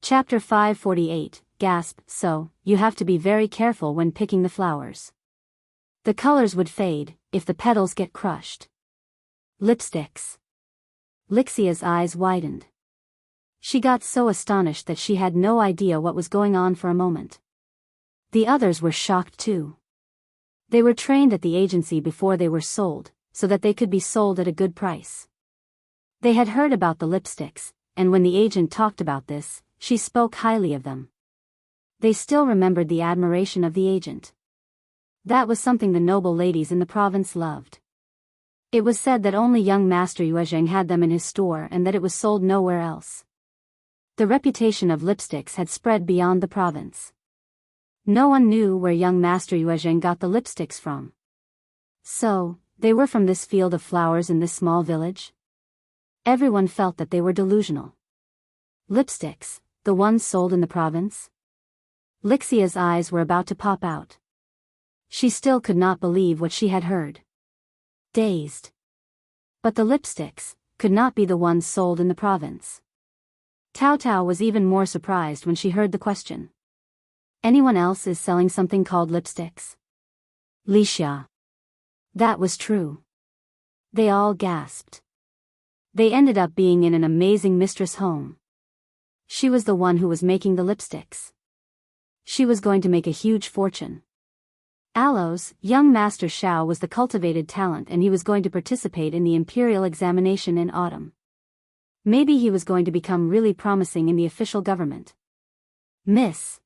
Chapter 548, Gasp. So, you have to be very careful when picking the flowers. The colors would fade, if the petals get crushed. Lipsticks. Lixia's eyes widened. She got so astonished that she had no idea what was going on for a moment. The others were shocked too. They were trained at the agency before they were sold, so that they could be sold at a good price. They had heard about the lipsticks, and when the agent talked about this, she spoke highly of them. They still remembered the admiration of the agent. That was something the noble ladies in the province loved. It was said that only young Master Qiuyue had them in his store and that it was sold nowhere else. The reputation of lipsticks had spread beyond the province. No one knew where young Master Qiuyue got the lipsticks from. So, they were from this field of flowers in this small village? Everyone felt that they were delusional. Lipsticks, the ones sold in the province? Lixia's eyes were about to pop out. She still could not believe what she had heard. Dazed. But the lipsticks could not be the ones sold in the province. Tao was even more surprised when she heard the question. Anyone else is selling something called lipsticks? Lixia. That was true. They all gasped. They ended up being in an amazing mistress home. She was the one who was making the lipsticks. She was going to make a huge fortune. Aloe's young Master Zhao was the cultivated talent and he was going to participate in the imperial examination in autumn. Maybe he was going to become really promising in the official government. Miss.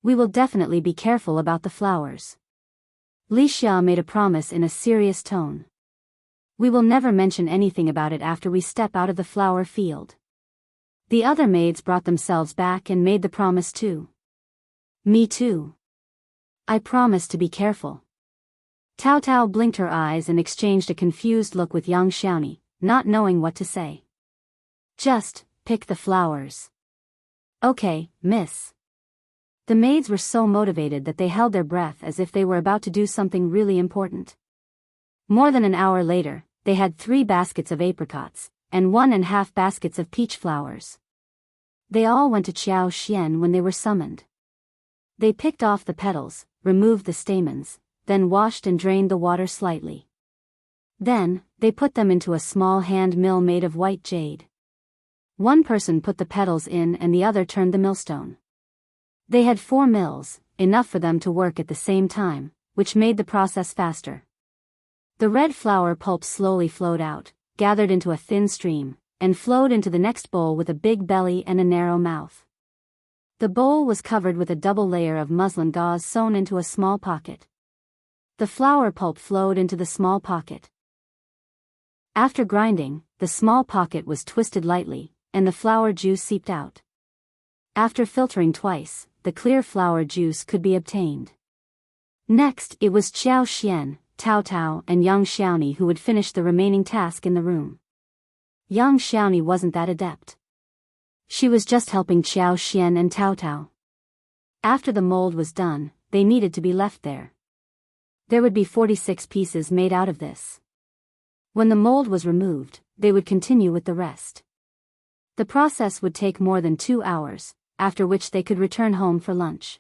We will definitely be careful about the flowers. Lixia made a promise in a serious tone. We will never mention anything about it after we step out of the flower field. The other maids brought themselves back and made the promise too. Me too. I promise to be careful. Tao blinked her eyes and exchanged a confused look with young Xiaoni, not knowing what to say. Just pick the flowers. Okay, miss. The maids were so motivated that they held their breath as if they were about to do something really important. More than an hour later, they had 3 baskets of apricots, and 1.5 baskets of peach flowers. They all went to Qiao when they were summoned. They picked off the petals, removed the stamens, then washed and drained the water slightly. Then, they put them into a small hand mill made of white jade. One person put the petals in and the other turned the millstone. They had 4 mills, enough for them to work at the same time, which made the process faster. The red flower pulp slowly flowed out, gathered into a thin stream, and flowed into the next bowl with a big belly and a narrow mouth. The bowl was covered with a double layer of muslin gauze sewn into a small pocket. The flower pulp flowed into the small pocket. After grinding, the small pocket was twisted lightly, and the flower juice seeped out. After filtering twice, the clear flower juice could be obtained. Next, it was Qiao, Tao, and young Xiaoni who would finish the remaining task in the room. Young Xiaoni wasn't that adept. She was just helping Qiao and Tao. After the mold was done, they needed to be left there. There would be 46 pieces made out of this. When the mold was removed, they would continue with the rest. The process would take more than 2 hours, after which they could return home for lunch.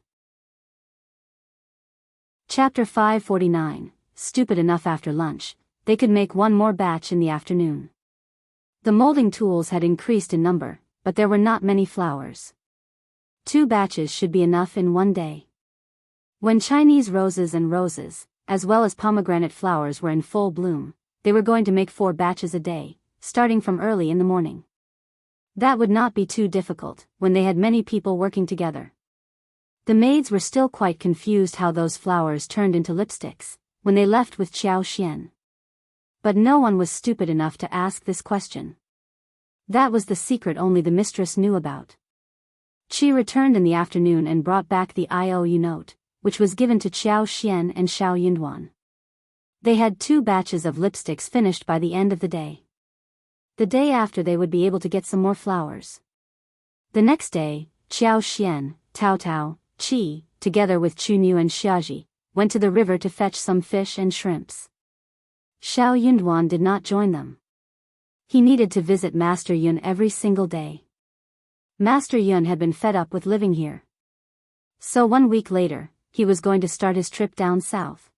Chapter 549, Stupid enough after lunch, they could make one more batch in the afternoon. The molding tools had increased in number, but there were not many flowers. 2 batches should be enough in one day. When Chinese roses and roses, as well as pomegranate flowers were in full bloom, they were going to make 4 batches a day, starting from early in the morning. That would not be too difficult, when they had many people working together. The maids were still quite confused how those flowers turned into lipsticks, when they left with Qiao. But no one was stupid enough to ask this question. That was the secret only the mistress knew about. Qi returned in the afternoon and brought back the IOU note, which was given to Qiao and Zhao Yunduan. They had 2 batches of lipsticks finished by the end of the day. The day after they would be able to get some more flowers. The next day, Qiao, Tao, Qi, together with Qiuyue and Xiaji, went to the river to fetch some fish and shrimps. Zhao Yunduan did not join them. He needed to visit Master Yun every single day. Master Yun had been fed up with living here. So 1 week later, he was going to start his trip down south.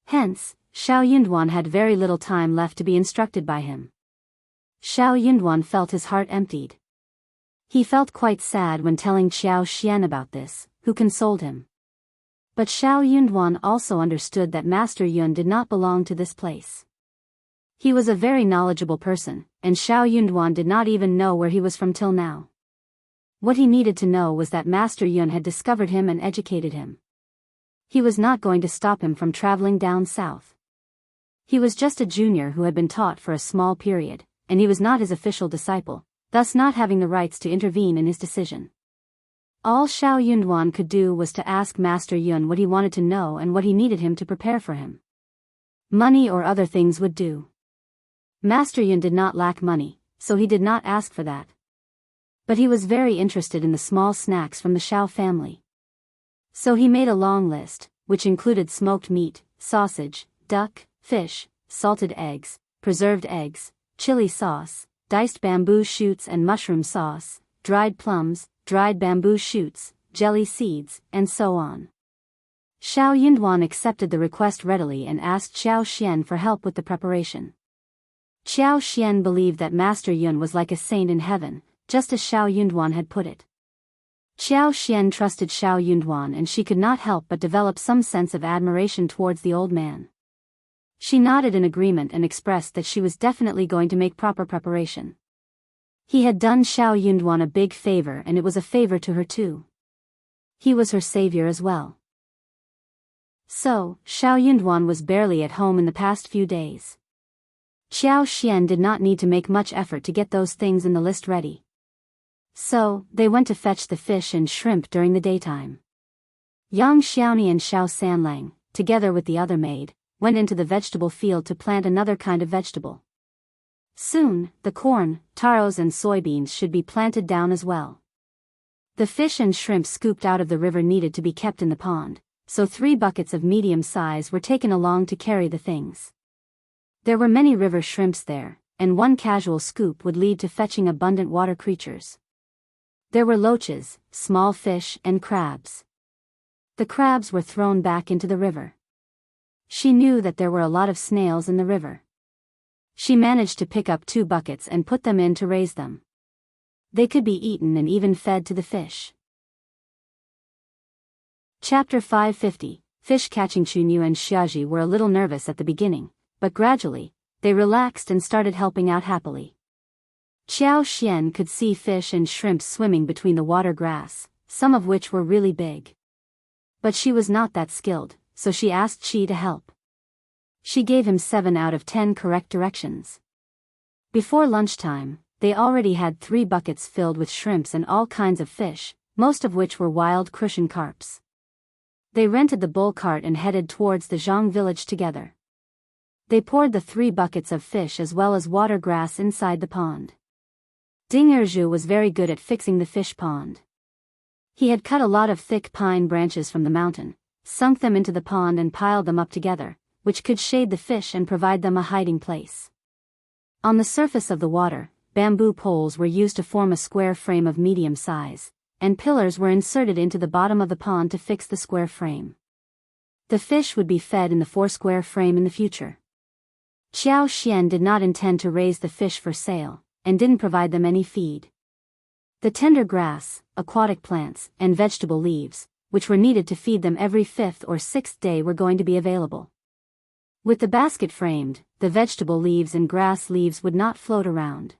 Hence, Xiao Yunduan had very little time left to be instructed by him. Xiao Yunduan felt his heart emptied. He felt quite sad when telling Qiao Xian about this, who consoled him. But Xiao Yunduan also understood that Master Yun did not belong to this place. He was a very knowledgeable person, and Xiao Yunduan did not even know where he was from till now. What he needed to know was that Master Yun had discovered him and educated him. He was not going to stop him from traveling down south. He was just a junior who had been taught for a small period, and he was not his official disciple, thus not having the rights to intervene in his decision. All Xiao Yunduan could do was to ask Master Yun what he wanted to know and what he needed him to prepare for him. Money or other things would do. Master Yun did not lack money, so he did not ask for that. But he was very interested in the small snacks from the Xiao family. So he made a long list, which included smoked meat, sausage, duck, fish, salted eggs, preserved eggs, chili sauce, diced bamboo shoots and mushroom sauce, dried plums, dried bamboo shoots, jelly seeds, and so on. Xiao Yunduan accepted the request readily and asked Qiao Xian for help with the preparation. Qiao Xian believed that Master Yun was like a saint in heaven, just as Xiao Yunduan had put it. Qiao Xian trusted Xiao Yunduan and she could not help but develop some sense of admiration towards the old man. She nodded in agreement and expressed that she was definitely going to make proper preparation. He had done Xiao Yunduan a big favor and it was a favor to her too. He was her savior as well. So, Xiao Yunduan was barely at home in the past few days. Qiao Xian did not need to make much effort to get those things in the list ready. So, they went to fetch the fish and shrimp during the daytime. Yang Xiaoni and Xiao Sanlang, together with the other maid, went into the vegetable field to plant another kind of vegetable. Soon, the corn, taros and soybeans should be planted down as well. The fish and shrimp scooped out of the river needed to be kept in the pond, so 3 buckets of medium size were taken along to carry the things. There were many river shrimps there, and 1 casual scoop would lead to fetching abundant water creatures. There were loaches, small fish, and crabs. The crabs were thrown back into the river. She knew that there were a lot of snails in the river. She managed to pick up 2 buckets and put them in to raise them. They could be eaten and even fed to the fish. Chapter 550, Fish catching. Qiuyue and Qiuyue were a little nervous at the beginning, but gradually, they relaxed and started helping out happily. Qiao Xian could see fish and shrimp swimming between the water grass, some of which were really big. But she was not that skilled, so she asked Qi to help. She gave him 7 out of 10 correct directions. Before lunchtime, they already had 3 buckets filled with shrimps and all kinds of fish, most of which were wild crucian carps. They rented the bull cart and headed towards the Zhang village together. They poured the 3 buckets of fish as well as water grass inside the pond. Dingerju was very good at fixing the fish pond. He had cut a lot of thick pine branches from the mountain, sunk them into the pond and piled them up together, which could shade the fish and provide them a hiding place. On the surface of the water, bamboo poles were used to form a square frame of medium size, and pillars were inserted into the bottom of the pond to fix the square frame. The fish would be fed in the 4-square frame in the future. Qiao Xian did not intend to raise the fish for sale, and didn't provide them any feed. The tender grass, aquatic plants, and vegetable leaves, which were needed to feed them every 5th or 6th day, were going to be available. With the basket framed, the vegetable leaves and grass leaves would not float around.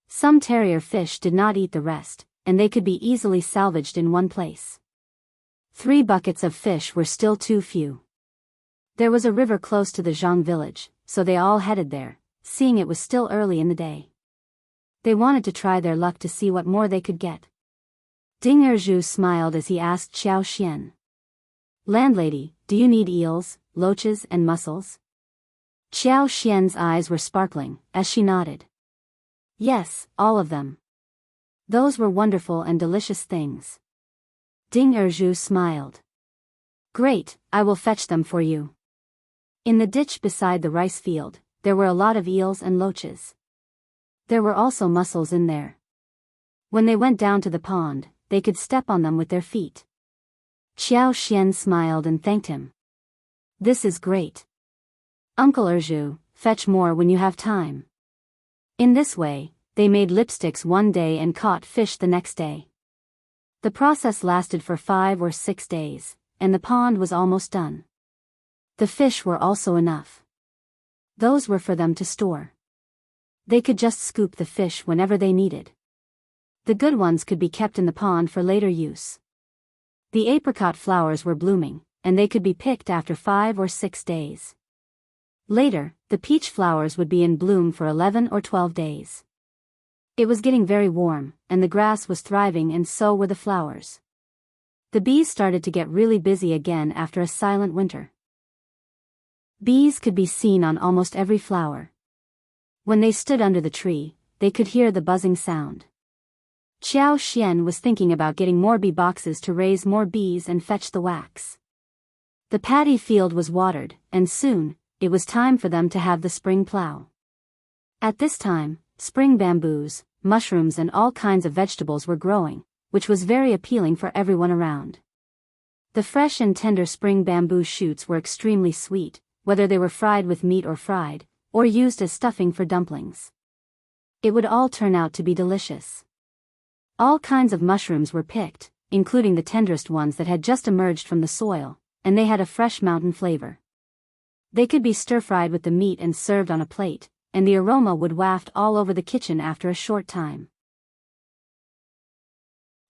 Some terrier fish did not eat the rest, and they could be easily salvaged in one place. 3 buckets of fish were still too few. There was a river close to the Zhang village, so they all headed there, seeing it was still early in the day. They wanted to try their luck to see what more they could get. Dingerju smiled as he asked Qiao Xian. "Landlady, do you need eels, loaches and mussels?" Qiao Xian's eyes were sparkling, as she nodded. "Yes, all of them. Those were wonderful and delicious things." Dingerju smiled. "Great, I will fetch them for you." In the ditch beside the rice field, there were a lot of eels and loaches. There were also mussels in there. When they went down to the pond, they could step on them with their feet. Qiao smiled and thanked him. This is great. Uncle Erzhu, fetch more when you have time. In this way, they made lipsticks one day and caught fish the next day. The process lasted for 5 or 6 days, and the pond was almost done. The fish were also enough. Those were for them to store. They could just scoop the fish whenever they needed. The good ones could be kept in the pond for later use. The apricot flowers were blooming, and they could be picked after 5 or 6 days. Later, the peach flowers would be in bloom for 11 or 12 days. It was getting very warm, and the grass was thriving and so were the flowers. The bees started to get really busy again after a silent winter. Bees could be seen on almost every flower. When they stood under the tree, they could hear the buzzing sound. Qiao was thinking about getting more bee boxes to raise more bees and fetch the wax. The paddy field was watered, and soon, it was time for them to have the spring plow. At this time, spring bamboos, mushrooms and all kinds of vegetables were growing, which was very appealing for everyone around. The fresh and tender spring bamboo shoots were extremely sweet, whether they were fried with meat or fried, or used as stuffing for dumplings. It would all turn out to be delicious. All kinds of mushrooms were picked, including the tenderest ones that had just emerged from the soil, and they had a fresh mountain flavor. They could be stir-fried with the meat and served on a plate, and the aroma would waft all over the kitchen after a short time.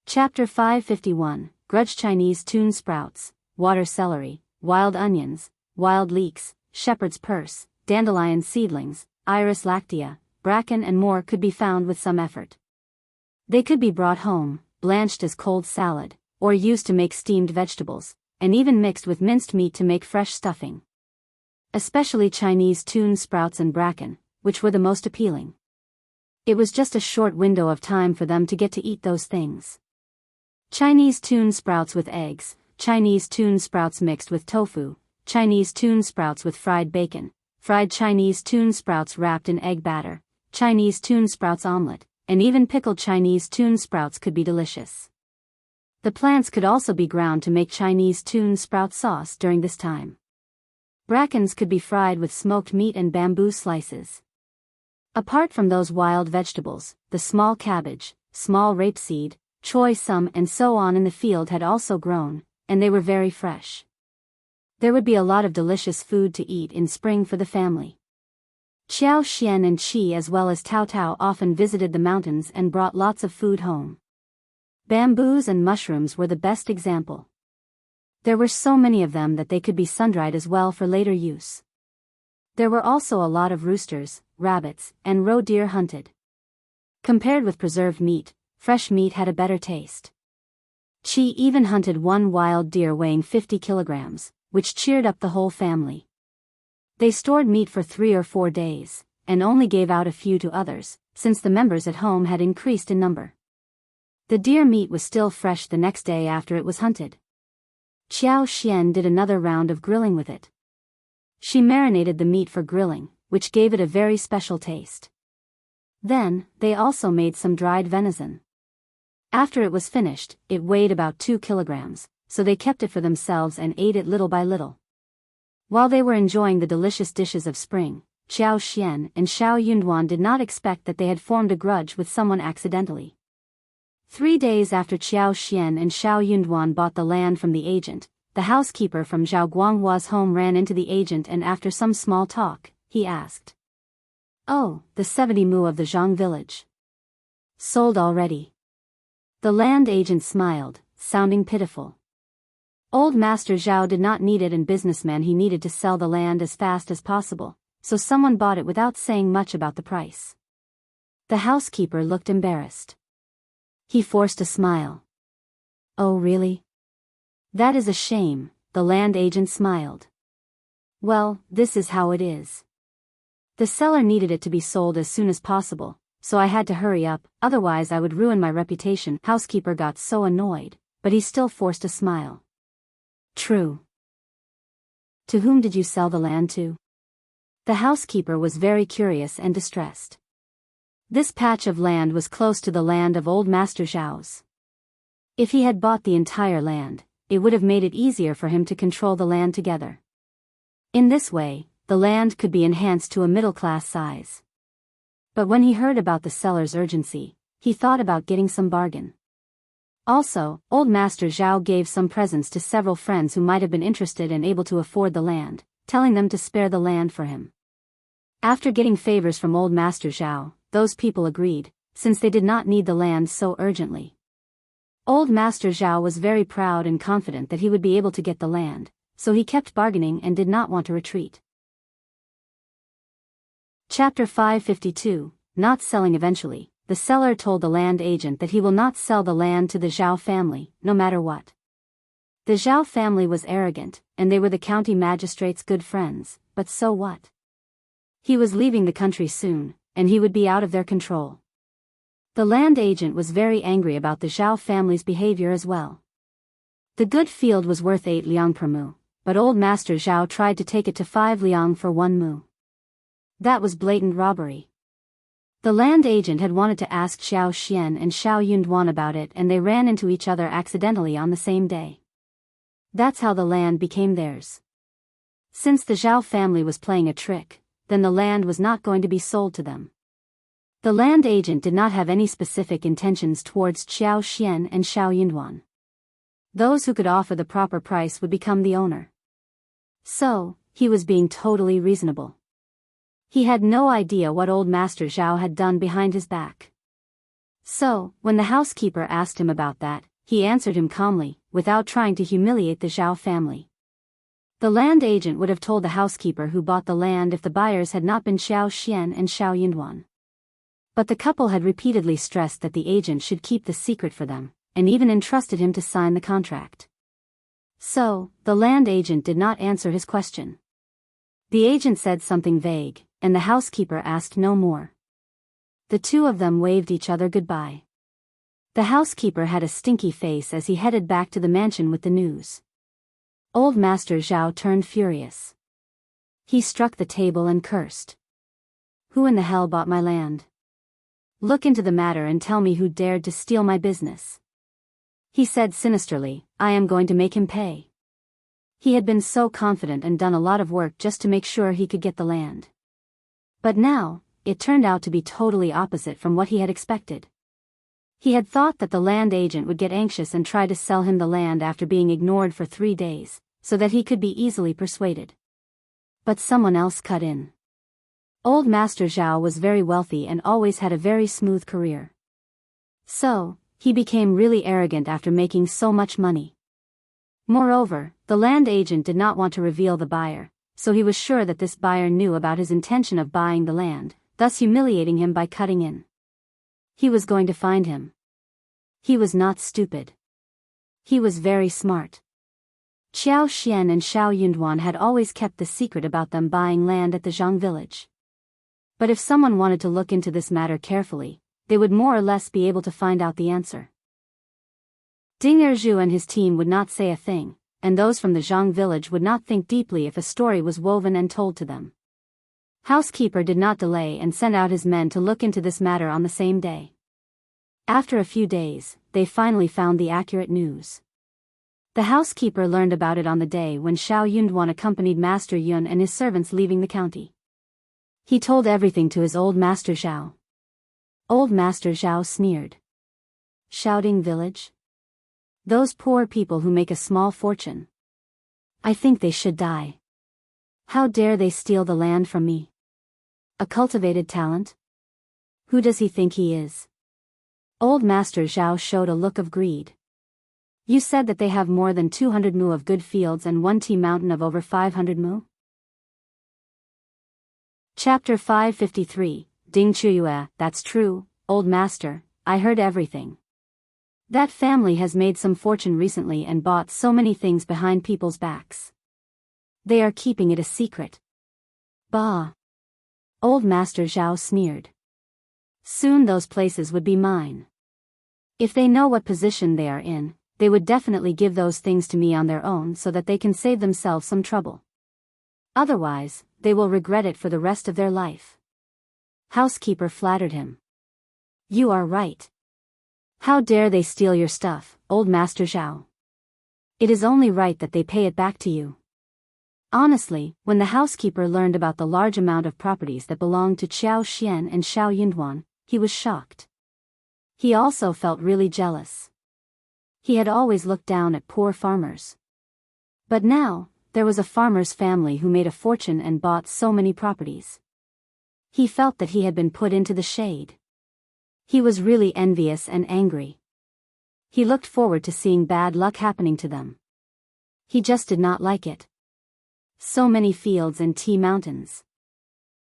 Chapter 551, Grudge Chinese Tune Sprouts, Water Celery, Wild Onions, Wild Leeks, Shepherd's Purse, Dandelion Seedlings, Iris Lactea, Bracken and more could be found with some effort. They could be brought home, blanched as cold salad, or used to make steamed vegetables, and even mixed with minced meat to make fresh stuffing. Especially Chinese tune sprouts and bracken, which were the most appealing. It was just a short window of time for them to get to eat those things. Chinese tune sprouts with eggs, Chinese tune sprouts mixed with tofu, Chinese tune sprouts with fried bacon, fried Chinese tune sprouts wrapped in egg batter, Chinese tune sprouts omelet, and even pickled Chinese tune sprouts could be delicious. The plants could also be ground to make Chinese tune sprout sauce during this time. Brackens could be fried with smoked meat and bamboo slices. Apart from those wild vegetables, the small cabbage, small rapeseed, choy sum and so on in the field had also grown, and they were very fresh. There would be a lot of delicious food to eat in spring for the family. Qiao and Qi as well as Tao Tao often visited the mountains and brought lots of food home. Bamboos and mushrooms were the best example. There were so many of them that they could be sun-dried as well for later use. There were also a lot of roosters, rabbits, and roe deer hunted. Compared with preserved meat, fresh meat had a better taste. Qi even hunted one wild deer weighing 50 kilograms, which cheered up the whole family. They stored meat for 3 or 4 days, and only gave out a few to others, since the members at home had increased in number. The deer meat was still fresh the next day after it was hunted. Qiao did another round of grilling with it. She marinated the meat for grilling, which gave it a very special taste. Then, they also made some dried venison. After it was finished, it weighed about 2 kilograms, so they kept it for themselves and ate it little by little. While they were enjoying the delicious dishes of spring, Qiao and Xiao Yunduan did not expect that they had formed a grudge with someone accidentally. 3 days after Qiao and Xiao Yunduan bought the land from the agent, the housekeeper from Zhao Guanghua's home ran into the agent and after some small talk, he asked, "Oh, the 70 mu of the Zhang village. Sold already?" The land agent smiled, sounding pitiful. Old Master Zhao did not need it and businessman he needed to sell the land as fast as possible, so someone bought it without saying much about the price. The housekeeper looked embarrassed. He forced a smile. "Oh really? That is a shame," the land agent smiled. "Well, this is how it is. The seller needed it to be sold as soon as possible, so I had to hurry up, otherwise I would ruin my reputation." Housekeeper got so annoyed, but he still forced a smile. "True. To whom did you sell the land to?" The housekeeper was very curious and distressed. This patch of land was close to the land of old Master Zhao's. If he had bought the entire land, it would have made it easier for him to control the land together. In this way, the land could be enhanced to a middle-class size. But when he heard about the seller's urgency, he thought about getting some bargain. Also, old Master Zhao gave some presents to several friends who might have been interested and able to afford the land, telling them to spare the land for him. After getting favors from old Master Zhao, those people agreed, since they did not need the land so urgently. Old Master Zhao was very proud and confident that he would be able to get the land, so he kept bargaining and did not want to retreat. Chapter 552, Not Selling. Eventually, the seller told the land agent that he will not sell the land to the Zhao family, no matter what. The Zhao family was arrogant, and they were the county magistrate's good friends, but so what? He was leaving the country soon, and he would be out of their control. The land agent was very angry about the Zhao family's behavior as well. The good field was worth 8 liang per mu, but old Master Zhao tried to take it to 5 liang for 1 mu. That was blatant robbery. The land agent had wanted to ask Xiao Xian and Xiao Yunduan about it, and they ran into each other accidentally on the same day. That's how the land became theirs. Since the Zhao family was playing a trick, then the land was not going to be sold to them. The land agent did not have any specific intentions towards Xiao Xian and Xiao Yunduan. Those who could offer the proper price would become the owner. So, he was being totally reasonable. He had no idea what old Master Zhao had done behind his back. So, when the housekeeper asked him about that, he answered him calmly, without trying to humiliate the Zhao family. The land agent would have told the housekeeper who bought the land if the buyers had not been Xiao Xian and Xiao Yunduan. But the couple had repeatedly stressed that the agent should keep the secret for them, and even entrusted him to sign the contract. So, the land agent did not answer his question. The agent said something vague, and the housekeeper asked no more. The two of them waved each other goodbye. The housekeeper had a stinky face as he headed back to the mansion with the news. Old Master Zhao turned furious. He struck the table and cursed. Who in the hell bought my land? Look into the matter and tell me who dared to steal my business. He said sinisterly, I am going to make him pay. He had been so confident and done a lot of work just to make sure he could get the land. But now, it turned out to be totally opposite from what he had expected. He had thought that the land agent would get anxious and try to sell him the land after being ignored for 3 days, so that he could be easily persuaded. But someone else cut in. Old Master Zhao was very wealthy and always had a very smooth career. So, he became really arrogant after making so much money. Moreover, the land agent did not want to reveal the buyer, so he was sure that this buyer knew about his intention of buying the land, thus humiliating him by cutting in. He was going to find him. He was not stupid. He was very smart. Qiao Xian and Xiao Yunduan had always kept the secret about them buying land at the Zhang village. But if someone wanted to look into this matter carefully, they would more or less be able to find out the answer. Ding Erzhu and his team would not say a thing, and those from the Zhang village would not think deeply if a story was woven and told to them. Housekeeper did not delay and sent out his men to look into this matter on the same day. After a few days, they finally found the accurate news. The housekeeper learned about it on the day when Xiao Yunduan accompanied Master Yun and his servants leaving the county. He told everything to his old Master Zhao. Old Master Zhao sneered. Shouting village? Those poor people who make a small fortune. I think they should die. How dare they steal the land from me? A cultivated talent? Who does he think he is? Old Master Zhao showed a look of greed. You said that they have more than 200 mu of good fields and 1 tea mountain of over 500 mu? Chapter 553, Ding Qiuyue. That's true, old master, I heard everything. That family has made some fortune recently and bought so many things behind people's backs. They are keeping it a secret. Bah! Old Master Zhao sneered. Soon those places would be mine. If they know what position they are in, they would definitely give those things to me on their own so that they can save themselves some trouble. Otherwise, they will regret it for the rest of their life. Housekeeper flattered him. You are right. How dare they steal your stuff, old Master Zhao? It is only right that they pay it back to you. Honestly, when the housekeeper learned about the large amount of properties that belonged to Qiao Xian and Xiao Yunduan, he was shocked. He also felt really jealous. He had always looked down at poor farmers. But now, there was a farmer's family who made a fortune and bought so many properties. He felt that he had been put into the shade. He was really envious and angry. He looked forward to seeing bad luck happening to them. He just did not like it. So many fields and tea mountains.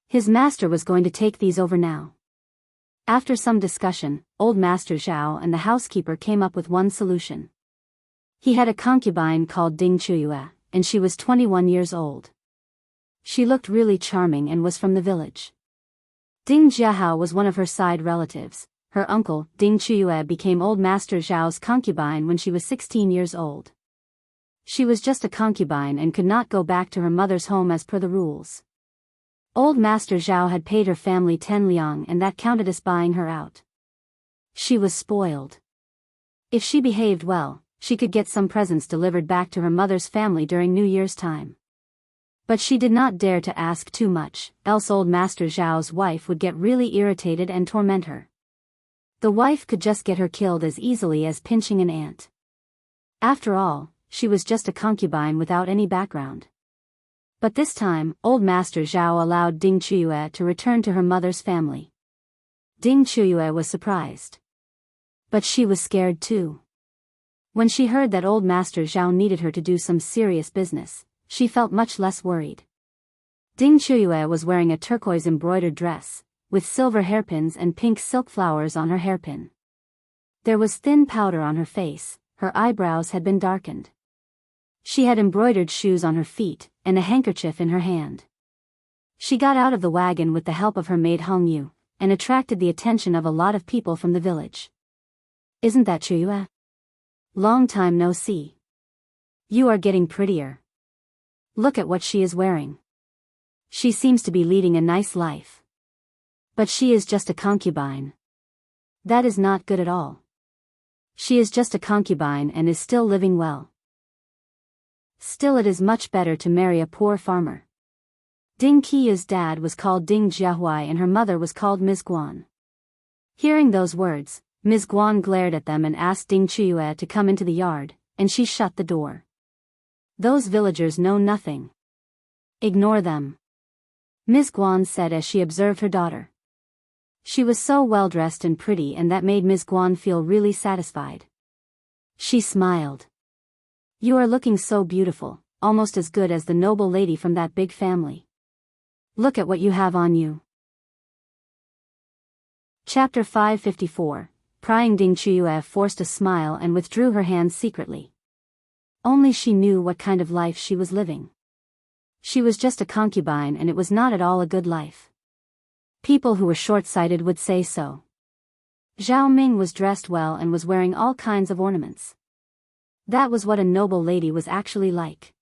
His master was going to take these over now. After some discussion, old Master Zhao and the housekeeper came up with one solution. He had a concubine called Qiuyue, and she was 21 years old. She looked really charming and was from the village. Jiahao was one of her side relatives. Her uncle, Qiuyue, became old Master Zhao's concubine when she was 16 years old. She was just a concubine and could not go back to her mother's home as per the rules. Old Master Zhao had paid her family 10 liang and that counted as buying her out. She was spoiled. If she behaved well, she could get some presents delivered back to her mother's family during New Year's time. But she did not dare to ask too much, else old Master Zhao's wife would get really irritated and torment her. The wife could just get her killed as easily as pinching an ant. After all, she was just a concubine without any background. But this time, old Master Zhao allowed Qiuyue to return to her mother's family. Qiuyue was surprised. But she was scared too. When she heard that old Master Zhao needed her to do some serious business, she felt much less worried. Qiuyue was wearing a turquoise embroidered dress, with silver hairpins and pink silk flowers on her hairpin. There was thin powder on her face, her eyebrows had been darkened. She had embroidered shoes on her feet, and a handkerchief in her hand. She got out of the wagon with the help of her maid Qiuyue, and attracted the attention of a lot of people from the village. Isn't that Qiuyue? Long time no see. You are getting prettier. Look at what she is wearing. She seems to be leading a nice life. But she is just a concubine. That is not good at all. She is just a concubine and is still living well. Still, it is much better to marry a poor farmer. Qiyue's dad was called Jiahui and her mother was called Ms. Guan. Hearing those words, Ms. Guan glared at them and asked Qiuyue to come into the yard, and she shut the door. Those villagers know nothing. Ignore them. Ms. Guan said as she observed her daughter. She was so well dressed and pretty, and that made Ms. Guan feel really satisfied. She smiled. You are looking so beautiful, almost as good as the noble lady from that big family. Look at what you have on you. Chapter 554, Prying. Qiuyue forced a smile and withdrew her hands secretly. Only she knew what kind of life she was living. She was just a concubine and it was not at all a good life. People who were short-sighted would say so. Zhao Ming was dressed well and was wearing all kinds of ornaments. That was what a noble lady was actually like.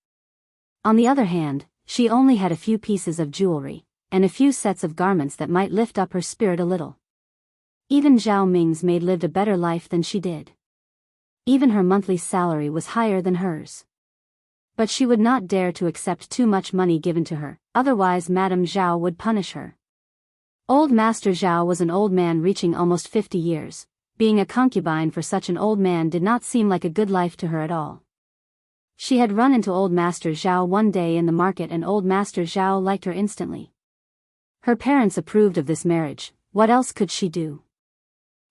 On the other hand, she only had a few pieces of jewelry, and a few sets of garments that might lift up her spirit a little. Even Zhao Ming's maid lived a better life than she did. Even her monthly salary was higher than hers. But she would not dare to accept too much money given to her, otherwise Madame Zhao would punish her. Old Master Zhao was an old man reaching almost 50 years. Being a concubine for such an old man did not seem like a good life to her at all. She had run into old Master Zhao one day in the market and old Master Zhao liked her instantly. Her parents approved of this marriage, what else could she do?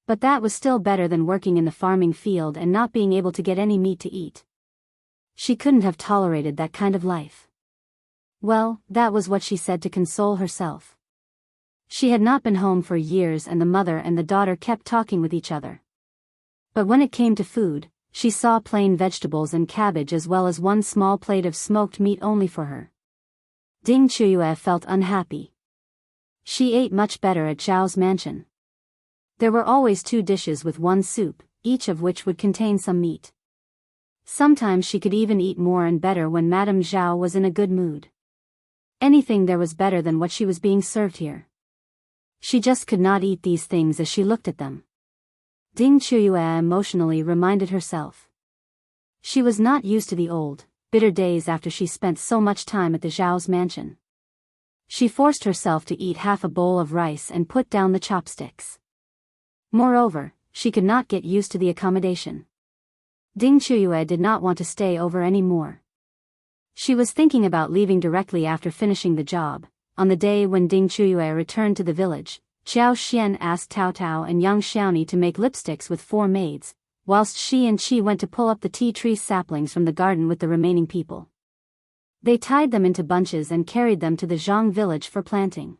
But that was still better than working in the farming field and not being able to get any meat to eat. She couldn't have tolerated that kind of life. Well, that was what she said to console herself. She had not been home for years and the mother and the daughter kept talking with each other. But when it came to food, she saw plain vegetables and cabbage as well as one small plate of smoked meat only for her. Qiuyue felt unhappy. She ate much better at Zhao's mansion. There were always 2 dishes with 1 soup, each of which would contain some meat. Sometimes she could even eat more and better when Madame Zhao was in a good mood. Anything there was better than what she was being served here. She just could not eat these things as she looked at them. Qiuyue emotionally reminded herself. She was not used to the old, bitter days after she spent so much time at the Zhao's mansion. She forced herself to eat half a bowl of rice and put down the chopsticks. Moreover, she could not get used to the accommodation. Qiuyue did not want to stay over any more. She was thinking about leaving directly after finishing the job. On the day when Qiuyue returned to the village, Xiao Xian asked Tao Tao and young Xiaoni to make lipsticks with 4 maids, whilst she and Qi went to pull up the tea tree saplings from the garden with the remaining people. They tied them into bunches and carried them to the Zhang village for planting.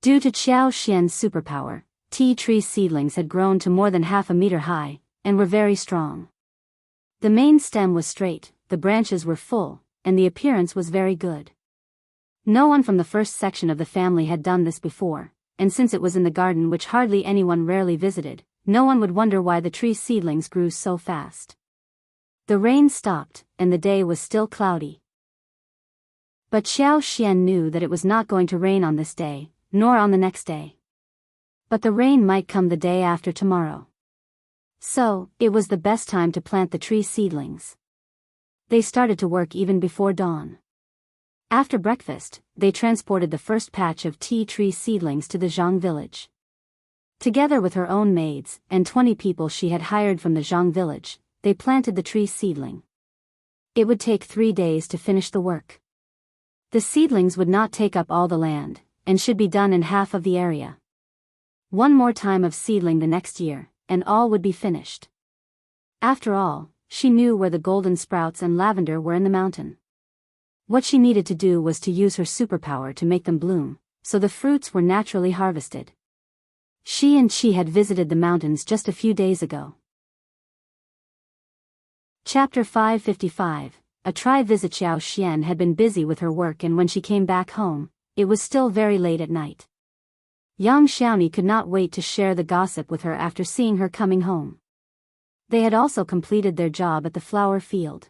Due to Xiao Xian's superpower, tea tree seedlings had grown to more than half a meter high, and were very strong. The main stem was straight, the branches were full, and the appearance was very good. No one from the first section of the family had done this before, and since it was in the garden which hardly anyone rarely visited, no one would wonder why the tree seedlings grew so fast. The rain stopped, and the day was still cloudy. But Xiao Xian knew that it was not going to rain on this day, nor on the next day. But the rain might come the day after tomorrow. So, it was the best time to plant the tree seedlings. They started to work even before dawn. After breakfast, they transported the first patch of tea tree seedlings to the Zhang village. Together with her own maids, and 20 people she had hired from the Zhang village, they planted the tree seedling. It would take 3 days to finish the work. The seedlings would not take up all the land, and should be done in half of the area. One more time of seedling the next year, and all would be finished. After all, she knew where the golden sprouts and lavender were in the mountain. What she needed to do was to use her superpower to make them bloom, so the fruits were naturally harvested. She and Qi had visited the mountains just a few days ago. Chapter 555. A try-visit. Xiao Xian had been busy with her work, and when she came back home, it was still very late at night. Young Xiaoni could not wait to share the gossip with her after seeing her coming home. They had also completed their job at the flower field.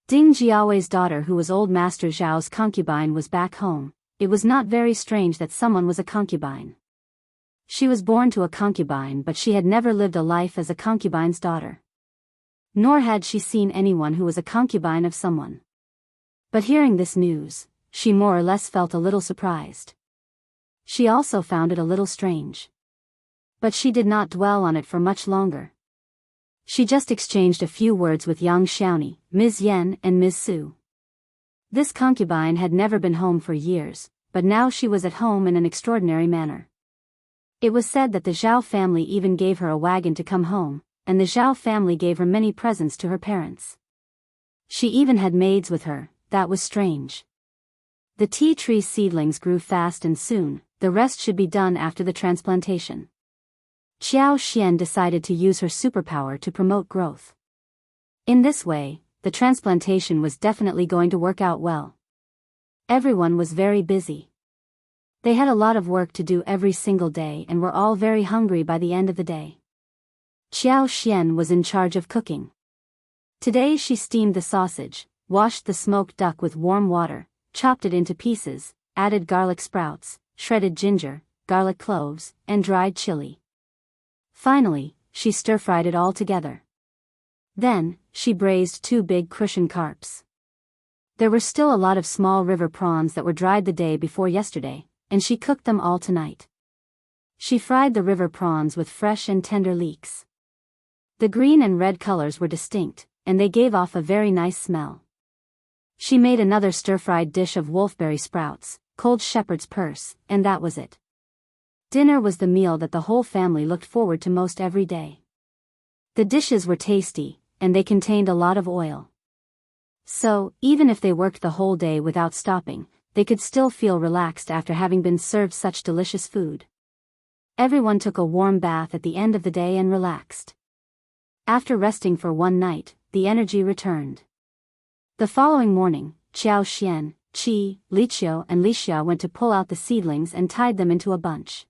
Ding Jiaowei's daughter, who was old Master Zhao's concubine, was back home. It was not very strange that someone was a concubine. She was born to a concubine, but she had never lived a life as a concubine's daughter. Nor had she seen anyone who was a concubine of someone. But hearing this news, she more or less felt a little surprised. She also found it a little strange. But she did not dwell on it for much longer. She just exchanged a few words with young Xiaoni, Ms.Yan and Ms. Su. This concubine had never been home for years, but now she was at home in an extraordinary manner. It was said that the Zhao family even gave her a wagon to come home, and the Zhao family gave her many presents to her parents. She even had maids with her. That was strange. The tea tree seedlings grew fast, and soon, the rest should be done after the transplantation. Xiao Xian decided to use her superpower to promote growth. In this way, the transplantation was definitely going to work out well. Everyone was very busy. They had a lot of work to do every single day and were all very hungry by the end of the day. Xiao Xian was in charge of cooking. Today she steamed the sausage, washed the smoked duck with warm water, chopped it into pieces, added garlic sprouts, shredded ginger, garlic cloves, and dried chili. Finally, she stir-fried it all together. Then, she braised 2 big crucian carps. There were still a lot of small river prawns that were dried the day before yesterday, and she cooked them all tonight. She fried the river prawns with fresh and tender leeks. The green and red colors were distinct, and they gave off a very nice smell. She made another stir-fried dish of wolfberry sprouts, cold shepherd's purse, and that was it. Dinner was the meal that the whole family looked forward to most every day. The dishes were tasty, and they contained a lot of oil. So, even if they worked the whole day without stopping, they could still feel relaxed after having been served such delicious food. Everyone took a warm bath at the end of the day and relaxed. After resting for one night, the energy returned. The following morning, Xiao Xian, Qi, Qiao and Xiao went to pull out the seedlings and tied them into a bunch.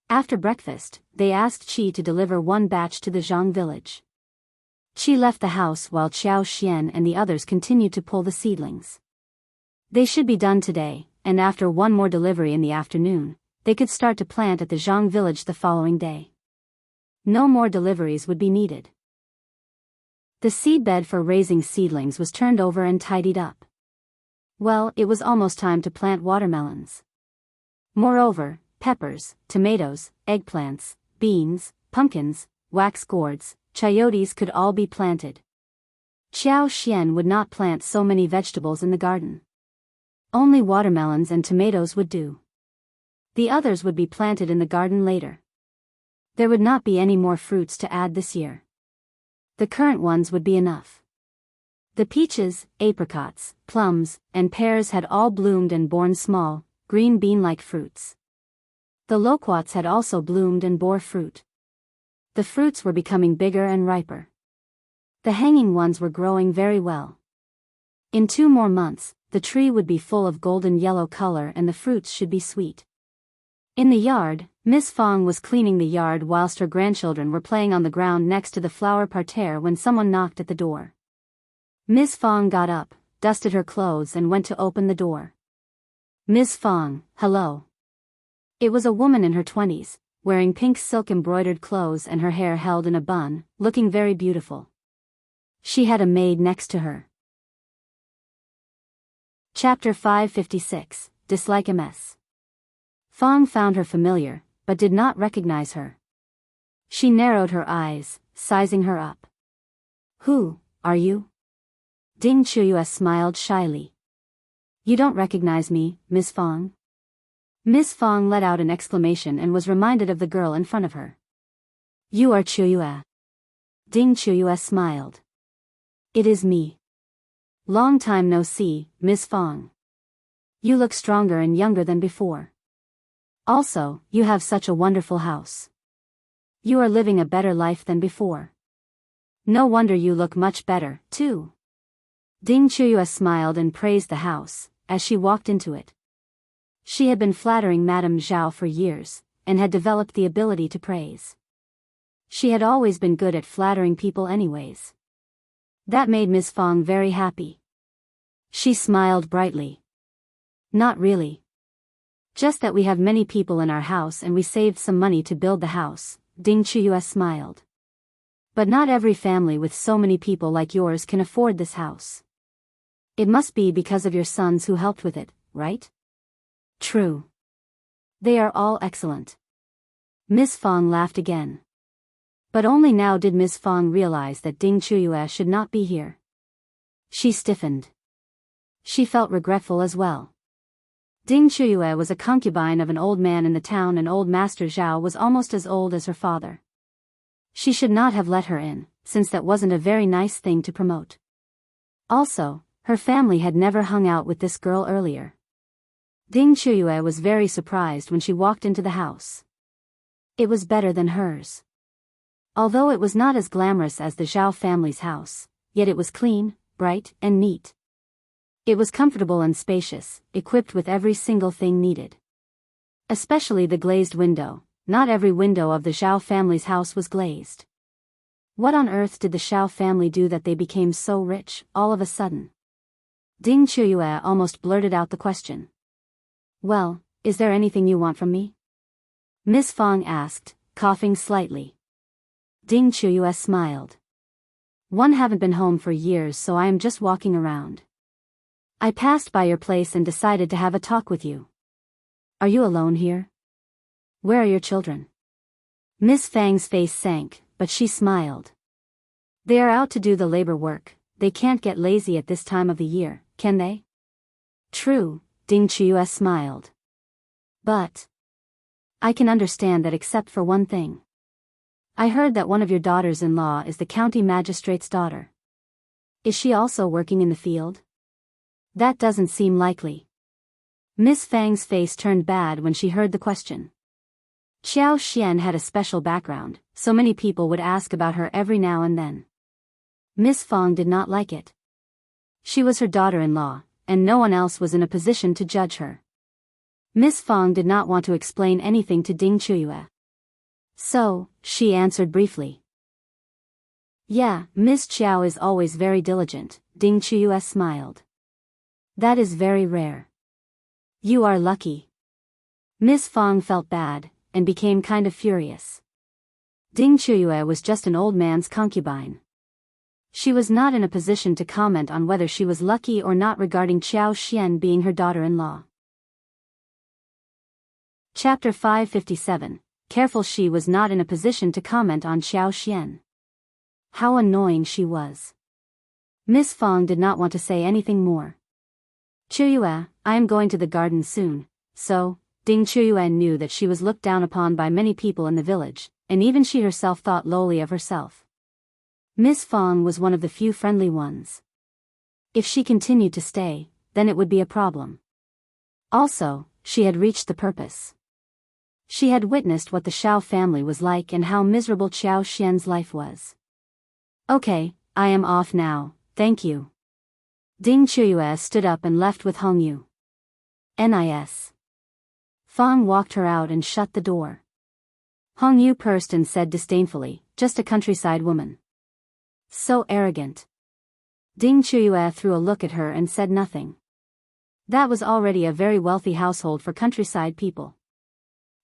After breakfast, they asked Qi to deliver 1 batch to the Zhang village. Qi left the house while Xiao Xian and the others continued to pull the seedlings. They should be done today, and after one more delivery in the afternoon, they could start to plant at the Zhang village the following day. No more deliveries would be needed. The seedbed for raising seedlings was turned over and tidied up. Well, it was almost time to plant watermelons. Moreover, peppers, tomatoes, eggplants, beans, pumpkins, wax gourds, chayotes could all be planted. Qiao would not plant so many vegetables in the garden. Only watermelons and tomatoes would do. The others would be planted in the garden later. There would not be any more fruits to add this year. The current ones would be enough. The peaches, apricots, plums, and pears had all bloomed and borne small, green bean-like fruits. The loquats had also bloomed and bore fruit. The fruits were becoming bigger and riper. The hanging ones were growing very well. In 2 more months, the tree would be full of golden yellow color and the fruits should be sweet. In the yard, Miss Fong was cleaning the yard whilst her grandchildren were playing on the ground next to the flower parterre when someone knocked at the door. Miss Fong got up, dusted her clothes and went to open the door. Miss Fong, hello. It was a woman in her 20s, wearing pink silk embroidered clothes and her hair held in a bun, looking very beautiful. She had a maid next to her. Chapter 556, Dislike Ms. Fong found her familiar, but did not recognize her. She narrowed her eyes, sizing her up. Who are you? Qiuyue smiled shyly. You don't recognize me, Miss Fong? Miss Fong let out an exclamation and was reminded of the girl in front of her. You are Qiuyue. Qiuyue smiled. It is me. Long time no see, Miss Fong. You look stronger and younger than before. Also, you have such a wonderful house. You are living a better life than before. No wonder you look much better, too. Qiuyue smiled and praised the house, as she walked into it. She had been flattering Madame Zhao for years, and had developed the ability to praise. She had always been good at flattering people anyways. That made Miss Fong very happy. She smiled brightly. Not really. Just that we have many people in our house and we saved some money to build the house, Qiuyue smiled. But not every family with so many people like yours can afford this house. It must be because of your sons who helped with it, right? True. They are all excellent. Miss Fong laughed again. But only now did Miss Fong realize that Qiuyue should not be here. She stiffened. She felt regretful as well. Qiuyue was a concubine of an old man in the town and old Master Zhao was almost as old as her father. She should not have let her in, since that wasn't a very nice thing to promote. Also, her family had never hung out with this girl earlier. Qiuyue was very surprised when she walked into the house. It was better than hers. Although it was not as glamorous as the Zhao family's house, yet it was clean, bright, and neat. It was comfortable and spacious, equipped with every single thing needed. Especially the glazed window. Not every window of the Zhao family's house was glazed. What on earth did the Zhao family do that they became so rich, all of a sudden? Qiuyue almost blurted out the question. Well, is there anything you want from me? Miss Fong asked, coughing slightly. Qiuyue smiled. One haven't been home for years so I am just walking around. I passed by your place and decided to have a talk with you. Are you alone here? Where are your children? Miss Fang's face sank, but she smiled. They are out to do the labor work, they can't get lazy at this time of the year, can they? True, Qiuyue smiled. But I can understand that except for one thing. I heard that one of your daughters-in-law is the county magistrate's daughter. Is she also working in the field? That doesn't seem likely. Miss Fang's face turned bad when she heard the question. Qiao had a special background, so many people would ask about her every now and then. Miss Fong did not like it. She was her daughter-in-law, and no one else was in a position to judge her. Miss Fong did not want to explain anything to Qiuyue. So, she answered briefly. Yeah, Miss Qiao is always very diligent, Qiuyue smiled. That is very rare. You are lucky. Miss Fang felt bad, and became kind of furious. Qiuyue was just an old man's concubine. She was not in a position to comment on whether she was lucky or not regarding Qiao Xian being her daughter-in-law. Chapter 557. Careful. She was not in a position to comment on Qiao Xian. How annoying she was. Miss Fang did not want to say anything more. Qiuyue, I am going to the garden soon, so, Qiuyue knew that she was looked down upon by many people in the village, and even she herself thought lowly of herself. Miss Fang was one of the few friendly ones. If she continued to stay, then it would be a problem. Also, she had reached the purpose. She had witnessed what the Zhao family was like and how miserable Qiao Xian's life was. Okay, I am off now, thank you. Qiuyue stood up and left with Hongyu. Nis. Fang walked her out and shut the door. Hongyu pursed and said disdainfully, just a countryside woman. So arrogant. Qiuyue threw a look at her and said nothing. That was already a very wealthy household for countryside people.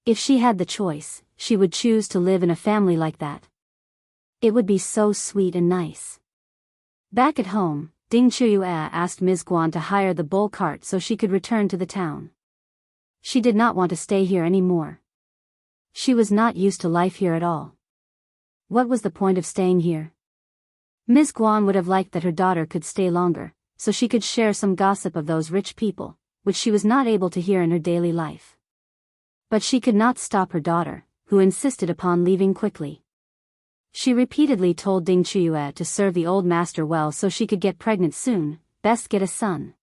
If she had the choice, she would choose to live in a family like that. It would be so sweet and nice. Back at home, Qiuyue asked Ms. Guan to hire the bull cart so she could return to the town. She did not want to stay here anymore. She was not used to life here at all. What was the point of staying here? Ms. Guan would have liked that her daughter could stay longer, so she could share some gossip of those rich people, which she was not able to hear in her daily life. But she could not stop her daughter, who insisted upon leaving quickly. She repeatedly told Qiuyue to serve the old master well so she could get pregnant soon, best get a son.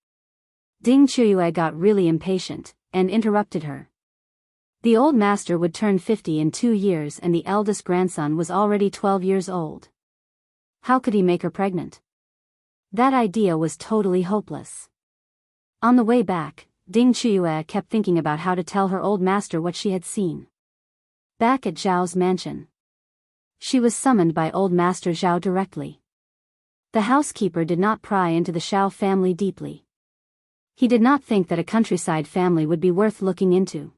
Qiuyue got really impatient, and interrupted her. The old master would turn 50 in 2 years and the eldest grandson was already 12 years old. How could he make her pregnant? That idea was totally hopeless. On the way back, Qiuyue kept thinking about how to tell her old master what she had seen. Back at Zhao's mansion. She was summoned by old master Zhao directly. The housekeeper did not pry into the Zhao family deeply. He did not think that a countryside family would be worth looking into.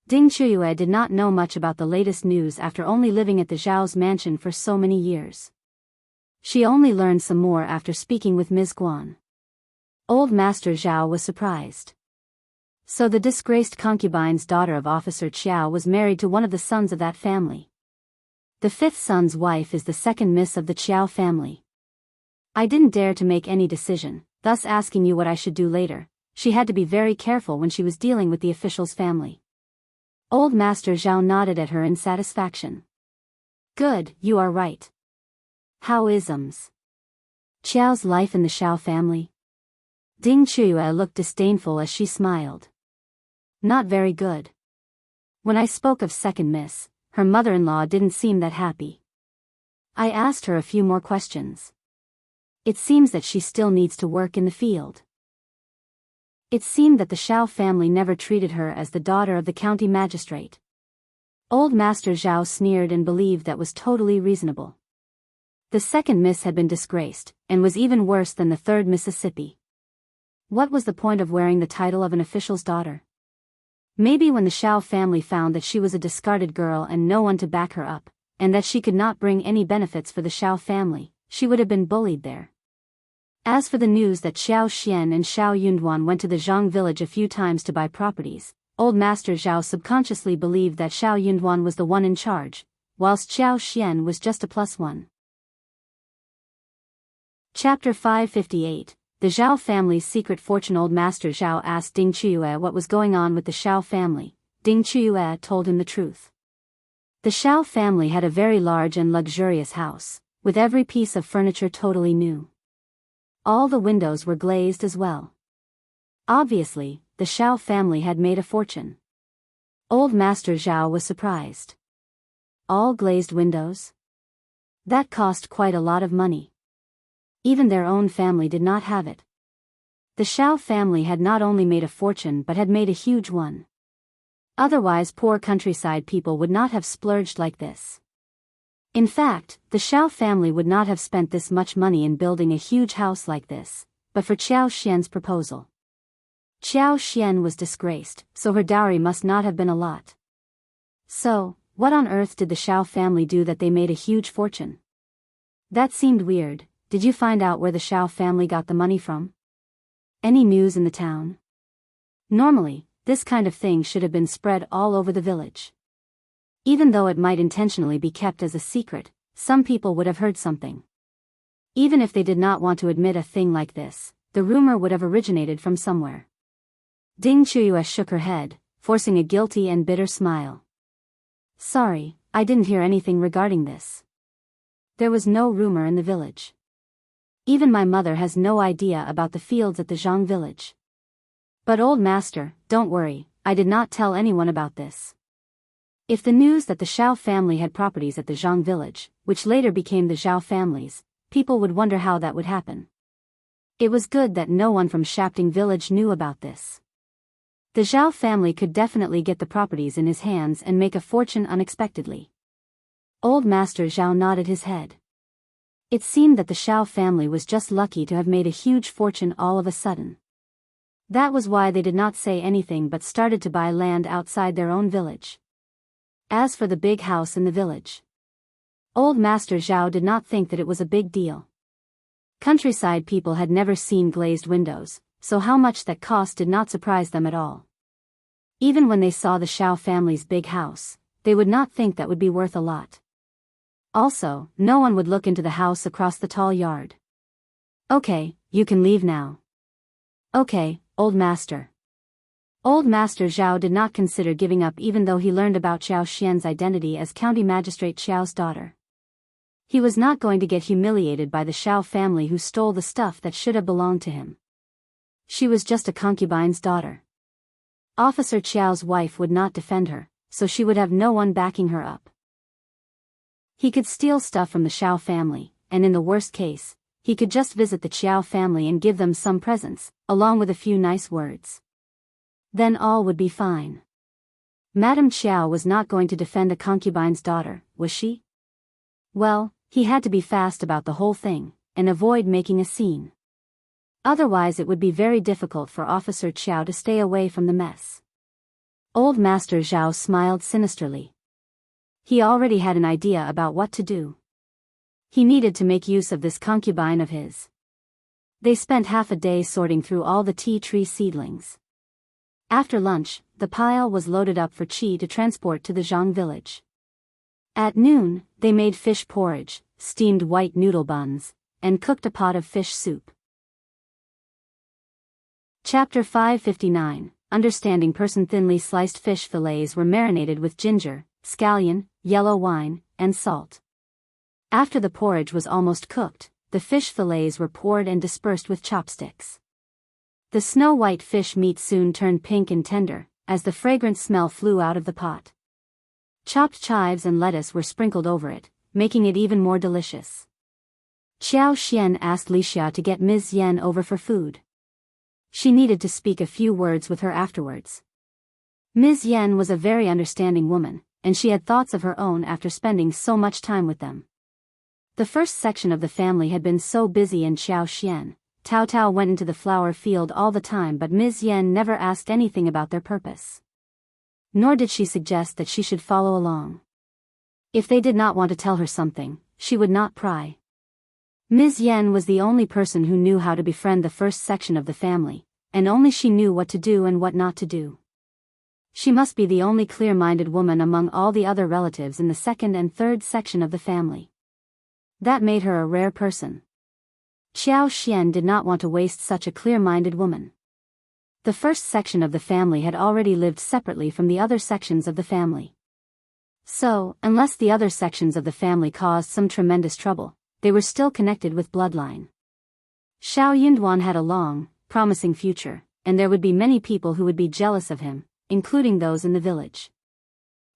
Qiuyue did not know much about the latest news after only living at the Zhao's mansion for so many years. She only learned some more after speaking with Ms. Guan. Old Master Zhao was surprised. So the disgraced concubine's daughter of Officer Qiao was married to one of the sons of that family. The fifth son's wife is the second miss of the Qiao family. I didn't dare to make any decision, thus asking you what I should do later. She had to be very careful when she was dealing with the official's family. Old Master Zhao nodded at her in satisfaction. Good, you are right. How is Qiao's life in the Zhao family? Qiuyue looked disdainful as she smiled. Not very good. When I spoke of second miss, her mother-in-law didn't seem that happy. I asked her a few more questions. It seems that she still needs to work in the field. It seemed that the Zhao family never treated her as the daughter of the county magistrate. Old Master Zhao sneered and believed that was totally reasonable. The second miss had been disgraced, and was even worse than the third Mississippi. What was the point of wearing the title of an official's daughter? Maybe when the Zhao family found that she was a discarded girl and no one to back her up, and that she could not bring any benefits for the Zhao family, she would have been bullied there. As for the news that Qiao Xian and Xiao Yunduan went to the Zhang village a few times to buy properties, old Master Zhao subconsciously believed that Xiao Yunduan was the one in charge, whilst Qiao Xian was just a plus one. Chapter 558. The Zhao family's secret fortune. Old Master Zhao asked Qiuyue what was going on with the Zhao family. Qiuyue told him the truth. The Zhao family had a very large and luxurious house, with every piece of furniture totally new. All the windows were glazed as well. Obviously, the Zhao family had made a fortune. Old Master Zhao was surprised. All glazed windows? That cost quite a lot of money. Even their own family did not have it. The Zhao family had not only made a fortune but had made a huge one. Otherwise poor countryside people would not have splurged like this. In fact, the Zhao family would not have spent this much money in building a huge house like this, but for Qiao Xian's proposal. Qiao was disgraced, so her dowry must not have been a lot. So, what on earth did the Zhao family do that they made a huge fortune? That seemed weird. Did you find out where the Zhao family got the money from? Any news in the town? Normally, this kind of thing should have been spread all over the village. Even though it might intentionally be kept as a secret, some people would have heard something. Even if they did not want to admit a thing like this, the rumor would have originated from somewhere. Qiuyue shook her head, forcing a guilty and bitter smile. Sorry, I didn't hear anything regarding this. There was no rumor in the village. Even my mother has no idea about the fields at the Zhang village. But old master, don't worry, I did not tell anyone about this. If the news that the Zhao family had properties at the Zhang village, which later became the Zhao families, people would wonder how that would happen. It was good that no one from Shapting village knew about this. The Zhao family could definitely get the properties in his hands and make a fortune unexpectedly. Old Master Zhao nodded his head. It seemed that the Zhao family was just lucky to have made a huge fortune all of a sudden. That was why they did not say anything but started to buy land outside their own village. As for the big house in the village, Old Master Zhao did not think that it was a big deal. Countryside people had never seen glazed windows, so how much that cost did not surprise them at all. Even when they saw the Zhao family's big house, they would not think that would be worth a lot. Also, no one would look into the house across the tall yard. Okay, you can leave now. Okay, old master. Old Master Zhao did not consider giving up even though he learned about Qiao Xian's identity as County Magistrate Qiao's daughter. He was not going to get humiliated by the Zhao family who stole the stuff that should have belonged to him. She was just a concubine's daughter. Officer Qiao's wife would not defend her, so she would have no one backing her up. He could steal stuff from the Zhao family, and in the worst case, he could just visit the Qiao family and give them some presents, along with a few nice words. Then all would be fine. Madame Qiao was not going to defend a concubine's daughter, was she? Well, he had to be fast about the whole thing, and avoid making a scene. Otherwise it would be very difficult for Officer Qiao to stay away from the mess. Old Master Zhao smiled sinisterly. He already had an idea about what to do. He needed to make use of this concubine of his. They spent half a day sorting through all the tea tree seedlings. After lunch, the pile was loaded up for Qi to transport to the Zhang village. At noon, they made fish porridge, steamed white noodle buns, and cooked a pot of fish soup. Chapter 559, Understanding Person. Thinly sliced fish fillets were marinated with ginger, scallion, yellow wine, and salt. After the porridge was almost cooked, the fish fillets were poured and dispersed with chopsticks. The snow-white fish meat soon turned pink and tender, as the fragrant smell flew out of the pot. Chopped chives and lettuce were sprinkled over it, making it even more delicious. Qiao Xian asked Li Xia to get Ms.Yan over for food. She needed to speak a few words with her afterwards. Ms.Yan was a very understanding woman, and she had thoughts of her own after spending so much time with them. The first section of the family had been so busy and Qiao Xian, Tao went into the flower field all the time, but Ms.Yan never asked anything about their purpose. Nor did she suggest that she should follow along. If they did not want to tell her something, she would not pry. Ms.Yan was the only person who knew how to befriend the first section of the family, and only she knew what to do and what not to do. She must be the only clear-minded woman among all the other relatives in the second and third section of the family. That made her a rare person. Qiao Xian did not want to waste such a clear-minded woman. The first section of the family had already lived separately from the other sections of the family. So, unless the other sections of the family caused some tremendous trouble, they were still connected with bloodline. Xiao Yinduan had a long, promising future, and there would be many people who would be jealous of him, including those in the village.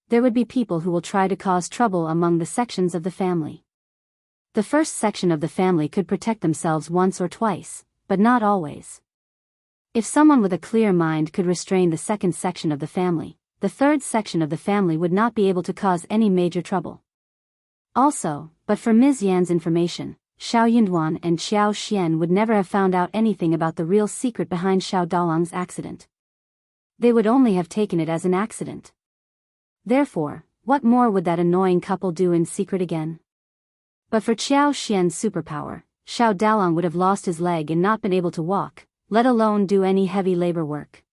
There would be people who will try to cause trouble among the sections of the family. The first section of the family could protect themselves once or twice, but not always. If someone with a clear mind could restrain the second section of the family, the third section of the family would not be able to cause any major trouble. Also, but for Ms. Yan's information, Xiao Yunduan and Qiao Xian would never have found out anything about the real secret behind Xiao Dalong's accident. They would only have taken it as an accident. Therefore, what more would that annoying couple do in secret again? But for Qiao Xian's superpower, Xiao Dalong would have lost his leg and not been able to walk, let alone do any heavy labor work.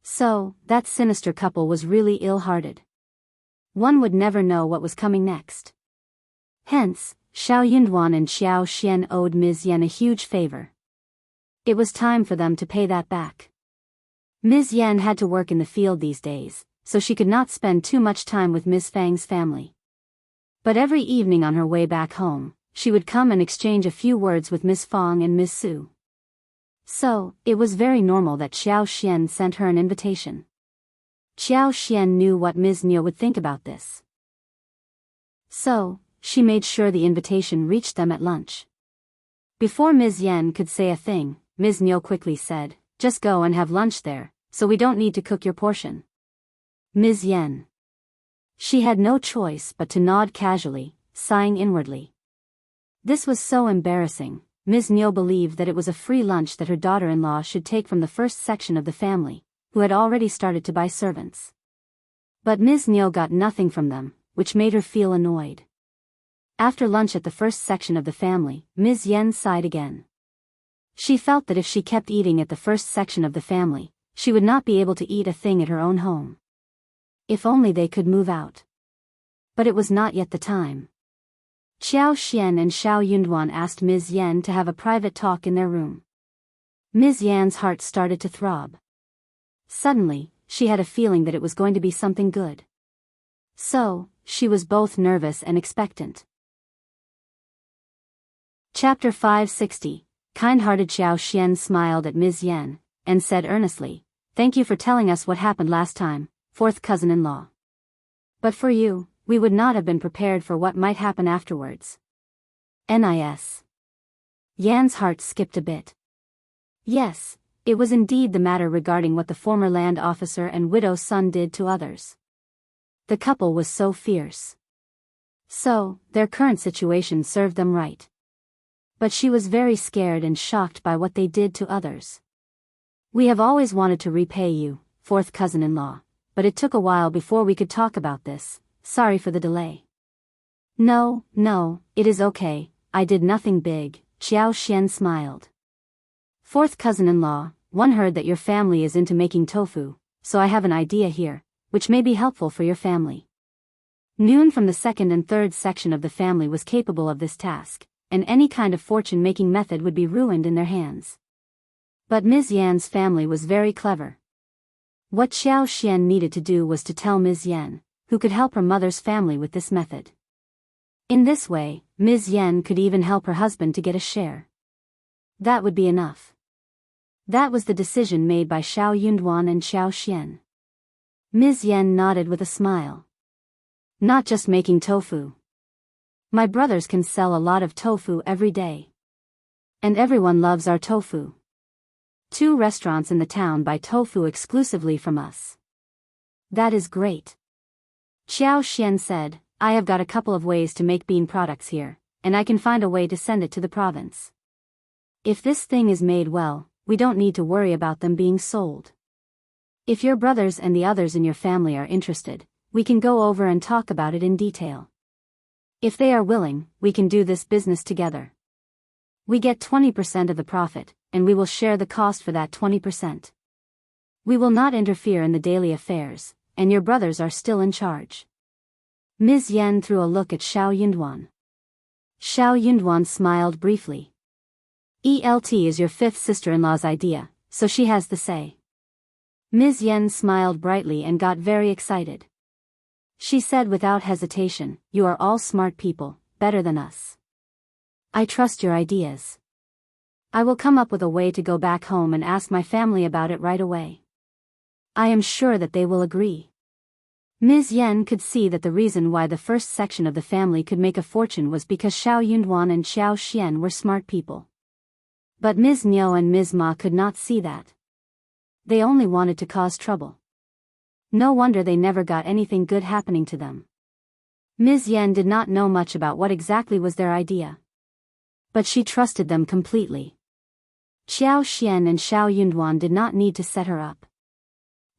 So, that sinister couple was really ill-hearted. One would never know what was coming next. Hence, Xiao Yunduan and Qiao Xian owed Ms.Yan a huge favor. It was time for them to pay that back. Ms.Yan had to work in the field these days, so she could not spend too much time with Ms. Fang's family. But every evening on her way back home, she would come and exchange a few words with Miss Fang and Miss Su. So, it was very normal that Qiao Xian sent her an invitation. Qiao Xian knew what Ms. Niu would think about this. So, she made sure the invitation reached them at lunch. Before Ms. Yan could say a thing, Ms. Niu quickly said, "Just go and have lunch there, so we don't need to cook your portion." Ms. Yan. She had no choice but to nod casually, sighing inwardly. This was so embarrassing. Ms. Niu believed that it was a free lunch that her daughter-in-law should take from the first section of the family, who had already started to buy servants. But Ms. Niu got nothing from them, which made her feel annoyed. After lunch at the first section of the family, Ms. Yan sighed again. She felt that if she kept eating at the first section of the family, she would not be able to eat a thing at her own home. If only they could move out. But it was not yet the time. Qiao Xian and Xiao Yunduan asked Ms. Yan to have a private talk in their room. Ms. Yan's heart started to throb. Suddenly, she had a feeling that it was going to be something good. So, she was both nervous and expectant. Chapter 560. Kind-hearted Qiao Xian smiled at Ms. Yan, and said earnestly, "Thank you for telling us what happened last time, fourth cousin-in-law. But for you, we would not have been prepared for what might happen afterwards." Nis. Yan's heart skipped a bit. Yes, it was indeed the matter regarding what the former land officer and widow's son did to others. The couple was so fierce. So, their current situation served them right. But she was very scared and shocked by what they did to others. "We have always wanted to repay you, fourth cousin-in-law, but it took a while before we could talk about this. Sorry for the delay." No, it is okay, I did nothing big," Qiao Xian smiled. "Fourth cousin-in-law, one heard that your family is into making tofu, so I have an idea here, which may be helpful for your family." Noon from the second and third section of the family was capable of this task, and any kind of fortune-making method would be ruined in their hands. But Ms. Yan's family was very clever. What Qiao Xian needed to do was to tell Ms. Yan, who could help her mother's family with this method. In this way, Ms. Yan could even help her husband to get a share. That would be enough. That was the decision made by Xiao Yunduan and Qiao Xian. Ms. Yan nodded with a smile. "Not just making tofu. My brothers can sell a lot of tofu every day. And everyone loves our tofu. 2 restaurants in the town buy tofu exclusively from us." "That is great." Qiao Xian said, "I have got a couple of ways to make bean products here, and I can find a way to send it to the province. If this thing is made well, we don't need to worry about them being sold. If your brothers and the others in your family are interested, we can go over and talk about it in detail. If they are willing, we can do this business together. We get 20% of the profit, and we will share the cost for that 20%. We will not interfere in the daily affairs, and your brothers are still in charge." Ms. Yan threw a look at Xiao Yunduan. Xiao Yunduan smiled briefly. "ELT is your 5th sister-in-law's idea, so she has the say." Ms. Yan smiled brightly and got very excited. She said without hesitation, "You are all smart people, better than us. I trust your ideas. I will come up with a way to go back home and ask my family about it right away. I am sure that they will agree." Ms. Yan could see that the reason why the first section of the family could make a fortune was because Xiao Yunduan and Qiao Xian were smart people. But Ms. Niu and Ms. Ma could not see that. They only wanted to cause trouble. No wonder they never got anything good happening to them. Ms. Yan did not know much about what exactly was their idea. But she trusted them completely. Qiao Xian and Xiao Yunduan did not need to set her up.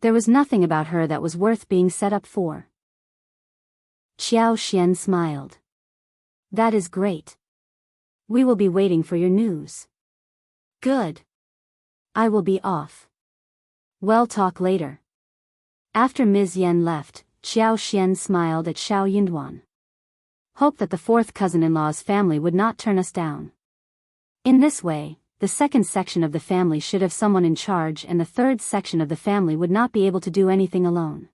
There was nothing about her that was worth being set up for. Qiao Xian smiled. That is great. We will be waiting for your news. Good. I will be off. We'll talk later. After Ms.Yan left, Qiao Xian smiled at Xiao Yunduan. Hope that the fourth cousin-in-law's family would not turn us down. In this way, the second section of the family should have someone in charge and the third section of the family would not be able to do anything alone.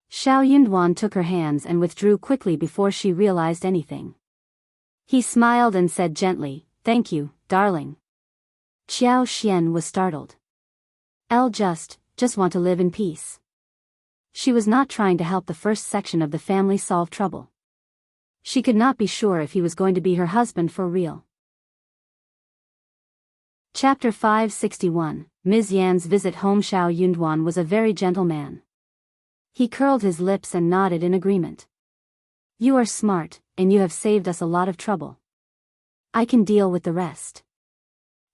Xiao Yunduan took her hands and withdrew quickly before she realized anything. He smiled and said gently, "Thank you, darling." Qiao Xian was startled. "I'll just want to live in peace." She was not trying to help the first section of the family solve trouble. She could not be sure if he was going to be her husband for real. Chapter 561, Ms. Yan's visit home. Xiao Yunduan was a very gentle man. He curled his lips and nodded in agreement. "You are smart, and you have saved us a lot of trouble. I can deal with the rest."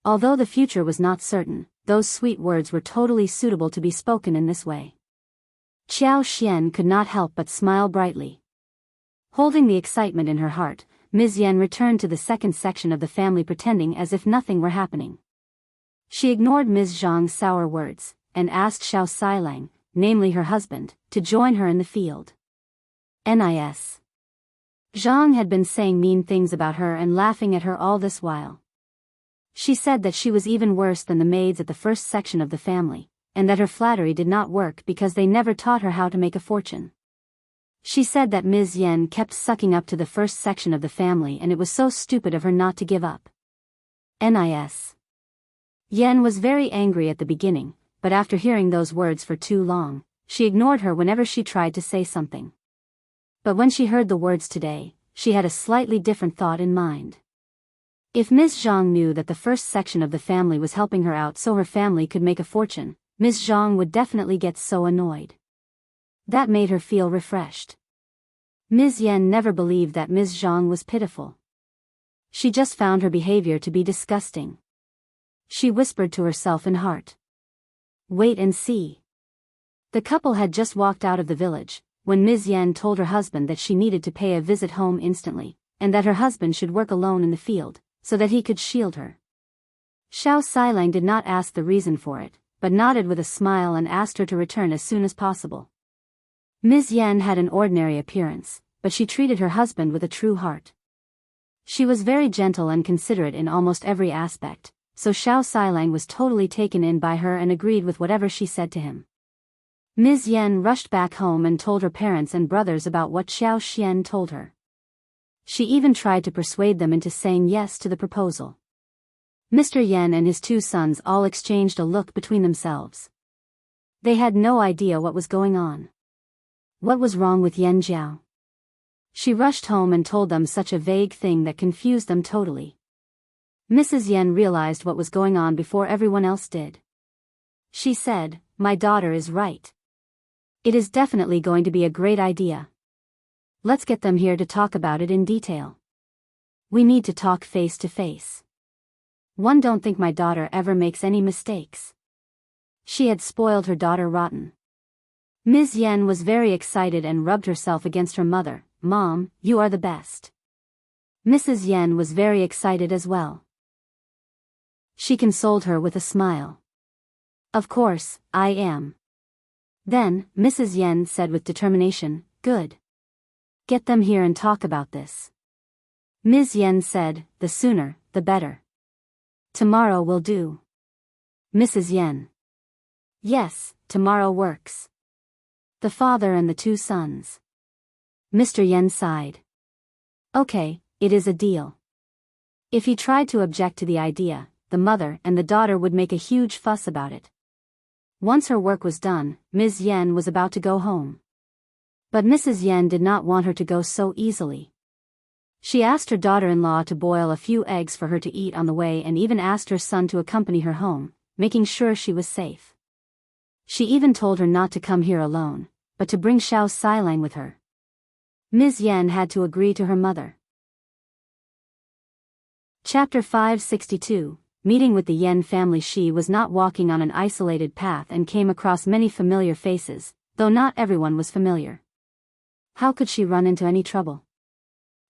Although the future was not certain, those sweet words were totally suitable to be spoken in this way. Qiao Xian could not help but smile brightly. Holding the excitement in her heart, Ms. Yan returned to the second section of the family pretending as if nothing were happening. She ignored Ms. Zhang's sour words, and asked Xiao Sailang, namely her husband, to join her in the field. Nis. Zhang had been saying mean things about her and laughing at her all this while. She said that she was even worse than the maids at the first section of the family, and that her flattery did not work because they never taught her how to make a fortune. She said that Ms. Yan kept sucking up to the first section of the family and it was so stupid of her not to give up. Nis. Yan was very angry at the beginning, but after hearing those words for too long, she ignored her whenever she tried to say something. But when she heard the words today, she had a slightly different thought in mind. If Ms. Zhang knew that the first section of the family was helping her out so her family could make a fortune, Ms. Zhang would definitely get so annoyed. That made her feel refreshed. Ms. Yan never believed that Ms. Zhang was pitiful. She just found her behavior to be disgusting. She whispered to herself in heart. Wait and see. The couple had just walked out of the village, when Ms. Yan told her husband that she needed to pay a visit home instantly, and that her husband should work alone in the field, so that he could shield her. Xiao Sailang did not ask the reason for it, but nodded with a smile and asked her to return as soon as possible. Ms. Yan had an ordinary appearance, but she treated her husband with a true heart. She was very gentle and considerate in almost every aspect, so Xiao Sailang was totally taken in by her and agreed with whatever she said to him. Ms. Yan rushed back home and told her parents and brothers about what Xiao Xian told her. She even tried to persuade them into saying yes to the proposal. Mr. Yan and his two sons all exchanged a look between themselves. They had no idea what was going on. What was wrong with Yan Zhao? She rushed home and told them such a vague thing that confused them totally. Mrs. Yan realized what was going on before everyone else did. She said, "My daughter is right. It is definitely going to be a great idea. Let's get them here to talk about it in detail. We need to talk face to face. One don't think my daughter ever makes any mistakes." She had spoiled her daughter rotten. Ms. Yan was very excited and rubbed herself against her mother. "Mom, you are the best." Mrs. Yan was very excited as well. She consoled her with a smile. "Of course, I am." Then, Mrs. Yan said with determination, "Good. Get them here and talk about this." Ms. Yan said, "The sooner, the better. Tomorrow will do." Mrs. Yan. "Yes, tomorrow works." The father and the two sons. Mr. Yan sighed. "Okay, it is a deal." If he tried to object to the idea, the mother and the daughter would make a huge fuss about it. Once her work was done, Ms. Yan was about to go home. But Mrs. Yan did not want her to go so easily. She asked her daughter-in-law to boil a few eggs for her to eat on the way and even asked her son to accompany her home, making sure she was safe. She even told her not to come here alone, but to bring Xiao Sailang with her. Ms. Yan had to agree to her mother. Chapter 562, Meeting with the Yan family. She was not walking on an isolated path and came across many familiar faces, though not everyone was familiar. How could she run into any trouble?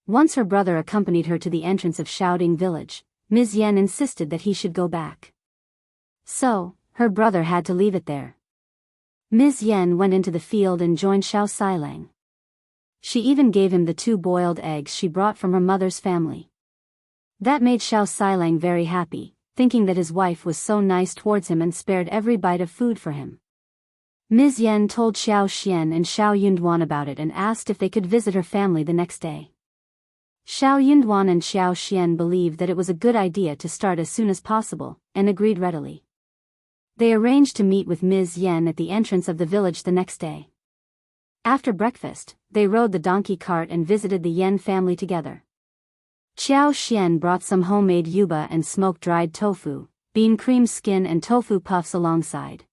Once her brother accompanied her to the entrance of Shouting Village, Ms.Yan insisted that he should go back. So, her brother had to leave it there. Ms.Yan went into the field and joined Xiao Silang. She even gave him the 2 boiled eggs she brought from her mother's family. That made Xiao Silang very happy, thinking that his wife was so nice towards him and spared every bite of food for him. Ms.Yan told Xiao Xian and Xiao Yunduan about it and asked if they could visit her family the next day. Xiao Yunduan and Xiao Xian believed that it was a good idea to start as soon as possible, and agreed readily. They arranged to meet with Ms.Yan at the entrance of the village the next day. After breakfast, they rode the donkey cart and visited the Yan family together. Qiao Xian brought some homemade yuba and smoke-dried tofu, bean cream skin and tofu puffs alongside.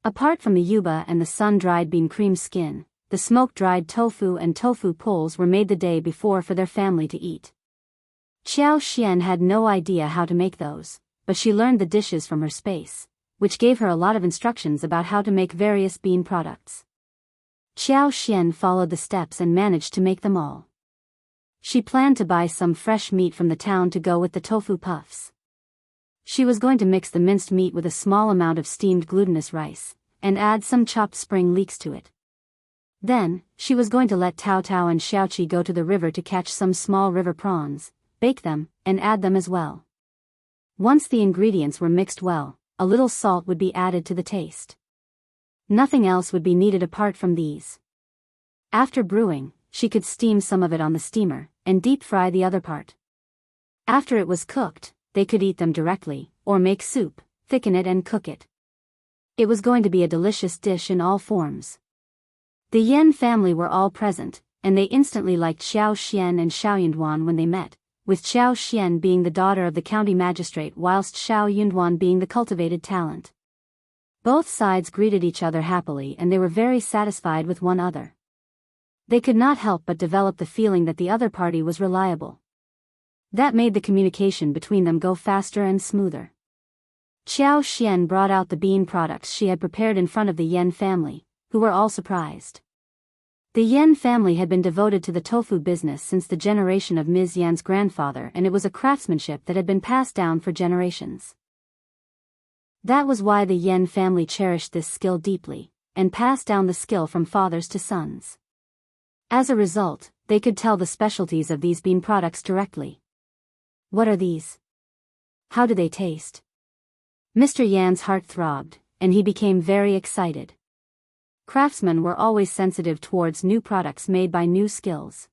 Apart from the yuba and the sun-dried bean cream skin, the smoke-dried tofu and tofu poles were made the day before for their family to eat. Qiao Xian had no idea how to make those, but she learned the dishes from her space, which gave her a lot of instructions about how to make various bean products. Qiao Xian followed the steps and managed to make them all. She planned to buy some fresh meat from the town to go with the tofu puffs. She was going to mix the minced meat with a small amount of steamed glutinous rice, and add some chopped spring leeks to it. Then, she was going to let Tao Tao and Xiaoqi go to the river to catch some small river prawns, bake them, and add them as well. Once the ingredients were mixed well, a little salt would be added to the taste. Nothing else would be needed apart from these. After brewing, she could steam some of it on the steamer, and deep fry the other part. After it was cooked, they could eat them directly, or make soup, thicken it and cook it. It was going to be a delicious dish in all forms. The Yan family were all present, and they instantly liked Xiao Xian and Xiao Yunduan when they met, with Xiao Xian being the daughter of the county magistrate whilst Xiao Yunduan being the cultivated talent. Both sides greeted each other happily and they were very satisfied with one another. They could not help but develop the feeling that the other party was reliable. That made the communication between them go faster and smoother. Qiao Xian brought out the bean products she had prepared in front of the Yan family, who were all surprised. The Yan family had been devoted to the tofu business since the generation of Ms. Yan's grandfather, and it was a craftsmanship that had been passed down for generations. That was why the Yan family cherished this skill deeply, and passed down the skill from fathers to sons. As a result, they could tell the specialties of these bean products directly. What are these? How do they taste? Mr. Yan's heart throbbed, and he became very excited. Craftsmen were always sensitive towards new products made by new skills.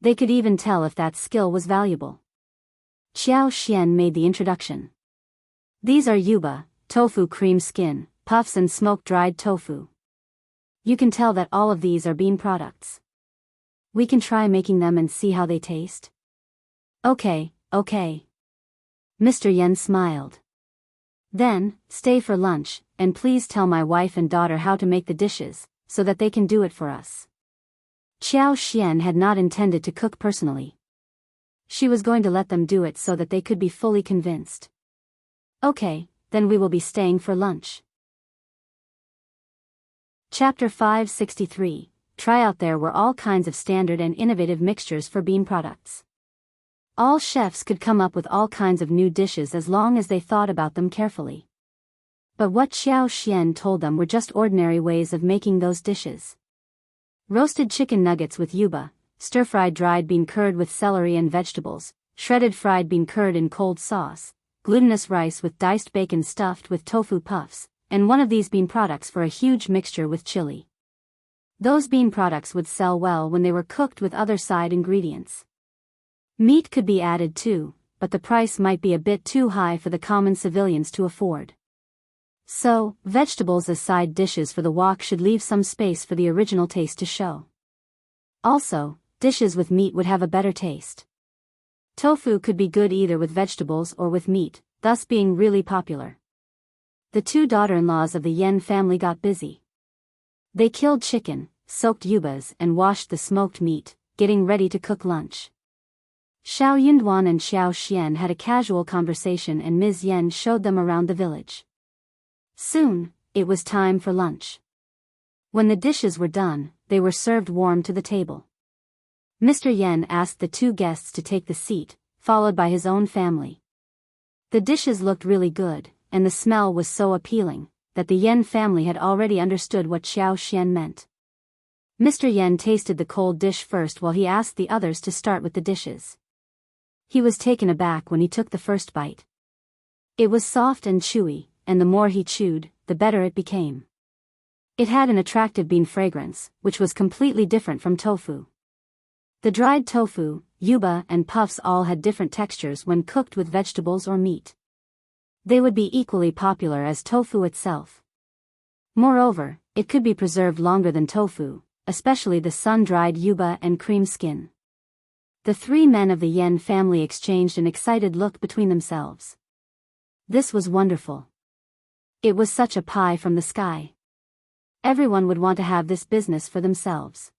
They could even tell if that skill was valuable. Qiao Xian made the introduction. These are yuba, tofu cream skin, puffs and smoke-dried tofu. You can tell that all of these are bean products. We can try making them and see how they taste. Okay. Mr. Yan smiled. Then, stay for lunch, and please tell my wife and daughter how to make the dishes, so that they can do it for us. Qiao Xian had not intended to cook personally. She was going to let them do it so that they could be fully convinced. Okay, then we will be staying for lunch. Chapter 563, Tryout. There were all kinds of standard and innovative mixtures for bean products. All chefs could come up with all kinds of new dishes as long as they thought about them carefully. But what Qiao Xian told them were just ordinary ways of making those dishes. Roasted chicken nuggets with yuba, stir-fried dried bean curd with celery and vegetables, shredded fried bean curd in cold sauce, glutinous rice with diced bacon stuffed with tofu puffs, and one of these bean products for a huge mixture with chili. Those bean products would sell well when they were cooked with other side ingredients. Meat could be added too, but the price might be a bit too high for the common civilians to afford. So, vegetables as side dishes for the wok should leave some space for the original taste to show. Also, dishes with meat would have a better taste. Tofu could be good either with vegetables or with meat, thus being really popular. The 2 daughter-in-laws of the Yan family got busy. They killed chicken, soaked yubas and washed the smoked meat, getting ready to cook lunch. Xiao Yunduan and Xiao Xian had a casual conversation and Ms.Yan showed them around the village. Soon, it was time for lunch. When the dishes were done, they were served warm to the table. Mr. Yan asked the two guests to take the seat, followed by his own family. The dishes looked really good, and the smell was so appealing, that the Yan family had already understood what Xiao Xian meant. Mr. Yan tasted the cold dish first while he asked the others to start with the dishes. He was taken aback when he took the first bite. It was soft and chewy, and the more he chewed, the better it became. It had an attractive bean fragrance, which was completely different from tofu. The dried tofu, yuba and puffs all had different textures when cooked with vegetables or meat. They would be equally popular as tofu itself. Moreover, it could be preserved longer than tofu, especially the sun-dried yuba and cream skin. The three men of the Yan family exchanged an excited look between themselves. This was wonderful. It was such a pie from the sky. Everyone would want to have this business for themselves.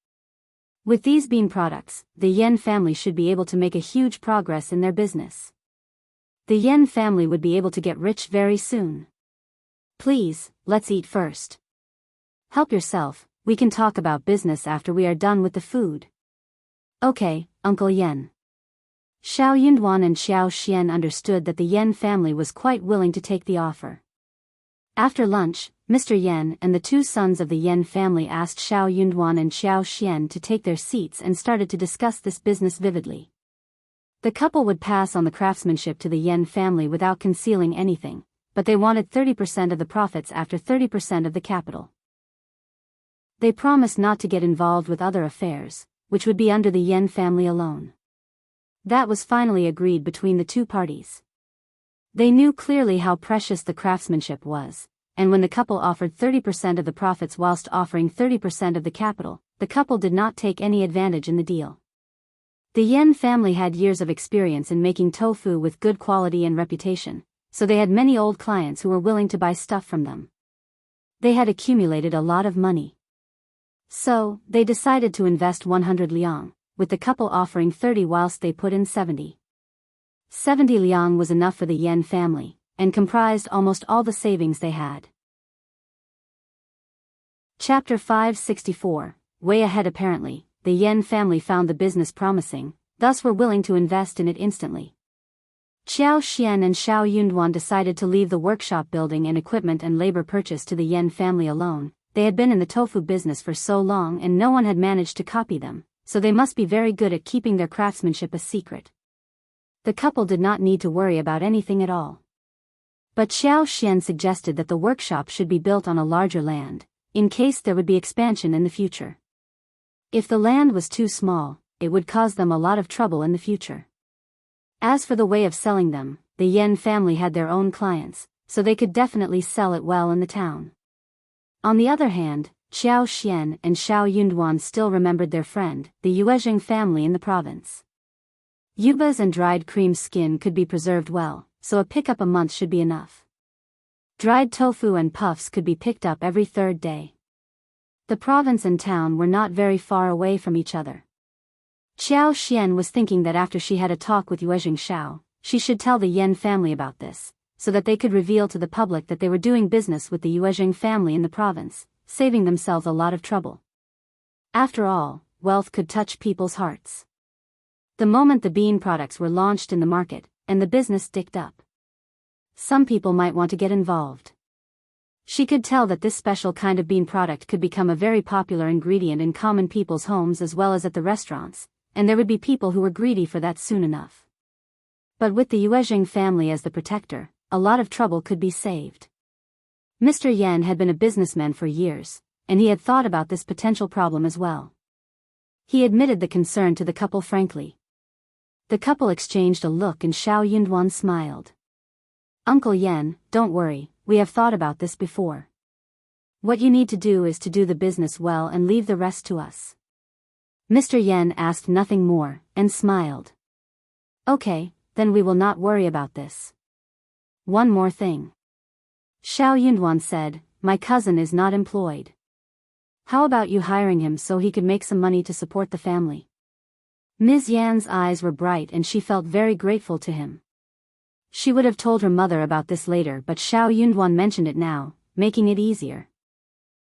With these bean products, the Yan family should be able to make a huge progress in their business. The Yan family would be able to get rich very soon. Please, let's eat first. Help yourself, we can talk about business after we are done with the food. Okay, Uncle Yan. Xiao Yunduan and Xiao Xian understood that the Yan family was quite willing to take the offer. After lunch, Mr. Yan and the two sons of the Yan family asked Xiao Yunduan and Xiao Xian to take their seats and started to discuss this business vividly. The couple would pass on the craftsmanship to the Yan family without concealing anything, but they wanted 30% of the profits after 30% of the capital. They promised not to get involved with other affairs, which would be under the Yan family alone. That was finally agreed between the two parties. They knew clearly how precious the craftsmanship was, and when the couple offered 30% of the profits whilst offering 30% of the capital, the couple did not take any advantage in the deal. The Yan family had years of experience in making tofu with good quality and reputation, so they had many old clients who were willing to buy stuff from them. They had accumulated a lot of money. So, they decided to invest 100 liang, with the couple offering 30 whilst they put in 70. 70 liang was enough for the Yan family, and comprised almost all the savings they had. Chapter 564, Way ahead. Apparently, the Yan family found the business promising, thus were willing to invest in it instantly. Qiao Xian and Xiao Yunduan decided to leave the workshop building and equipment and labor purchase to the Yan family alone. They had been in the tofu business for so long and no one had managed to copy them, so they must be very good at keeping their craftsmanship a secret. The couple did not need to worry about anything at all. But Xiao Xian suggested that the workshop should be built on a larger land, in case there would be expansion in the future. If the land was too small, it would cause them a lot of trouble in the future. As for the way of selling them, the Yan family had their own clients, so they could definitely sell it well in the town. On the other hand, Xiao Xian and Xiao Yunduan still remembered their friend, the Yuezheng family in the province. Yubas and dried cream skin could be preserved well, so a pickup a month should be enough. Dried tofu and puffs could be picked up every third day. The province and town were not very far away from each other. Xiao Xian was thinking that after she had a talk with Yuezheng Xiao, she should tell the Yan family about this, so that they could reveal to the public that they were doing business with the Yuezheng family in the province, saving themselves a lot of trouble. After all, wealth could touch people's hearts. The moment the bean products were launched in the market, and the business picked up, some people might want to get involved. She could tell that this special kind of bean product could become a very popular ingredient in common people's homes as well as at the restaurants, and there would be people who were greedy for that soon enough. But with the Yuezheng family as the protector, a lot of trouble could be saved. Mr. Yan had been a businessman for years, and he had thought about this potential problem as well. He admitted the concern to the couple frankly. The couple exchanged a look and Xiao Yunduan smiled. Uncle Yan, don't worry, we have thought about this before. What you need to do is to do the business well and leave the rest to us. Mr. Yan asked nothing more, and smiled. Okay, then we will not worry about this. One more thing. Xiao Yunduan said, my cousin is not employed. How about you hiring him so he could make some money to support the family? Ms. Yan's eyes were bright and she felt very grateful to him. She would have told her mother about this later, but Zhao Yunduan mentioned it now, making it easier.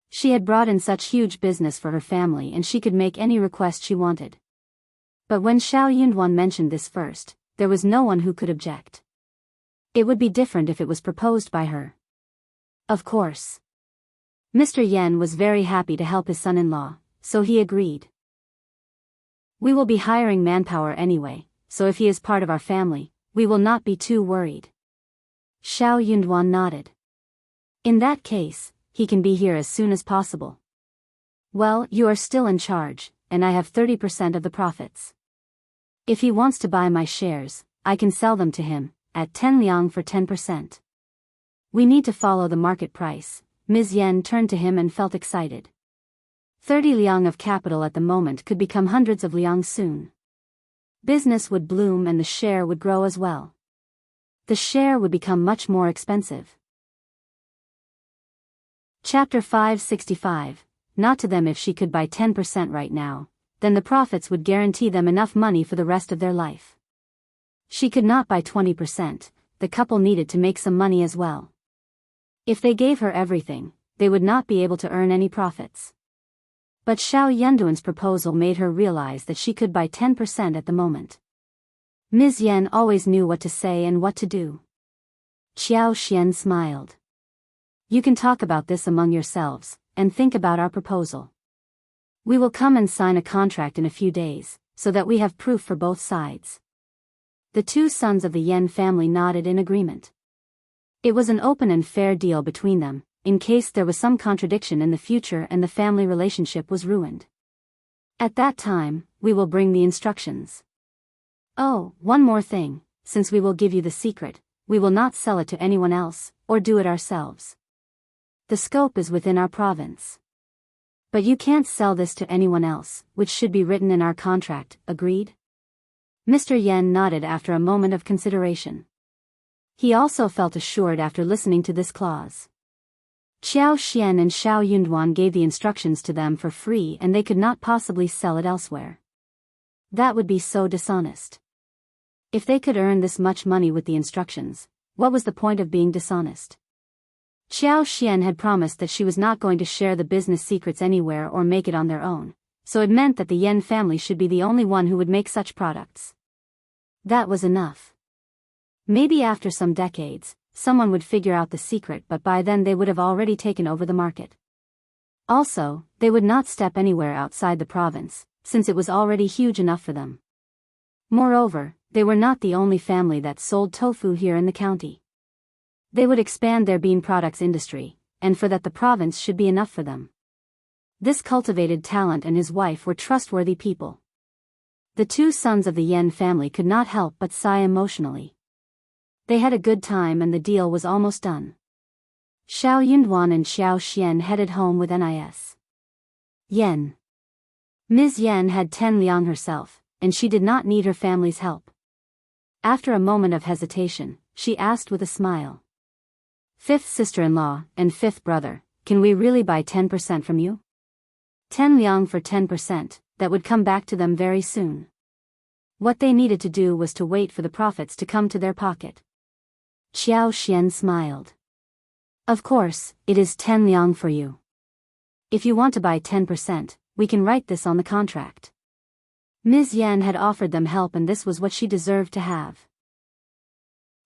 She had brought in such huge business for her family and she could make any request she wanted. But when Zhao Yunduan mentioned this first, there was no one who could object. It would be different if it was proposed by her. Of course. Mr. Yan was very happy to help his son-in-law, so he agreed. We will be hiring manpower anyway, so if he is part of our family, we will not be too worried. Zhao Yunduan nodded. In that case, he can be here as soon as possible. Well, you are still in charge, and I have 30% of the profits. If he wants to buy my shares, I can sell them to him, at 10 liang for 10%. We need to follow the market price. Ms. Yan turned to him and felt excited. 30 liang of capital at the moment could become hundreds of liang soon. Business would bloom and the share would grow as well. The share would become much more expensive. Chapter 565. Not to them. If she could buy 10% right now, then the profits would guarantee them enough money for the rest of their life. She could not buy 20%, the couple needed to make some money as well. If they gave her everything, they would not be able to earn any profits. But Zhao Yunduan's proposal made her realize that she could buy 10% at the moment. Ms. Yan always knew what to say and what to do. Qiao smiled. You can talk about this among yourselves, and think about our proposal. We will come and sign a contract in a few days, so that we have proof for both sides. The two sons of the Yan family nodded in agreement. It was an open and fair deal between them, in case there was some contradiction in the future and the family relationship was ruined. At that time, we will bring the instructions. Oh, one more thing, since we will give you the secret, we will not sell it to anyone else, or do it ourselves. The scope is within our province. But you can't sell this to anyone else, which should be written in our contract, agreed? Mr. Yan nodded after a moment of consideration. He also felt assured after listening to this clause. Qiao Xian and Zhao Yunduan gave the instructions to them for free and they could not possibly sell it elsewhere. That would be so dishonest. If they could earn this much money with the instructions, what was the point of being dishonest? Qiao Xian had promised that she was not going to share the business secrets anywhere or make it on their own, so it meant that the Yan family should be the only one who would make such products. That was enough. Maybe after some decades, someone would figure out the secret, but by then they would have already taken over the market. Also, they would not step anywhere outside the province, since it was already huge enough for them. Moreover, they were not the only family that sold tofu here in the county. They would expand their bean products industry, and for that the province should be enough for them. This cultivated talent and his wife were trustworthy people. The two sons of the Yan family could not help but sigh emotionally. They had a good time and the deal was almost done. Zhao Yunduan and Qiao Xian headed home with Nis. Yan. Ms. Yan had 10 liang herself, and she did not need her family's help. After a moment of hesitation, she asked with a smile. Fifth sister-in-law and fifth brother, can we really buy 10% from you? 10 liang for 10%, that would come back to them very soon. What they needed to do was to wait for the profits to come to their pocket. Qiao Xian smiled. Of course, it is 10 liang for you. If you want to buy 10%, we can write this on the contract. Ms. Yan had offered them help and this was what she deserved to have.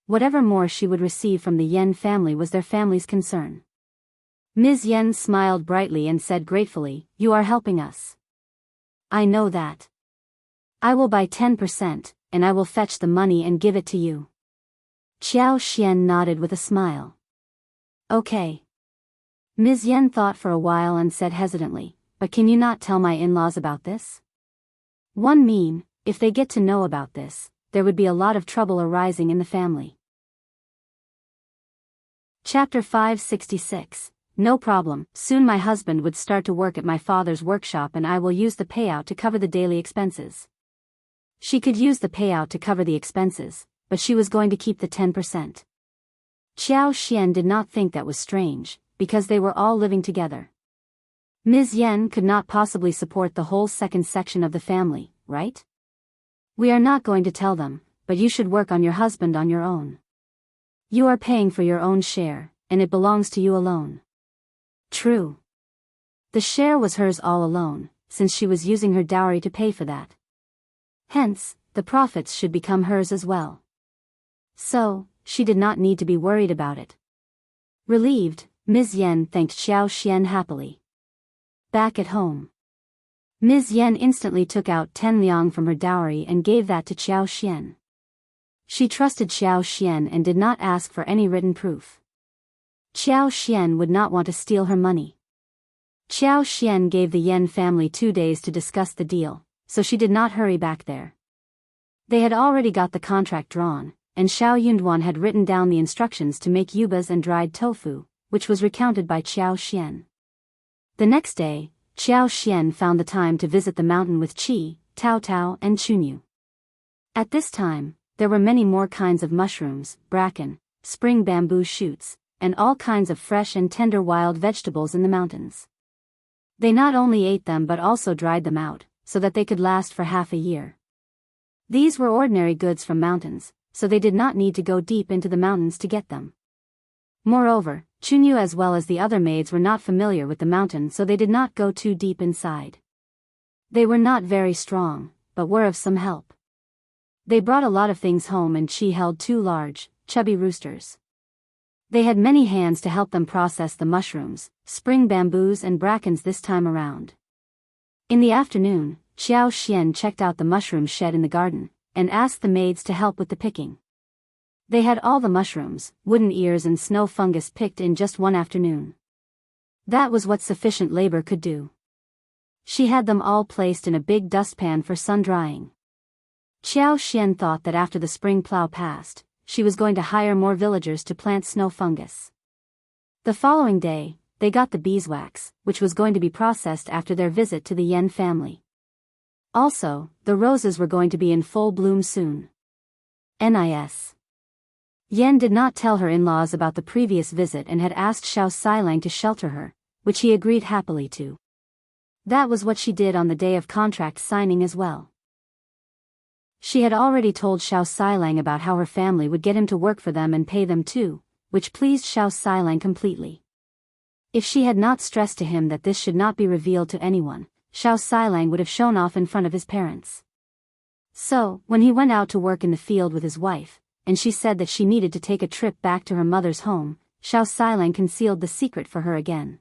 Whatever more she would receive from the Yan family was their family's concern. Ms. Yan smiled brightly and said gratefully, "You are helping us. I know that. I will buy 10%, and I will fetch the money and give it to you." Qiao Xian nodded with a smile. Okay. Ms. Yan thought for a while and said hesitantly, "But can you not tell my in-laws about this? One mean, if they get to know about this, there would be a lot of trouble arising in the family." Chapter 566. No problem, soon my husband would start to work at my father's workshop and I will use the payout to cover the daily expenses. She could use the payout to cover the expenses, but she was going to keep the 10%. Qiao Xian did not think that was strange, because they were all living together. Ms. Yan could not possibly support the whole second section of the family, right? We are not going to tell them, but you should work on your husband on your own. You are paying for your own share, and it belongs to you alone. True. The share was hers all alone, since she was using her dowry to pay for that. Hence, the profits should become hers as well. So, she did not need to be worried about it. Relieved, Ms.Yan thanked Qiao happily. Back at home, Ms.Yan instantly took out 10 liang from her dowry and gave that to Qiao. She trusted Qiao and did not ask for any written proof. Qiao would not want to steal her money. Qiao gave the Yan family 2 days to discuss the deal, so she did not hurry back there. They had already got the contract drawn, and Xiao Yunduan had written down the instructions to make yubas and dried tofu, which was recounted by Qiao. The next day, Qiao found the time to visit the mountain with Qi, Tao and Qiuyue. At this time, there were many more kinds of mushrooms, bracken, spring bamboo shoots, and all kinds of fresh and tender wild vegetables in the mountains. They not only ate them but also dried them out, so that they could last for half a year. These were ordinary goods from mountains, so they did not need to go deep into the mountains to get them. Moreover, Qiuyue as well as the other maids were not familiar with the mountain, so they did not go too deep inside. They were not very strong, but were of some help. They brought a lot of things home, and Qi held 2 large, chubby roosters. They had many hands to help them process the mushrooms, spring bamboos and brackens this time around. In the afternoon, Qiao checked out the mushroom shed in the garden, and asked the maids to help with the picking. They had all the mushrooms, wooden ears and snow fungus picked in just one afternoon. That was what sufficient labor could do. She had them all placed in a big dustpan for sun drying. Qiao thought that after the spring plow passed, she was going to hire more villagers to plant snow fungus. The following day, they got the beeswax, which was going to be processed after their visit to the Yan family. Also, the roses were going to be in full bloom soon. Nis. Yan did not tell her in-laws about the previous visit and had asked Xiao Sailang to shelter her, which he agreed happily to. That was what she did on the day of contract signing as well. She had already told Xiao Sailang about how her family would get him to work for them and pay them too, which pleased Xiao Sailang completely. If she had not stressed to him that this should not be revealed to anyone, Xiao Sailang would have shown off in front of his parents. So, when he went out to work in the field with his wife, and she said that she needed to take a trip back to her mother's home, Xiao Sailang concealed the secret for her again.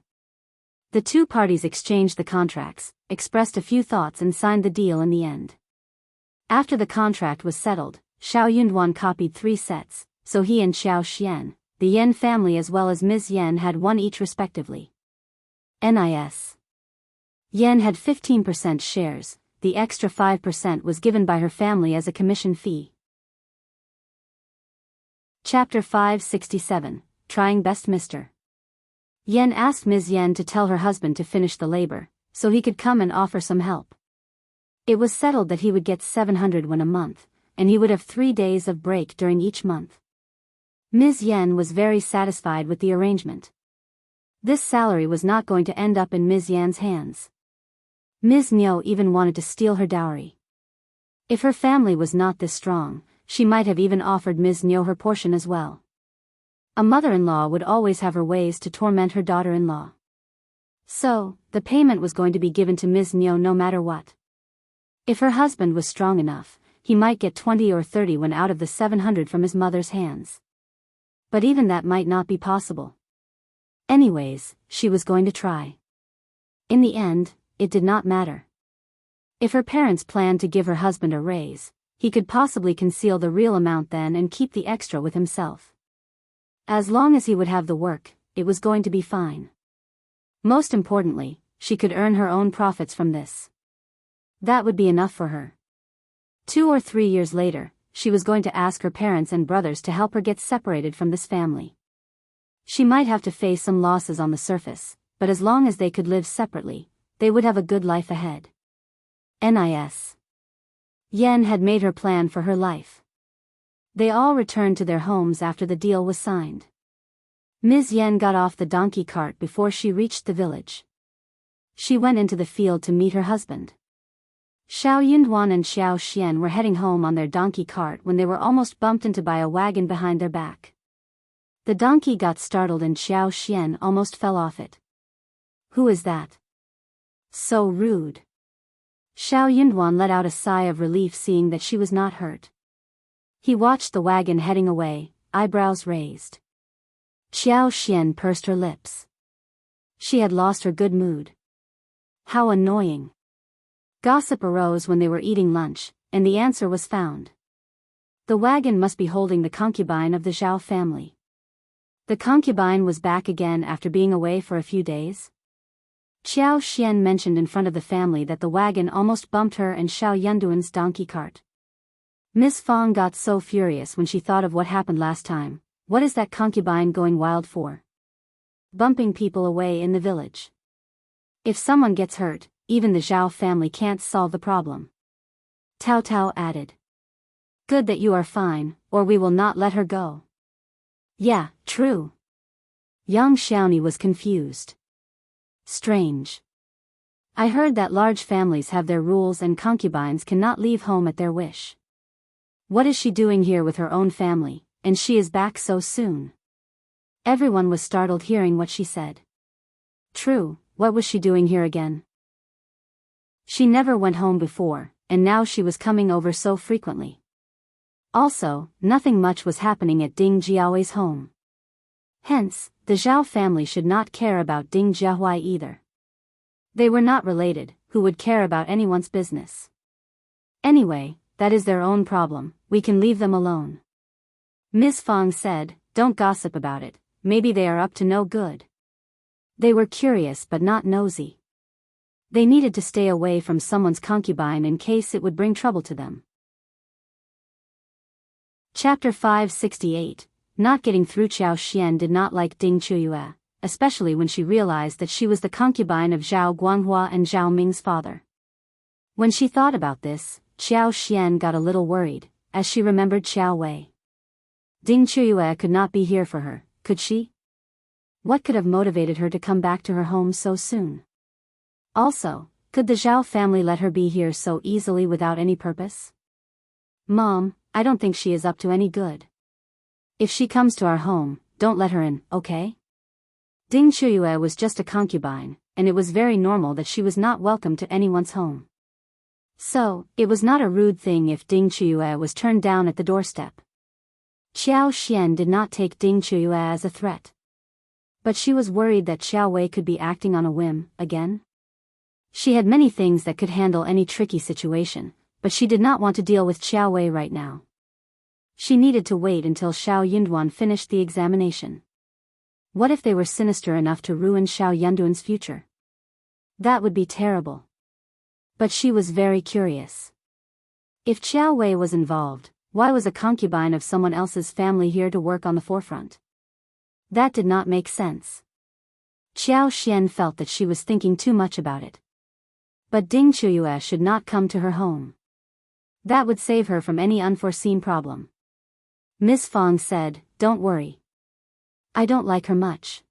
The 2 parties exchanged the contracts, expressed a few thoughts and signed the deal in the end. After the contract was settled, Xiao Yunduan copied 3 sets, so he and Qiao, the Yan family as well as Ms.Yan had 1 each respectively. Nis. Yan had 15% shares, the extra 5% was given by her family as a commission fee. Chapter 567, Trying Best Mr. Yan asked Ms.Yan to tell her husband to finish the labor, so he could come and offer some help. It was settled that he would get 700 won a month, and he would have 3 days of break during each month. Ms.Yan was very satisfied with the arrangement. This salary was not going to end up in Ms.Yan's hands. Ms. Niu even wanted to steal her dowry. If her family was not this strong, she might have even offered Ms. Niu her portion as well. A mother-in-law would always have her ways to torment her daughter-in-law. So, the payment was going to be given to Ms. Niu no matter what. If her husband was strong enough, he might get 20 or 30 when out of the 700 from his mother's hands. But even that might not be possible. Anyways, she was going to try. In the end, it did not matter. If her parents planned to give her husband a raise, he could possibly conceal the real amount then and keep the extra with himself. As long as he would have the work, it was going to be fine. Most importantly, she could earn her own profits from this. That would be enough for her. 2 or 3 years later, she was going to ask her parents and brothers to help her get separated from this family. She might have to face some losses on the surface, but as long as they could live separately, they would have a good life ahead. Nis. Yan had made her plan for her life. They all returned to their homes after the deal was signed. Ms. Yan got off the donkey cart before she reached the village. She went into the field to meet her husband. Xiao Yunduan and Xiao Xian were heading home on their donkey cart when they were almost bumped into by a wagon behind their back. The donkey got startled and Xiao Xian almost fell off it. "Who is that? So rude." Xiao Yunduan let out a sigh of relief seeing that she was not hurt. He watched the wagon heading away, eyebrows raised. Xiao Xian pursed her lips. She had lost her good mood. How annoying. Gossip arose when they were eating lunch, and the answer was found. The wagon must be holding the concubine of the Zhao family. The concubine was back again after being away for a few days. Xiao Xian mentioned in front of the family that the wagon almost bumped her and Xiao Yunduan's donkey cart. Miss Fang got so furious when she thought of what happened last time. What is that concubine going wild for? Bumping people away in the village. If someone gets hurt, even the Zhao family can't solve the problem. Tao Tao added. Good that you are fine, or we will not let her go. Yeah, true. Young Xiaoni was confused. Strange. I heard that large families have their rules and concubines cannot leave home at their wish. What is she doing here with her own family, and she is back so soon? Everyone was startled hearing what she said. True, what was she doing here again? She never went home before, and now she was coming over so frequently. Also, nothing much was happening at Ding Jiaohui's home. Hence, the Zhao family should not care about Ding Jiahui either. They were not related, who would care about anyone's business? Anyway, that is their own problem, we can leave them alone. Miss Fang said, don't gossip about it, maybe they are up to no good. They were curious but not nosy. They needed to stay away from someone's concubine in case it would bring trouble to them. Chapter 568. Not getting through. Qiao Xian did not like Ding Qiuyue, especially when she realized that she was the concubine of Zhao Guanghua and Zhao Ming's father. When she thought about this, Qiao Xian got a little worried, as she remembered Qiao Wei. Ding Qiuyue could not be here for her, could she? What could have motivated her to come back to her home so soon? Also, could the Zhao family let her be here so easily without any purpose? Mom, I don't think she is up to any good. If she comes to our home, don't let her in, okay? Ding Qiuyue was just a concubine, and it was very normal that she was not welcome to anyone's home. So, it was not a rude thing if Ding Qiuyue was turned down at the doorstep. Qiao Xian did not take Ding Qiuyue as a threat. But she was worried that Qiao Wei could be acting on a whim, again. She had many things that could handle any tricky situation, but she did not want to deal with Qiao Wei right now. She needed to wait until Xiao Yunduan finished the examination. What if they were sinister enough to ruin Xiao Yunduan's future? That would be terrible. But she was very curious. If Qiao Wei was involved, why was a concubine of someone else's family here to work on the forefront? That did not make sense. Qiao Xian felt that she was thinking too much about it. But Ding Qiuyue should not come to her home. That would save her from any unforeseen problem. Miss Fang said, don't worry. I don't like her much.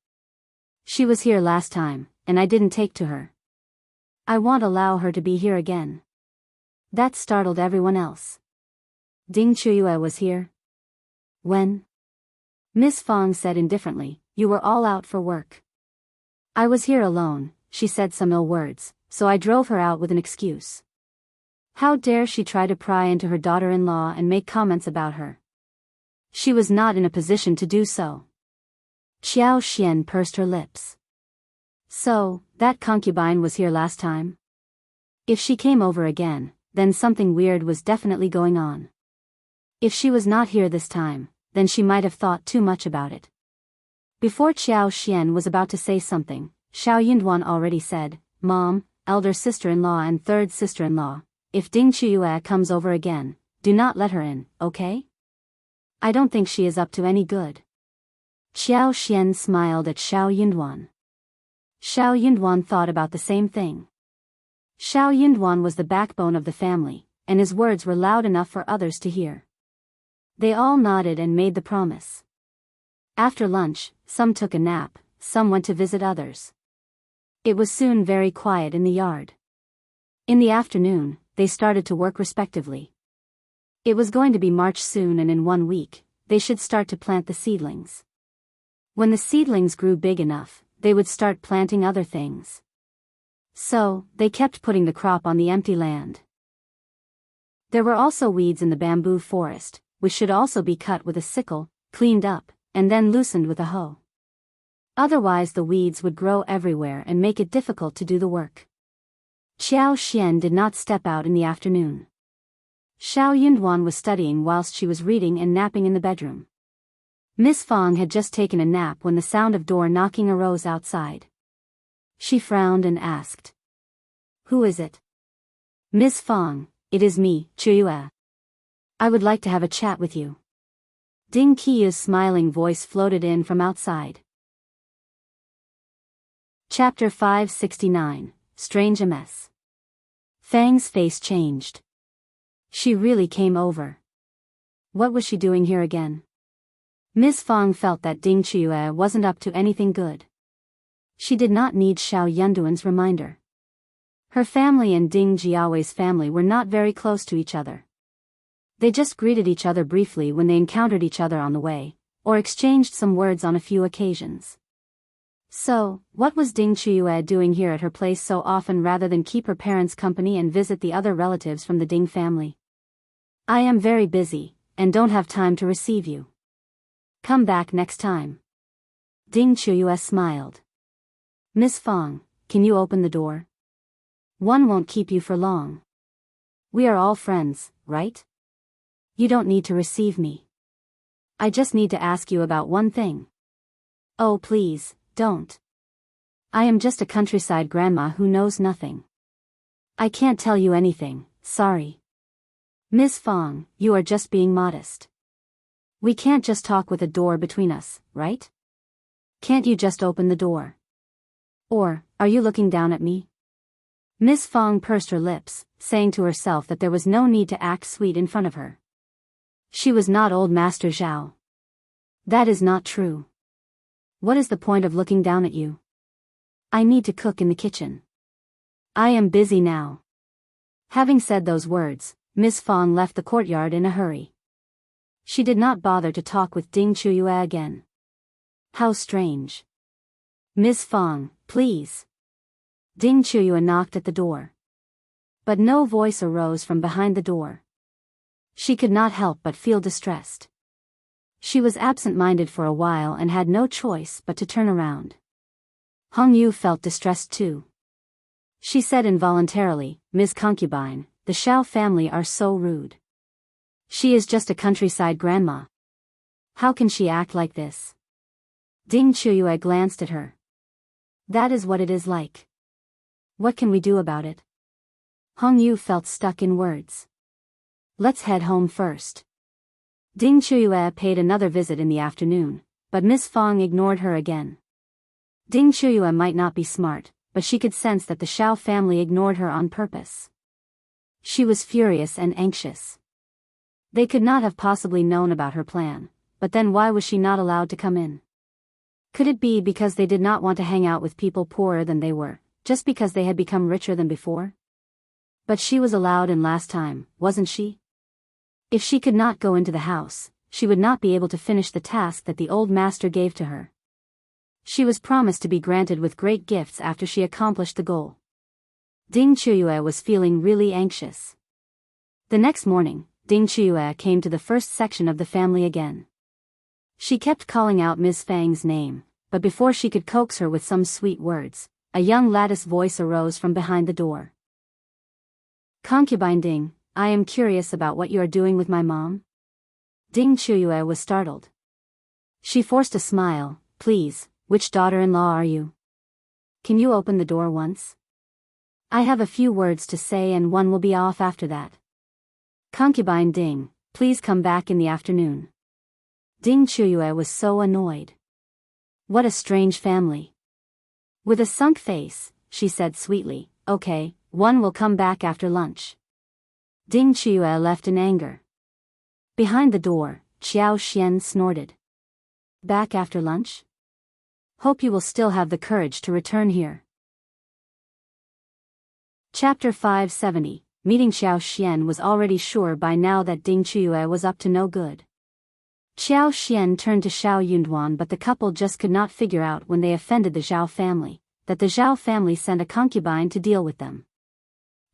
She was here last time, and I didn't take to her. I won't allow her to be here again. That startled everyone else. Ding Qiuyue was here? When? Miss Fang said indifferently, you were all out for work. I was here alone, she said some ill words, so I drove her out with an excuse. How dare she try to pry into her daughter-in-law and make comments about her? She was not in a position to do so. Qiao Xian pursed her lips. So, that concubine was here last time? If she came over again, then something weird was definitely going on. If she was not here this time, then she might have thought too much about it. Before Qiao Xian was about to say something, Xiao Yunduan already said, Mom, elder sister-in-law and third sister-in-law, if Ding Qiuyue comes over again, do not let her in, okay? I don't think she is up to any good. Qiao Xian smiled at Xiao Yunduan. Xiao Yunduan thought about the same thing. Xiao Yunduan was the backbone of the family, and his words were loud enough for others to hear. They all nodded and made the promise. After lunch, some took a nap, some went to visit others. It was soon very quiet in the yard. In the afternoon, they started to work respectively. It was going to be March soon, and in 1 week, they should start to plant the seedlings. When the seedlings grew big enough, they would start planting other things. So, they kept putting the crop on the empty land. There were also weeds in the bamboo forest, which should also be cut with a sickle, cleaned up, and then loosened with a hoe. Otherwise the weeds would grow everywhere and make it difficult to do the work. Qiao did not step out in the afternoon. Zhao Yunduan was studying whilst she was reading and napping in the bedroom. Miss Fang had just taken a nap when the sound of door knocking arose outside. She frowned and asked, "Who is it?" "Miss Fang, it is me, Qiuyue. I would like to have a chat with you." Ding Qiu's smiling voice floated in from outside. Chapter 569, Strange Mess. Fang's face changed. She really came over. What was she doing here again? Miss Fang felt that Ding Qiuyue wasn't up to anything good. She did not need Zhao Yunduan's reminder. Her family and Ding Jiaowei's family were not very close to each other. They just greeted each other briefly when they encountered each other on the way, or exchanged some words on a few occasions. So, what was Ding Qiuyue doing here at her place so often rather than keep her parents company and visit the other relatives from the Ding family? "I am very busy, and don't have time to receive you. Come back next time." Ding Qiuyue smiled. "Miss Fang, can you open the door? One won't keep you for long. We are all friends, right? You don't need to receive me. I just need to ask you about one thing." "Oh please, don't. I am just a countryside grandma who knows nothing. I can't tell you anything, sorry." "Miss Fang, you are just being modest. We can't just talk with a door between us, right? Can't you just open the door? Or, are you looking down at me?" Miss Fang pursed her lips, saying to herself that there was no need to act sweet in front of her. She was not old Master Zhao. That is not true. What is the point of looking down at you? I need to cook in the kitchen. I am busy now. Having said those words, Miss Fang left the courtyard in a hurry. She did not bother to talk with Ding Qiuyue again. How strange. "Miss Fang, please." Ding Qiuyue knocked at the door. But no voice arose from behind the door. She could not help but feel distressed. She was absent-minded for a while and had no choice but to turn around. Hongyu felt distressed too. She said involuntarily, "Ms. Concubine, the Zhao family are so rude. She is just a countryside grandma. How can she act like this?" Ding Qiuyue glanced at her. "That is what it is like. What can we do about it?" Hongyu felt stuck in words. "Let's head home first." Ding Qiuyue paid another visit in the afternoon, but Miss Fang ignored her again. Ding Qiuyue might not be smart, but she could sense that the Zhao family ignored her on purpose. She was furious and anxious. They could not have possibly known about her plan, but then why was she not allowed to come in? Could it be because they did not want to hang out with people poorer than they were, just because they had become richer than before? But she was allowed in last time, wasn't she? If she could not go into the house, she would not be able to finish the task that the old master gave to her. She was promised to be granted with great gifts after she accomplished the goal. Ding Qiuyue was feeling really anxious. The next morning, Ding Qiuyue came to the first section of the family again. She kept calling out Ms. Fang's name, but before she could coax her with some sweet words, a young lattice voice arose from behind the door. "Concubine Ding, I am curious about what you are doing with my mom." Ding Qiuyue was startled. She forced a smile. "Please, which daughter-in-law are you? Can you open the door once? I have a few words to say and one will be off after that." "Concubine Ding, please come back in the afternoon." Ding Qiuyue was so annoyed. What a strange family. With a sunk face, she said sweetly, "Okay, one will come back after lunch." Ding Qiuyue left in anger. Behind the door, Qiao snorted. "Back after lunch? Hope you will still have the courage to return here." Chapter 570, meeting Qiao was already sure by now that Ding Qiuyue was up to no good. Qiao turned to Xiao Yunduan, but the couple just could not figure out when they offended the Zhao family, that the Zhao family sent a concubine to deal with them.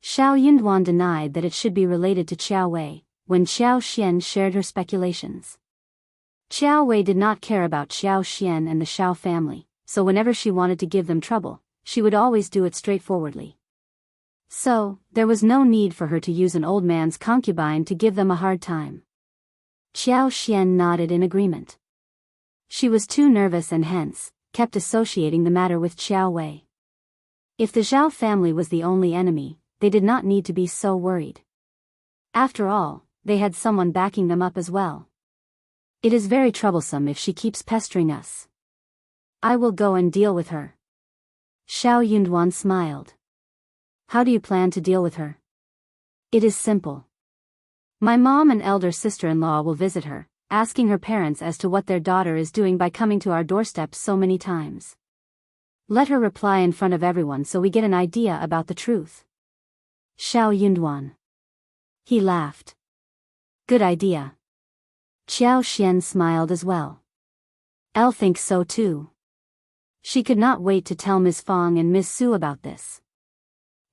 Xiao Yunduan denied that it should be related to Qiuyue, when Qiao shared her speculations. Qiuyue did not care about Qiao and the Xiao family, so whenever she wanted to give them trouble, she would always do it straightforwardly. So, there was no need for her to use an old man's concubine to give them a hard time. Qiao nodded in agreement. She was too nervous and hence, kept associating the matter with Qiuyue. If the Zhao family was the only enemy, they did not need to be so worried. After all, they had someone backing them up as well. It is very troublesome if she keeps pestering us. I will go and deal with her. Xiao Yunduan smiled. How do you plan to deal with her? It is simple. My mom and elder sister-in-law will visit her, asking her parents as to what their daughter is doing by coming to our doorstep so many times. Let her reply in front of everyone so we get an idea about the truth. Xiao Yunduan. He laughed. Good idea. Qiao smiled as well. Elle thinks so too. She could not wait to tell Ms. Fang and Ms. Su about this.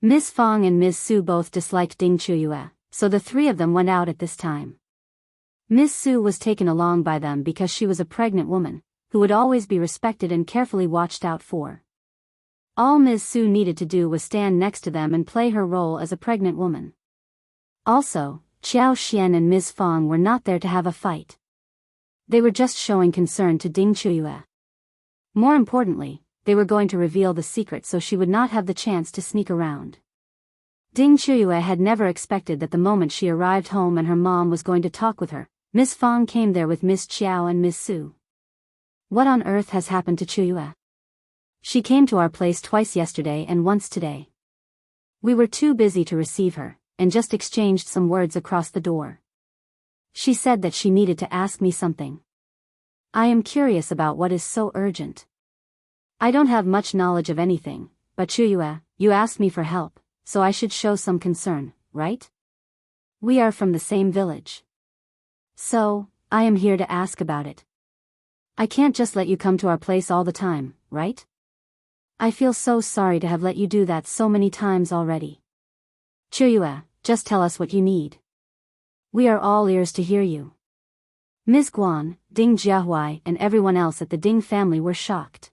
Ms. Fang and Ms. Su both disliked Ding Qiuyue, so the three of them went out at this time. Ms. Su was taken along by them because she was a pregnant woman, who would always be respected and carefully watched out for. All Ms. Su needed to do was stand next to them and play her role as a pregnant woman. Also, Qiao and Ms. Fang were not there to have a fight. They were just showing concern to Ding Qiuyue. More importantly, they were going to reveal the secret so she would not have the chance to sneak around. Ding Qiuyue had never expected that the moment she arrived home and her mom was going to talk with her, Miss Fang came there with Miss Qiao and Miss Su. What on earth has happened to Qiuyue? She came to our place twice yesterday and once today. We were too busy to receive her, and just exchanged some words across the door. She said that she needed to ask me something. I am curious about what is so urgent. I don't have much knowledge of anything, but Qiuyue, you asked me for help, so I should show some concern, right? We are from the same village. So, I am here to ask about it. I can't just let you come to our place all the time, right? I feel so sorry to have let you do that so many times already. Qiuyue, just tell us what you need. We are all ears to hear you. Ms. Guan, Ding Jiahui and everyone else at the Ding family were shocked.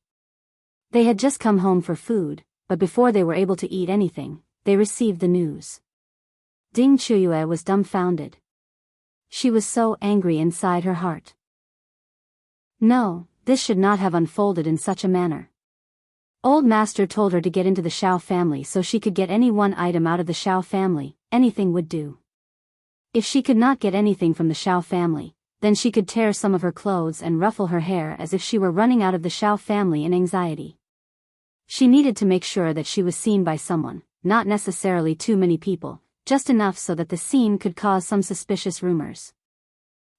They had just come home for food, but before they were able to eat anything, they received the news. Ding Qiuyue was dumbfounded. She was so angry inside her heart. No, this should not have unfolded in such a manner. Old Master told her to get into the Xiao family so she could get any one item out of the Xiao family, anything would do. If she could not get anything from the Xiao family, then she could tear some of her clothes and ruffle her hair as if she were running out of the Xiao family in anxiety. She needed to make sure that she was seen by someone, not necessarily too many people, just enough so that the scene could cause some suspicious rumors.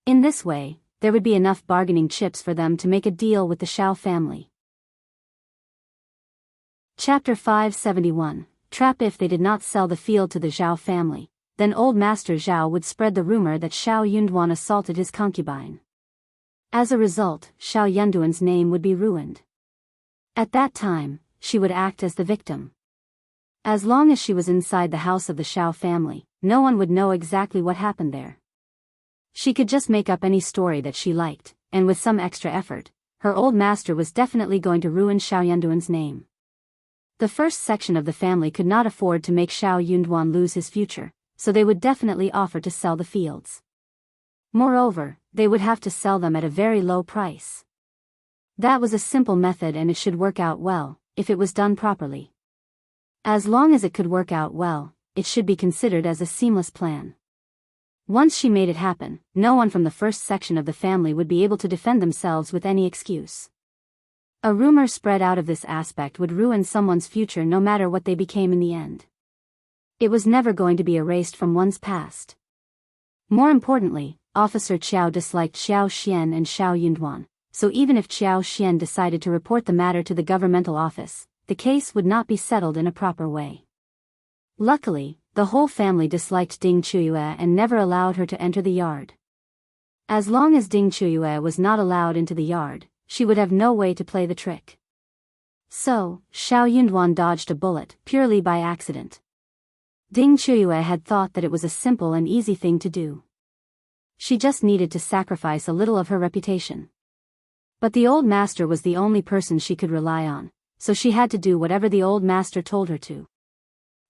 In this way, there would be enough bargaining chips for them to make a deal with the Xiao family. Chapter 571, Trap. If they did not sell the field to the Zhao family, then old Master Zhao would spread the rumor that Xiao Yunduan assaulted his concubine. As a result, Xiao Yunduan's name would be ruined. At that time, she would act as the victim. As long as she was inside the house of the Xiao family, no one would know exactly what happened there. She could just make up any story that she liked, and with some extra effort, her old master was definitely going to ruin Xiao Yunduan's name. The first section of the family could not afford to make Xiao Yunduan lose his future, so they would definitely offer to sell the fields. Moreover, they would have to sell them at a very low price. That was a simple method and it should work out well, if it was done properly. As long as it could work out well, it should be considered as a seamless plan. Once she made it happen, no one from the first section of the family would be able to defend themselves with any excuse. A rumor spread out of this aspect would ruin someone's future no matter what they became in the end. It was never going to be erased from one's past. More importantly, Officer Qiao disliked Xiao Xian and Xiao Yunduan, so even if Qiao Xian decided to report the matter to the governmental office, the case would not be settled in a proper way. Luckily, the whole family disliked Ding Qiuyue and never allowed her to enter the yard. As long as Ding Qiuyue was not allowed into the yard, she would have no way to play the trick. So, Zhao Yunduan dodged a bullet purely by accident. Ding Qiuyue had thought that it was a simple and easy thing to do. She just needed to sacrifice a little of her reputation. But the old master was the only person she could rely on, so she had to do whatever the old master told her to.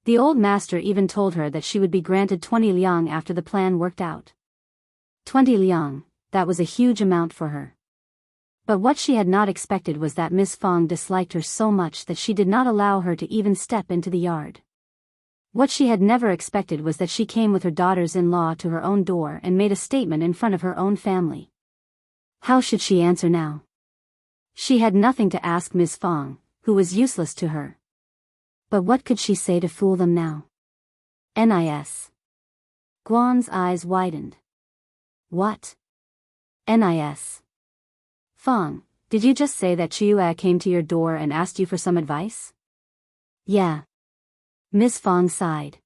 The old master even told her that she would be granted 20 liang after the plan worked out. 20 liang, that was a huge amount for her. But what she had not expected was that Miss Fang disliked her so much that she did not allow her to even step into the yard. What she had never expected was that she came with her daughters-in-law to her own door and made a statement in front of her own family. How should she answer now? She had nothing to ask Miss Fang, who was useless to her. But what could she say to fool them now? Nis. Guan's eyes widened. What? Nis. Fang, did you just say that Qiuyue came to your door and asked you for some advice? Yeah. Miss Fang sighed.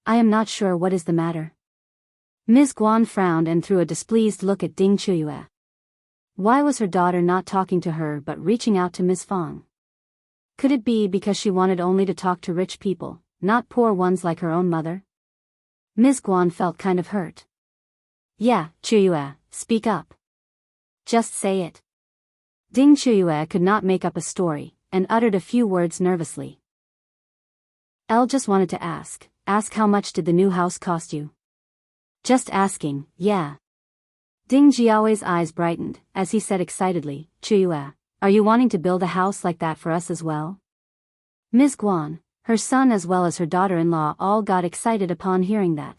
I am not sure what is the matter. Ms. Guan frowned and threw a displeased look at Ding Qiuyue. Why was her daughter not talking to her but reaching out to Miss Fang? Could it be because she wanted only to talk to rich people, not poor ones like her own mother? Ms. Guan felt kind of hurt. Yeah, Qiuyue, speak up. Just say it. Ding Qiuyue could not make up a story, and uttered a few words nervously. Elle just wanted to ask how much did the new house cost you? Just asking, yeah. Ding Qiao's eyes brightened, as he said excitedly, Qiuyue, are you wanting to build a house like that for us as well? Ms. Guan, her son as well as her daughter-in-law all got excited upon hearing that.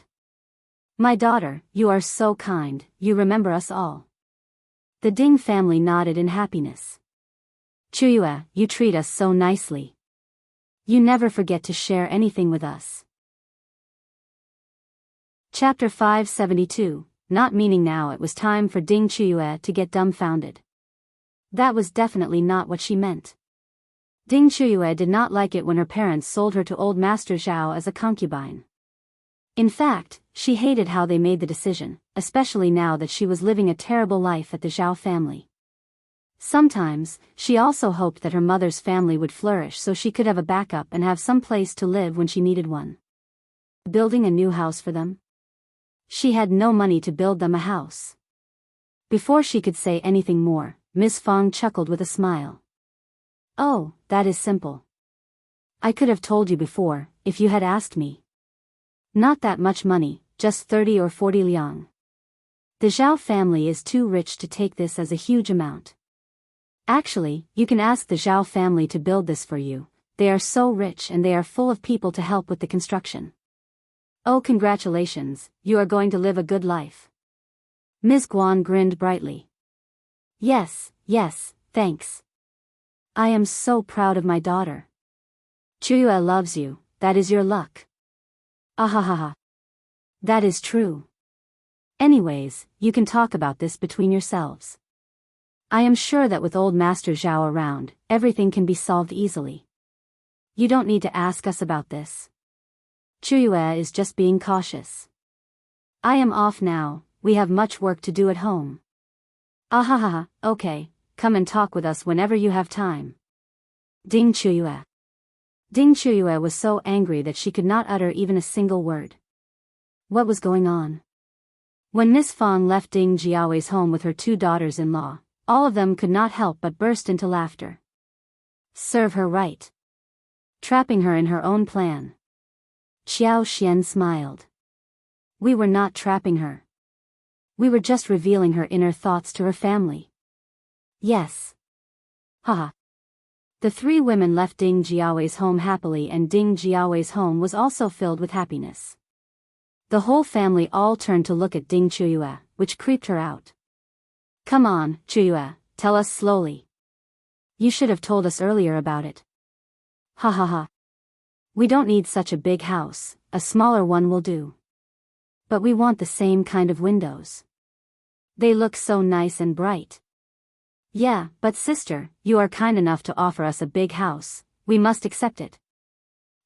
My daughter, you are so kind, you remember us all. The Ding family nodded in happiness. Qiuyue, you treat us so nicely. You never forget to share anything with us. Chapter 572, not meaning now it was time for Ding Qiuyue to get dumbfounded. That was definitely not what she meant. Ding Qiuyue did not like it when her parents sold her to old Master Zhao as a concubine. In fact, she hated how they made the decision, especially now that she was living a terrible life at the Zhao family. Sometimes, she also hoped that her mother's family would flourish so she could have a backup and have some place to live when she needed one. Building a new house for them? She had no money to build them a house. Before she could say anything more, Miss Fang chuckled with a smile. Oh, that is simple. I could have told you before, if you had asked me. Not that much money, just 30 or 40 liang. The Zhao family is too rich to take this as a huge amount. Actually, you can ask the Zhao family to build this for you, they are so rich and they are full of people to help with the construction. Oh, congratulations, you are going to live a good life. Ms. Guan grinned brightly. Yes, thanks. I am so proud of my daughter. Qiuyue loves you, that is your luck. Ahahaha. That is true. Anyways, you can talk about this between yourselves. I am sure that with old Master Zhao around, everything can be solved easily. You don't need to ask us about this. Qiuyue is just being cautious. I am off now, we have much work to do at home. Ahahaha, okay, come and talk with us whenever you have time. Ding Qiuyue. Ding Qiuyue was so angry that she could not utter even a single word. What was going on? When Miss Fang left Ding Qiao's home with her two daughters-in-law, all of them could not help but burst into laughter. Serve her right. Trapping her in her own plan. Qiao Xian smiled. We were not trapping her. We were just revealing her inner thoughts to her family. Yes. Haha. The three women left Ding Qiao's home happily, and Ding Qiao's home was also filled with happiness. The whole family all turned to look at Ding Qiuyue, which creeped her out. Come on, Qiuyue, tell us slowly. You should have told us earlier about it. Ha ha ha. We don't need such a big house, a smaller one will do. But we want the same kind of windows. They look so nice and bright. Yeah, but sister, you are kind enough to offer us a big house, we must accept it.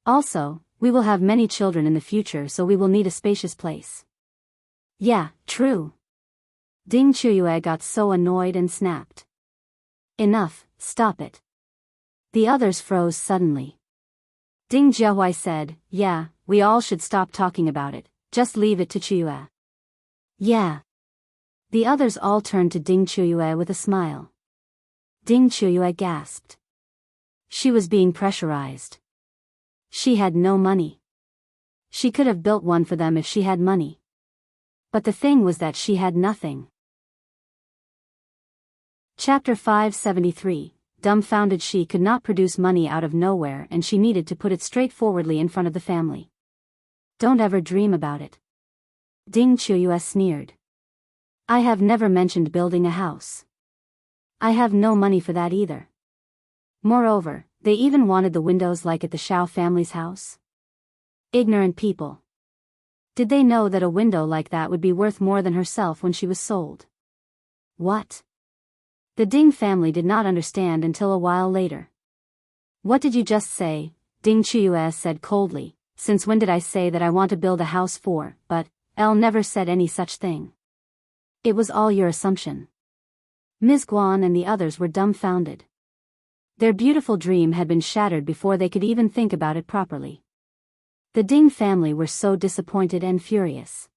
Also, We will have many children in the future, so we will need a spacious place. Yeah, true. Qiuyue got so annoyed and snapped. Enough, stop it. The others froze suddenly. Jiahui said, yeah, we all should stop talking about it, just leave it to Qiuyue. Yeah. The others all turned to Qiuyue with a smile. Qiuyue gasped. She was being pressurized. She had no money. She could have built one for them if she had money. But the thing was that she had nothing. Chapter 573, Dumbfounded. She could not produce money out of nowhere, and she needed to put it straightforwardly in front of the family. Don't ever dream about it. Qiuyue sneered. I have never mentioned building a house. I have no money for that either. Moreover, they even wanted the windows like at the Zhao family's house. Ignorant people. Did they know that a window like that would be worth more than herself when she was sold? What? The Ding family did not understand until a while later. What did you just say? Qiuyue said coldly. Since when did I say that I want to build a house for, but, Elle never said any such thing. It was all your assumption. Ms.Yan and the others were dumbfounded. Their beautiful dream had been shattered before they could even think about it properly. The Ding family were so disappointed and furious.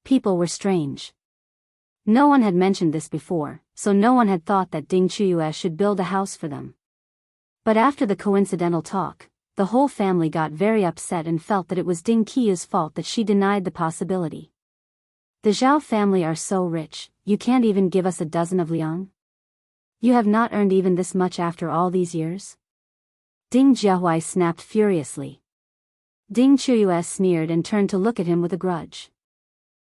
People were strange. No one had mentioned this before, so no one had thought that Qiuyue should build a house for them. But after the coincidental talk, the whole family got very upset and felt that it was Qiuyue's fault that she denied the possibility. The Zhao family are so rich, you can't even give us a dozen of liang? You have not earned even this much after all these years? Jiahui snapped furiously. Qiuyue sneered and turned to look at him with a grudge.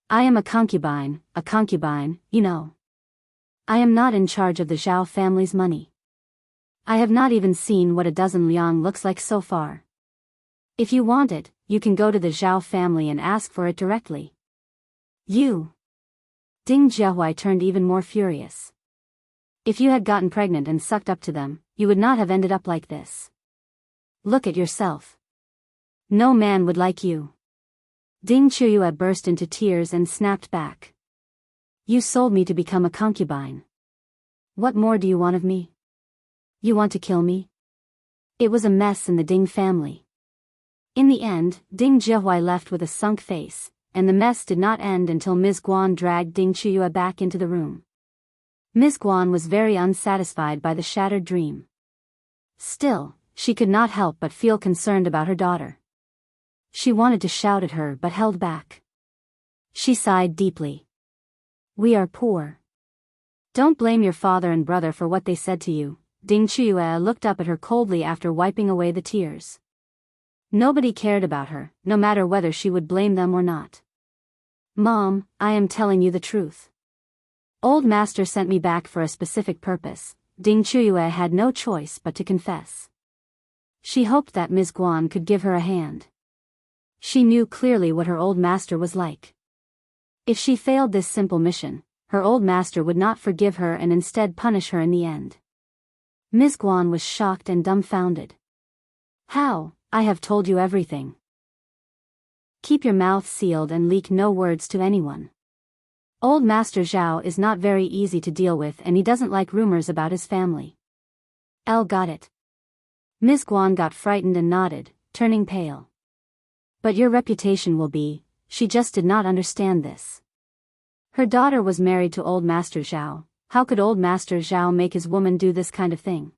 I am a concubine, you know. I am not in charge of the Zhao family's money. I have not even seen what a dozen liang looks like so far. If you want it, you can go to the Zhao family and ask for it directly. You. Jiahui turned even more furious. If you had gotten pregnant and sucked up to them, you would not have ended up like this. Look at yourself. No man would like you. Qiuyue burst into tears and snapped back. You sold me to become a concubine. What more do you want of me? You want to kill me? It was a mess in the Ding family. In the end, Jiahui left with a sunk face, and the mess did not end until Ms. Yan dragged Qiuyue back into the room. Ms. Yan was very unsatisfied by the shattered dream. Still, she could not help but feel concerned about her daughter. She wanted to shout at her but held back. She sighed deeply. We are poor. Don't blame your father and brother for what they said to you. Qiuyue looked up at her coldly after wiping away the tears. Nobody cared about her, no matter whether she would blame them or not. Mom, I am telling you the truth. Old master sent me back for a specific purpose. Qiuyue had no choice but to confess. She hoped that Ms. Yan could give her a hand. She knew clearly what her old master was like. If she failed this simple mission, her old master would not forgive her and instead punish her in the end. Ms. Yan was shocked and dumbfounded. How? I have told you everything. Keep your mouth sealed and leak no words to anyone. Old Master Zhao is not very easy to deal with and he doesn't like rumors about his family. Elle got it. Ms. Yan got frightened and nodded, turning pale. But your reputation will be, she just did not understand this. Her daughter was married to Old Master Zhao. How could Old Master Zhao make his woman do this kind of thing?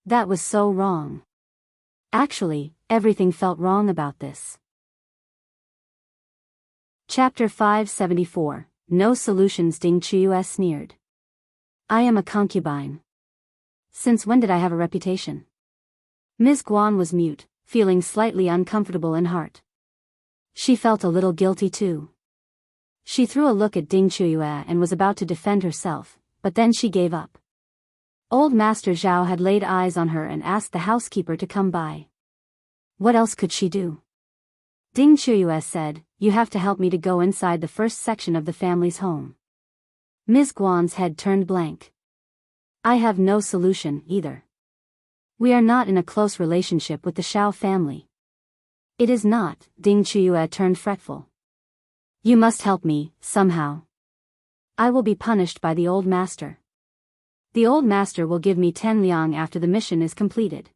That was so wrong. Actually, everything felt wrong about this. Chapter 574, No Solutions. Qiuyue sneered. I am a concubine. Since when did I have a reputation? Ms. Yan was mute, feeling slightly uncomfortable in heart. She felt a little guilty too. She threw a look at Qiuyue and was about to defend herself, but then she gave up. Old Master Zhao had laid eyes on her and asked the housekeeper to come by. What else could she do? Qiuyue said, you have to help me to go inside the first section of the family's home. Ms. Yan's head turned blank. I have no solution, either. We are not in a close relationship with the Zhao family. It is not, Ding Qiuyue turned fretful. You must help me, somehow. I will be punished by the old master. The old master will give me 10 liang after the mission is completed.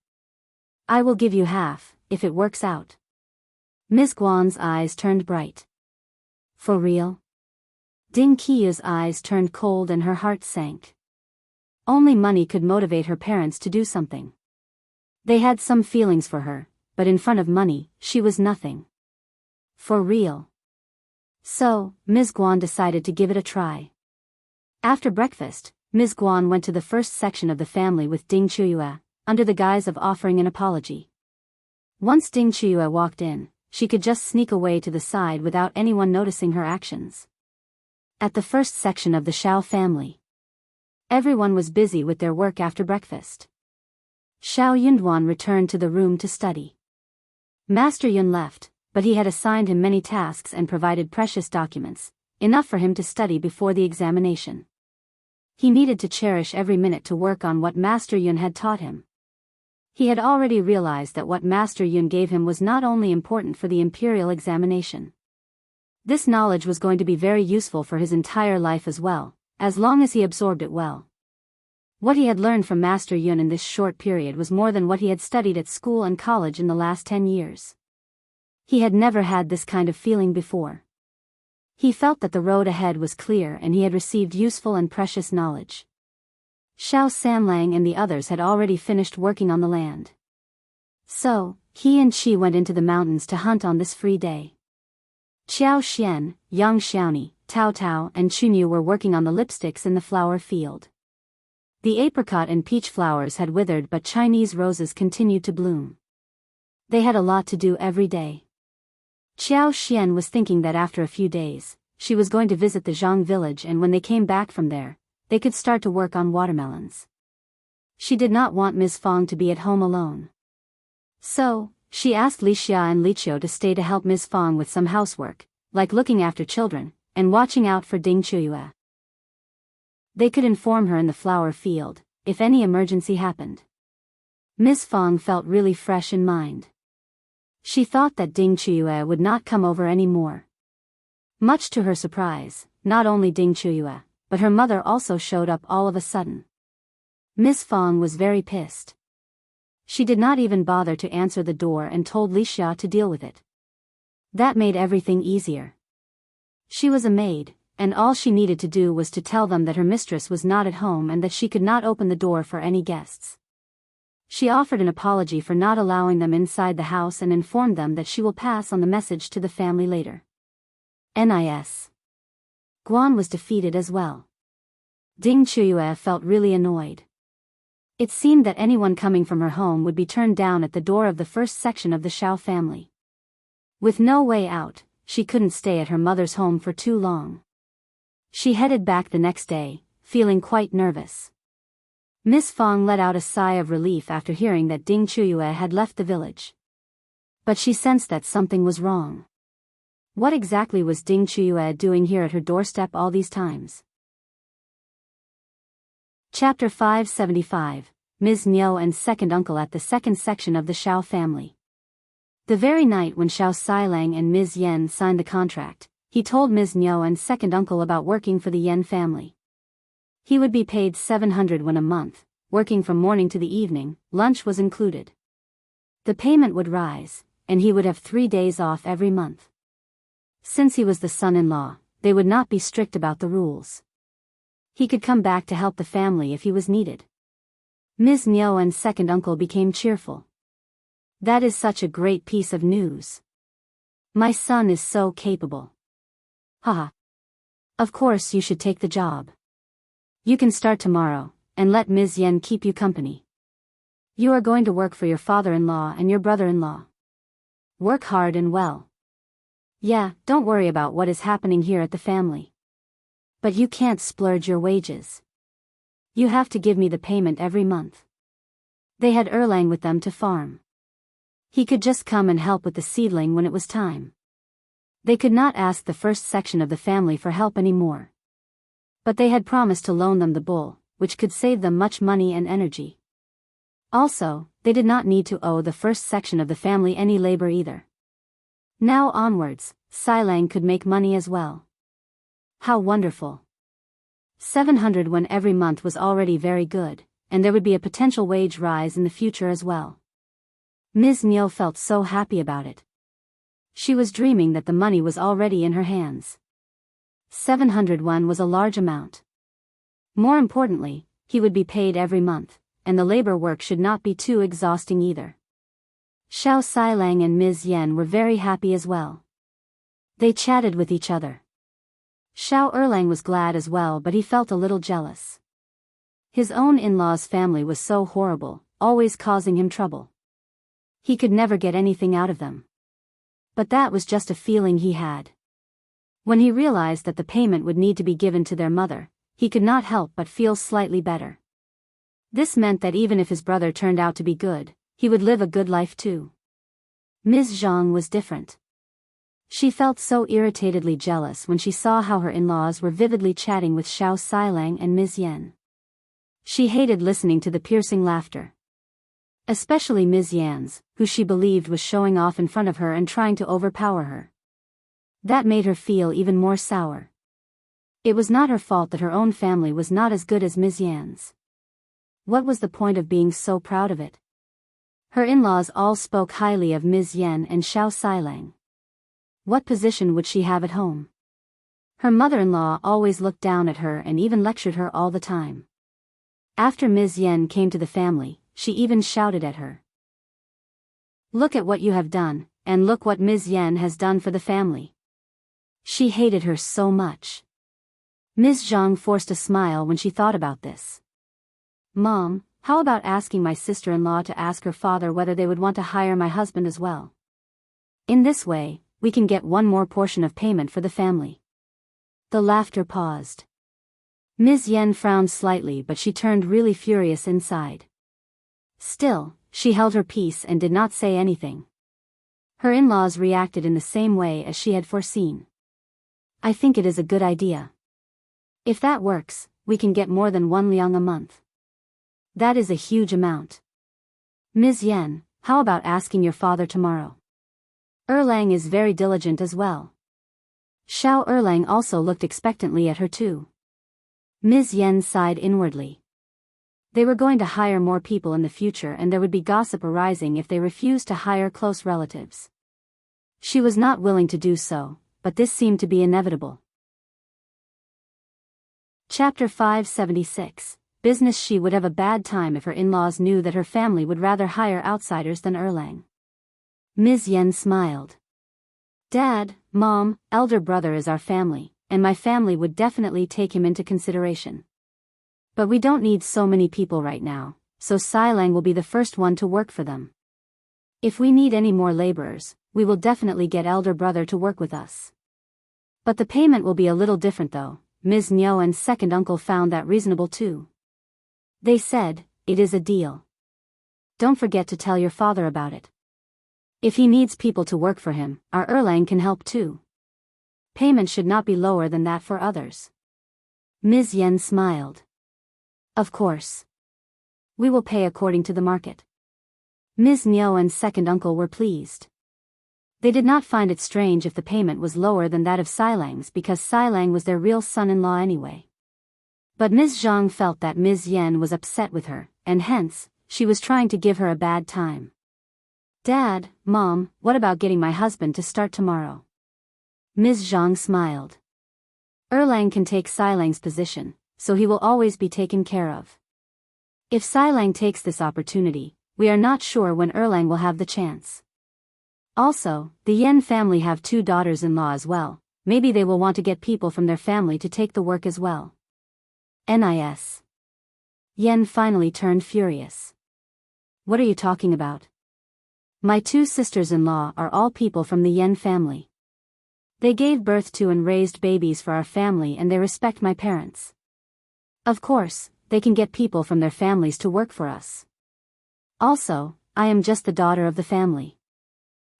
I will give you half, if it works out. Ms. Guan's eyes turned bright. For real? Ding Qiyue's eyes turned cold and her heart sank. Only money could motivate her parents to do something. They had some feelings for her, but in front of money, she was nothing. For real. So, Ms. Guan decided to give it a try. After breakfast, Ms. Guan went to the first section of the family with Ding Qiuyue, under the guise of offering an apology. Once Ding Qiuyue walked in, she could just sneak away to the side without anyone noticing her actions. At the first section of the Zhao family, everyone was busy with their work after breakfast. Xiao Yunduan returned to the room to study. Master Yun left, but he had assigned him many tasks and provided precious documents, enough for him to study before the examination. He needed to cherish every minute to work on what Master Yun had taught him. He had already realized that what Master Yun gave him was not only important for the imperial examination. This knowledge was going to be very useful for his entire life as well, as long as he absorbed it well. What he had learned from Master Yun in this short period was more than what he had studied at school and college in the last 10 years. He had never had this kind of feeling before. He felt that the road ahead was clear and he had received useful and precious knowledge. Xiao Sanlang and the others had already finished working on the land. So, he and Qi went into the mountains to hunt on this free day. Qiao Xian, Yang Xiaoni, Tao Tao and Qiuyue were working on the lipsticks in the flower field. The apricot and peach flowers had withered but Chinese roses continued to bloom. They had a lot to do every day. Qiao Xian was thinking that after a few days, she was going to visit the Zhang village and when they came back from there, they could start to work on watermelons. She did not want Ms. Fong to be at home alone. So, she asked Li Xia and Li Qiao to stay to help Ms. Fong with some housework, like looking after children, and watching out for Ding Qiuyue. They could inform her in the flower field, if any emergency happened. Ms. Fong felt really fresh in mind. She thought that Ding Qiuyue would not come over anymore. Much to her surprise, not only Ding Qiuyue, but her mother also showed up all of a sudden. Ms. Fong was very pissed. She did not even bother to answer the door and told Li Xia to deal with it. That made everything easier. She was a maid, and all she needed to do was to tell them that her mistress was not at home and that she could not open the door for any guests. She offered an apology for not allowing them inside the house and informed them that she will pass on the message to the family later. NIS. Guan was defeated as well. Ding Qiuyue felt really annoyed. It seemed that anyone coming from her home would be turned down at the door of the first section of the Zhao family. With no way out, she couldn't stay at her mother's home for too long. She headed back the next day, feeling quite nervous. Miss Fong let out a sigh of relief after hearing that Ding Qiuyue had left the village. But she sensed that something was wrong. What exactly was Ding Qiuyue doing here at her doorstep all these times? Chapter 575, Ms. Niu and Second Uncle at the second section of the Zhao family. The very night when Xiao Sailang and Ms. Yan signed the contract, he told Ms. Niu and Second Uncle about working for the Yan family. He would be paid 700 won a month, working from morning to the evening, lunch was included. The payment would rise, and he would have 3 days off every month. Since he was the son-in-law, they would not be strict about the rules. He could come back to help the family if he was needed. Ms. Niu and Second Uncle became cheerful. That is such a great piece of news. My son is so capable. Haha. Of course you should take the job. You can start tomorrow, and let Ms. Yan keep you company. You are going to work for your father-in-law and your brother-in-law. Work hard and well. Yeah, don't worry about what is happening here at the family. But you can't splurge your wages. You have to give me the payment every month. They had Erlang with them to farm. He could just come and help with the seedling when it was time. They could not ask the first section of the family for help anymore. But they had promised to loan them the bull, which could save them much money and energy. Also, they did not need to owe the first section of the family any labor either. Now onwards, Xilang could make money as well. How wonderful. 700 won every month was already very good, and there would be a potential wage rise in the future as well. Ms.Yan felt so happy about it. She was dreaming that the money was already in her hands. 700 won was a large amount. More importantly, he would be paid every month, and the labor work should not be too exhausting either. Xiao Xilang and Ms.Yan were very happy as well. They chatted with each other. Xiao Erlang was glad as well, but he felt a little jealous. His own in-laws' family was so horrible, always causing him trouble. He could never get anything out of them. But that was just a feeling he had. When he realized that the payment would need to be given to their mother, he could not help but feel slightly better. This meant that even if his brother turned out to be good, he would live a good life too. Ms. Zhang was different. She felt so irritatedly jealous when she saw how her in-laws were vividly chatting with Xiao Xilang and Ms.Yan. She hated listening to the piercing laughter. Especially Ms.Yan's, who she believed was showing off in front of her and trying to overpower her. That made her feel even more sour. It was not her fault that her own family was not as good as Ms.Yan's. What was the point of being so proud of it? Her in-laws all spoke highly of Ms.Yan and Xiao Xilang. What position would she have at home? Her mother-in-law always looked down at her and even lectured her all the time. After Ms.Yan came to the family, she even shouted at her. "Look at what you have done, and look what Ms.Yan has done for the family." She hated her so much. Ms. Zhang forced a smile when she thought about this. "Mom, how about asking my sister-in-law to ask her father whether they would want to hire my husband as well? In this way, we can get one more portion of payment for the family." The laughter paused. Ms.Yan frowned slightly, but she turned really furious inside. Still, she held her peace and did not say anything. Her in-laws reacted in the same way as she had foreseen. "I think it is a good idea. If that works, we can get more than 1 liang a month. That is a huge amount. Ms.Yan, how about asking your father tomorrow? Erlang is very diligent as well." Xiao Erlang also looked expectantly at her too. Ms.Yan sighed inwardly. They were going to hire more people in the future, and there would be gossip arising if they refused to hire close relatives. She was not willing to do so, but this seemed to be inevitable. Chapter 576. Business. She would have a bad time if her in-laws knew that her family would rather hire outsiders than Erlang. Ms.Yan smiled. "Dad, Mom, elder brother is our family, and my family would definitely take him into consideration. But we don't need so many people right now, so Xilang will be the first one to work for them. If we need any more laborers, we will definitely get elder brother to work with us. But the payment will be a little different though." Ms. Yan and second uncle found that reasonable too. They said, "It is a deal. Don't forget to tell your father about it. If he needs people to work for him, our Erlang can help too. Payment should not be lower than that for others." Ms. Yan smiled. "Of course. We will pay according to the market." Ms. Yan and second uncle were pleased. They did not find it strange if the payment was lower than that of Xilang's, because Xilang was their real son-in-law anyway. But Ms. Zhang felt that Ms. Yan was upset with her, and hence, she was trying to give her a bad time. "Dad, Mom, what about getting my husband to start tomorrow?" Ms. Zhang smiled. "Erlang can take Xilang's position, so he will always be taken care of. If Xilang takes this opportunity, we are not sure when Erlang will have the chance. Also, the Yan family have 2 daughters-in-law as well, maybe they will want to get people from their family to take the work as well." Nis. Yan finally turned furious. "What are you talking about? My 2 sisters-in-law are all people from the Yan family. They gave birth to and raised babies for our family, and they respect my parents. Of course, they can get people from their families to work for us. Also, I am just the daughter of the family.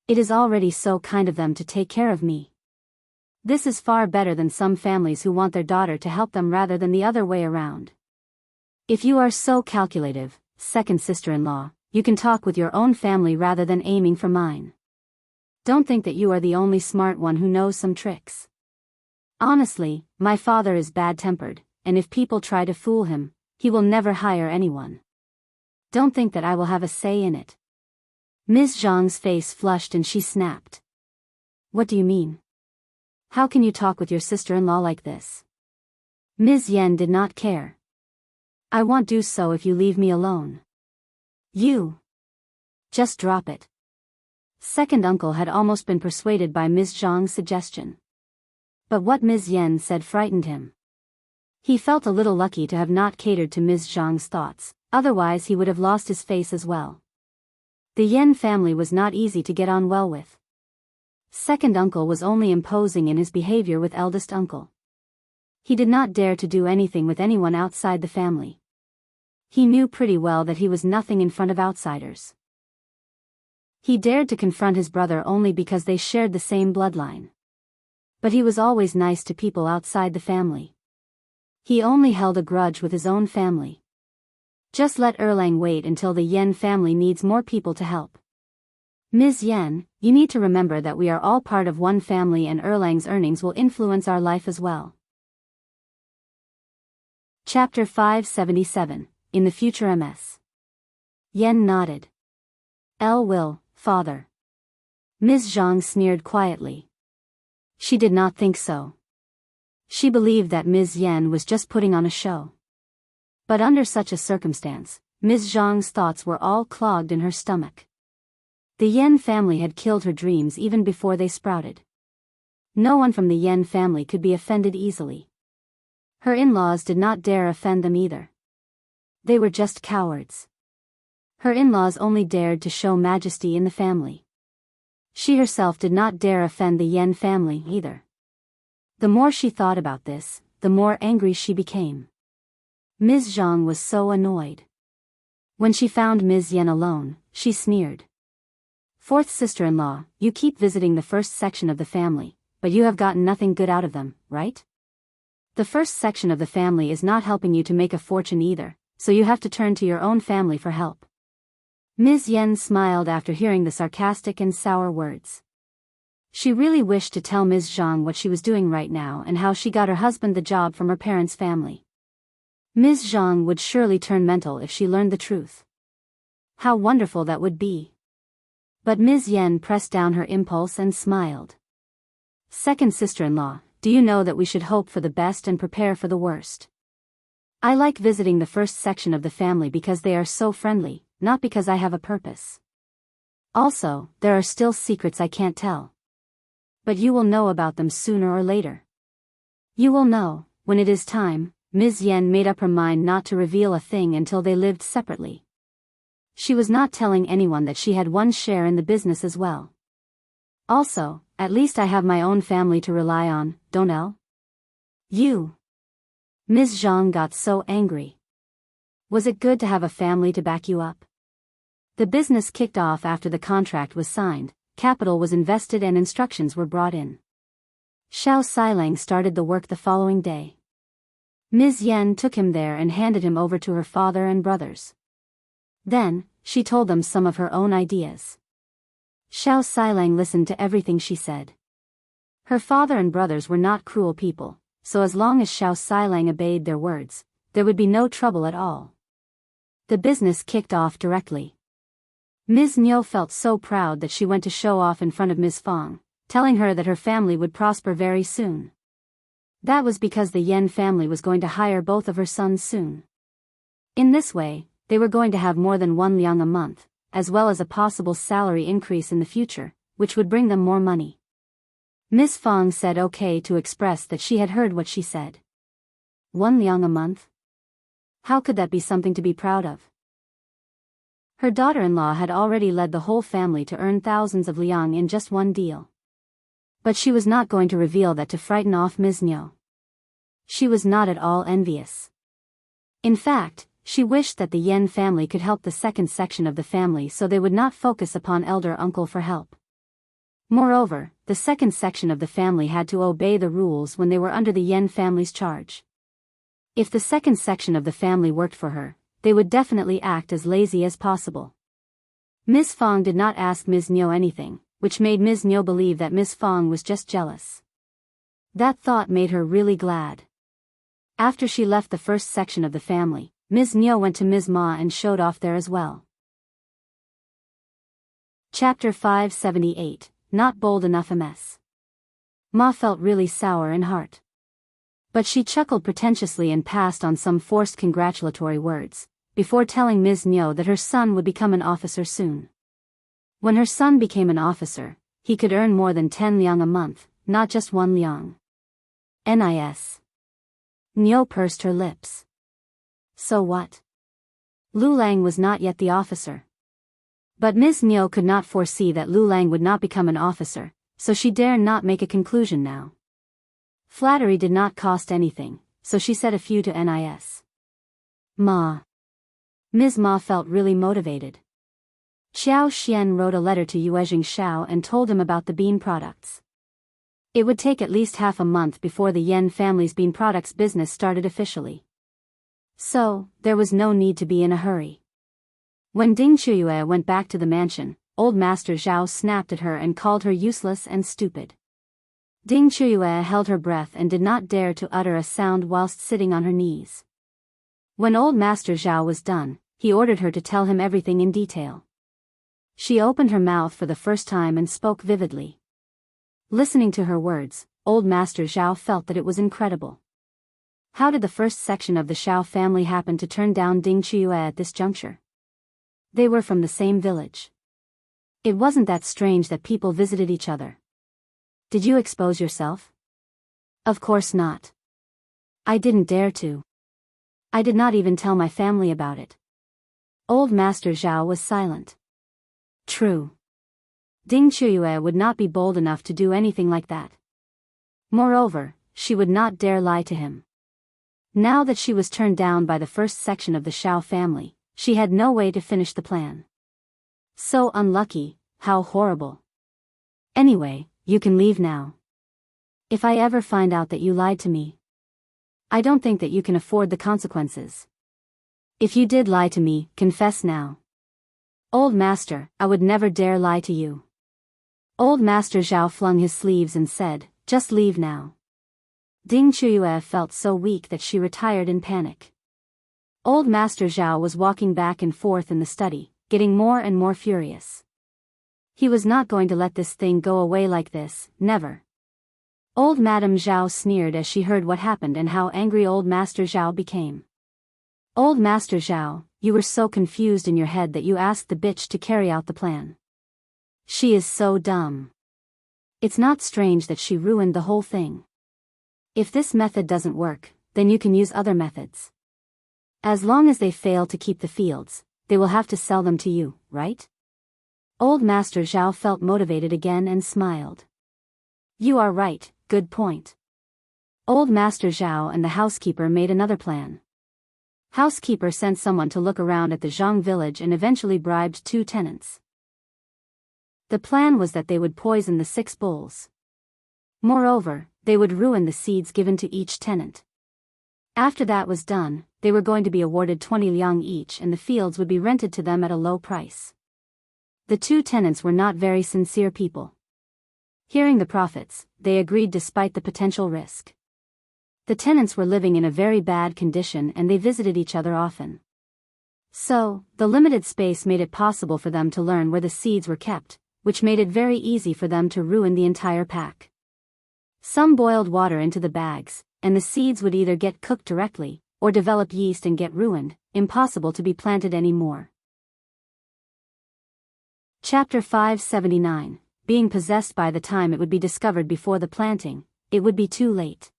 It is already so kind of them to take care of me. This is far better than some families who want their daughter to help them rather than the other way around. If you are so calculative, second sister-in-law, you can talk with your own family rather than aiming for mine." Don't think that you are the only smart one who knows some tricks. Honestly, my father is bad-tempered, and if people try to fool him, he will never hire anyone. Don't think that I will have a say in it. Ms. Zhang's face flushed and she snapped. What do you mean? How can you talk with your sister-in-law like this? Ms. Yan did not care. I won't do so if you leave me alone. You. Just drop it. Second uncle had almost been persuaded by Ms. Zhang's suggestion. But what Ms. Yan said frightened him. He felt a little lucky to have not catered to Ms. Zhang's thoughts, otherwise he would have lost his face as well. The Yan family was not easy to get on well with. Second uncle was only imposing in his behavior with eldest uncle. He did not dare to do anything with anyone outside the family. He knew pretty well that he was nothing in front of outsiders. He dared to confront his brother only because they shared the same bloodline. But he was always nice to people outside the family. He only held a grudge with his own family. Just let Erlang wait until the Yan family needs more people to help. Ms. Yan, you need to remember that we are all part of one family and Erlang's earnings will influence our life as well. Chapter 577, In the Future MS. Yan nodded. Will, father. Ms. Zhang sneered quietly. She did not think so. She believed that Ms. Yan was just putting on a show. But under such a circumstance, Ms. Zhang's thoughts were all clogged in her stomach. The Yan family had killed her dreams even before they sprouted. No one from the Yan family could be offended easily. Her in-laws did not dare offend them either. They were just cowards. Her in-laws only dared to show majesty in the family. She herself did not dare offend the Yan family either. The more she thought about this, the more angry she became. Ms. Zhang was so annoyed. When she found Ms. Yan alone, she sneered. Fourth sister-in-law, you keep visiting the first section of the family, but you have gotten nothing good out of them, right? The first section of the family is not helping you to make a fortune either, so you have to turn to your own family for help. Ms. Yan smiled after hearing the sarcastic and sour words. She really wished to tell Ms. Zhang what she was doing right now and how she got her husband the job from her parents' family. Ms. Zhang would surely turn mental if she learned the truth. How wonderful that would be. But Ms. Yan pressed down her impulse and smiled. Second sister-in-law, do you know that we should hope for the best and prepare for the worst? I like visiting the first section of the family because they are so friendly, not because I have a purpose. Also, there are still secrets I can't tell. But you will know about them sooner or later. You will know, when it is time. Ms. Yan made up her mind not to reveal a thing until they lived separately. She was not telling anyone that she had one share in the business as well. Also, at least I have my own family to rely on, don't I? You. Ms. Zhang got so angry. Was it good to have a family to back you up? The business kicked off after the contract was signed, capital was invested and instructions were brought in. Xiao Xilang started the work the following day. Ms. Yan took him there and handed him over to her father and brothers. Then, she told them some of her own ideas. Xiao Xilang listened to everything she said. Her father and brothers were not cruel people, so as long as Xiao Xilang obeyed their words, there would be no trouble at all. The business kicked off directly. Ms. Niu felt so proud that she went to show off in front of Ms. Fang, telling her that her family would prosper very soon. That was because the Yan family was going to hire both of her sons soon. In this way, they were going to have more than 1 liang a month, as well as a possible salary increase in the future, which would bring them more money. Ms. Fang said okay to express that she had heard what she said. 1 liang a month? How could that be something to be proud of? Her daughter-in-law had already led the whole family to earn thousands of liang in just one deal. But she was not going to reveal that to frighten off Ms. Niu. She was not at all envious. In fact, she wished that the Yan family could help the second section of the family so they would not focus upon elder uncle for help. Moreover, the second section of the family had to obey the rules when they were under the Yan family's charge. If the second section of the family worked for her, they would definitely act as lazy as possible. Ms. Fang did not ask Ms. Niu anything, which made Ms. Niu believe that Ms. Fong was just jealous. That thought made her really glad. After she left the first section of the family, Ms. Niu went to Ms. Ma and showed off there as well. Chapter 578, Not Bold Enough MS. Ma felt really sour in heart. But she chuckled pretentiously and passed on some forced congratulatory words, before telling Ms. Niu that her son would become an officer soon. When her son became an officer, he could earn more than 10 liang a month, not just 1 liang. NIS. Niu pursed her lips. So what? Lu Lang was not yet the officer. But Ms. Niu could not foresee that Lu Lang would not become an officer, so she dare not make a conclusion now. Flattery did not cost anything, so she said a few to NIS. Ma. Ms. Ma felt really motivated. Qiao Xian wrote a letter to Yuezhing Zhao and told him about the bean products. It would take at least half a month before the Yan family's bean products business started officially. So, there was no need to be in a hurry. When Qiuyue went back to the mansion, old Master Zhao snapped at her and called her useless and stupid. Qiuyue held her breath and did not dare to utter a sound whilst sitting on her knees. When old Master Zhao was done, he ordered her to tell him everything in detail. She opened her mouth for the first time and spoke vividly. Listening to her words, old Master Zhao felt that it was incredible. How did the first section of the Zhao family happen to turn down Qiuyue at this juncture? They were from the same village. It wasn't that strange that people visited each other. Did you expose yourself? Of course not. I didn't dare to. I did not even tell my family about it. Old Master Zhao was silent. True. Qiuyue would not be bold enough to do anything like that. Moreover, she would not dare lie to him. Now that she was turned down by the first section of the Zhao family, she had no way to finish the plan. So unlucky, how horrible. Anyway, you can leave now. If I ever find out that you lied to me, I don't think that you can afford the consequences. If you did lie to me, confess now. Old Master, I would never dare lie to you. Old Master Zhao flung his sleeves and said, just leave now. Qiuyue felt so weak that she retired in panic. Old Master Zhao was walking back and forth in the study, getting more and more furious. He was not going to let this thing go away like this, never. Old Madame Zhao sneered as she heard what happened and how angry old Master Zhao became. Old Master Zhao, you were so confused in your head that you asked the bitch to carry out the plan. She is so dumb. It's not strange that she ruined the whole thing. If this method doesn't work, then you can use other methods. As long as they fail to keep the fields, they will have to sell them to you, right? Old Master Zhao felt motivated again and smiled. You are right, good point. Old Master Zhao and the housekeeper made another plan. Housekeeper sent someone to look around at the Zhang village and eventually bribed 2 tenants. The plan was that they would poison the 6 bulls. Moreover, they would ruin the seeds given to each tenant. After that was done, they were going to be awarded 20 liang each and the fields would be rented to them at a low price. The 2 tenants were not very sincere people. Hearing the profits, they agreed despite the potential risk. The tenants were living in a very bad condition and they visited each other often. So, the limited space made it possible for them to learn where the seeds were kept, which made it very easy for them to ruin the entire pack. Some boiled water into the bags, and the seeds would either get cooked directly, or develop yeast and get ruined, impossible to be planted anymore. Chapter 579, Being possessed. By the time it would be discovered before the planting, it would be too late.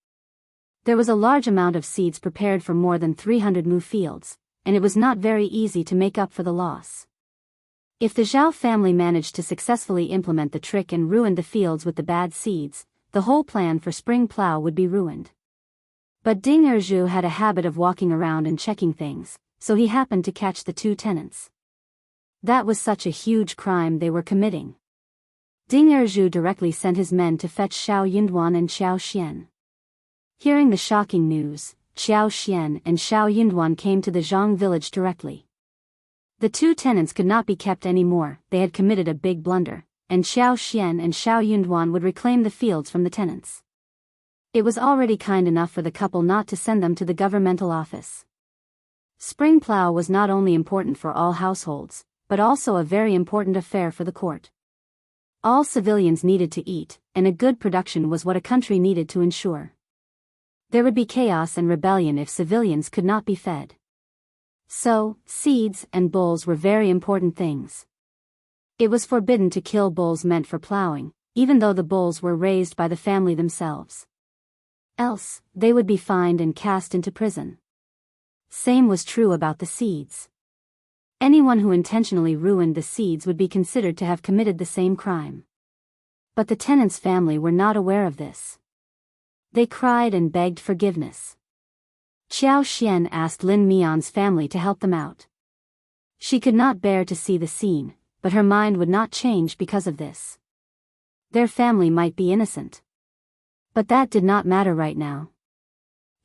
There was a large amount of seeds prepared for more than 300 mu fields, and it was not very easy to make up for the loss. If the Zhao family managed to successfully implement the trick and ruined the fields with the bad seeds, the whole plan for spring plow would be ruined. But Ding Erju had a habit of walking around and checking things, so he happened to catch the 2 tenants. That was such a huge crime they were committing. Ding Erju directly sent his men to fetch Xiao Yinduan and Xiao Xian. Hearing the shocking news, Xiao Xian and Xiao Yinduan came to the Zhang village directly. The 2 tenants could not be kept anymore, they had committed a big blunder, and Xiao Xian and Xiao Yunduan would reclaim the fields from the tenants. It was already kind enough for the couple not to send them to the governmental office. Spring plow was not only important for all households, but also a very important affair for the court. All civilians needed to eat, and a good production was what a country needed to ensure. There would be chaos and rebellion if civilians could not be fed. So, seeds and bulls were very important things. It was forbidden to kill bulls meant for plowing, even though the bulls were raised by the family themselves. Else, they would be fined and cast into prison. Same was true about the seeds. Anyone who intentionally ruined the seeds would be considered to have committed the same crime. But the tenant's family were not aware of this. They cried and begged forgiveness. Qiao Xian asked Lin Mian's family to help them out. She could not bear to see the scene, but her mind would not change because of this. Their family might be innocent. But that did not matter right now.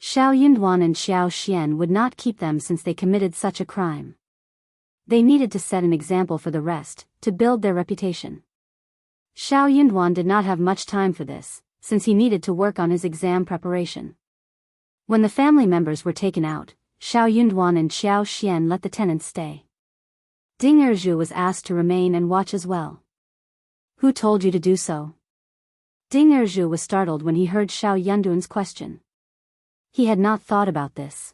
Xiao Yunduan and Xiao Xian would not keep them since they committed such a crime. They needed to set an example for the rest, to build their reputation. Xiao Yunduan did not have much time for this, since he needed to work on his exam preparation. When the family members were taken out, Xiao Yunduan and Xiao Xian let the tenants stay. Ding Erju was asked to remain and watch as well. Who told you to do so? Ding Erju was startled when he heard Xiao Yunduan's question. He had not thought about this.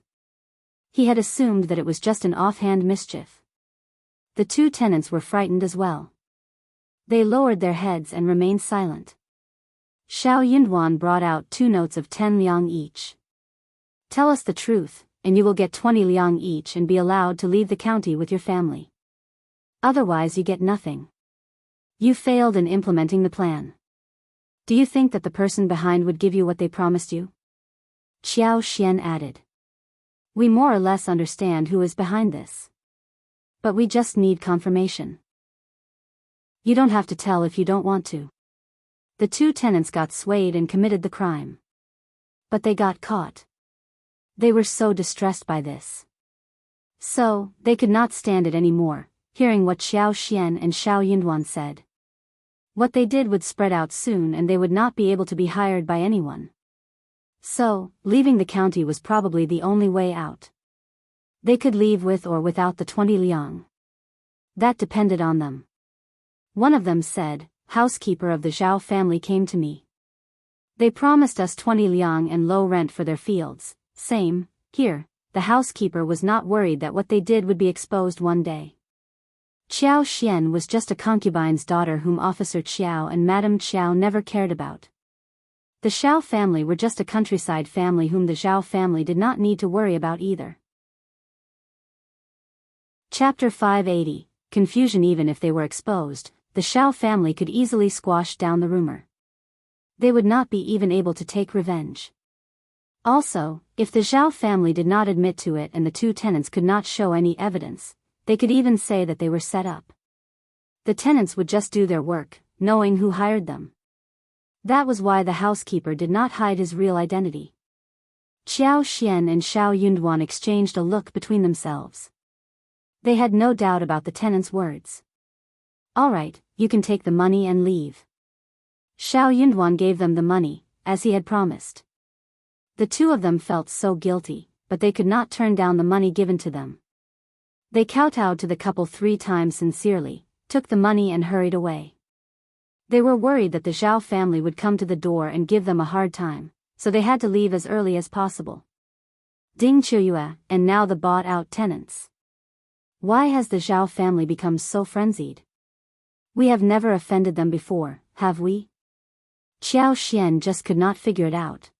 He had assumed that it was just an offhand mischief. The two tenants were frightened as well. They lowered their heads and remained silent. Xiao Yunduan brought out 2 notes of 10 liang each. Tell us the truth, and you will get 20 liang each and be allowed to leave the county with your family. Otherwise you get nothing. You failed in implementing the plan. Do you think that the person behind would give you what they promised you? Qiao Xian added. We more or less understand who is behind this. But we just need confirmation. You don't have to tell if you don't want to. The two tenants got swayed and committed the crime. But they got caught. They were so distressed by this. So, they could not stand it anymore, hearing what Xiao Xian and Xiao Yunduan said. What they did would spread out soon and they would not be able to be hired by anyone. So, leaving the county was probably the only way out. They could leave with or without the 20 liang. That depended on them. One of them said, housekeeper of the Zhao family came to me. They promised us 20 liang and low rent for their fields. Same, here, the housekeeper was not worried that what they did would be exposed one day. Qiao Xian was just a concubine's daughter whom Officer Qiao and Madame Qiao never cared about. The Zhao family were just a countryside family whom the Zhao family did not need to worry about either. Chapter 580, Confusion. Even if they were exposed, the Zhao family could easily squash down the rumor. They would not be even able to take revenge. Also, if the Zhao family did not admit to it and the two tenants could not show any evidence, they could even say that they were set up. The tenants would just do their work, knowing who hired them. That was why the housekeeper did not hide his real identity. Qiao Xian and Xiao Yunduan exchanged a look between themselves. They had no doubt about the tenants' words. All right, you can take the money and leave. Xiao Yunduan gave them the money, as he had promised. The two of them felt so guilty, but they could not turn down the money given to them. They kowtowed to the couple 3 times sincerely, took the money and hurried away. They were worried that the Zhao family would come to the door and give them a hard time, so they had to leave as early as possible. Ding Qiuyue, and now the bought-out tenants. Why has the Zhao family become so frenzied? We have never offended them before, have we? Qiao Xian just could not figure it out.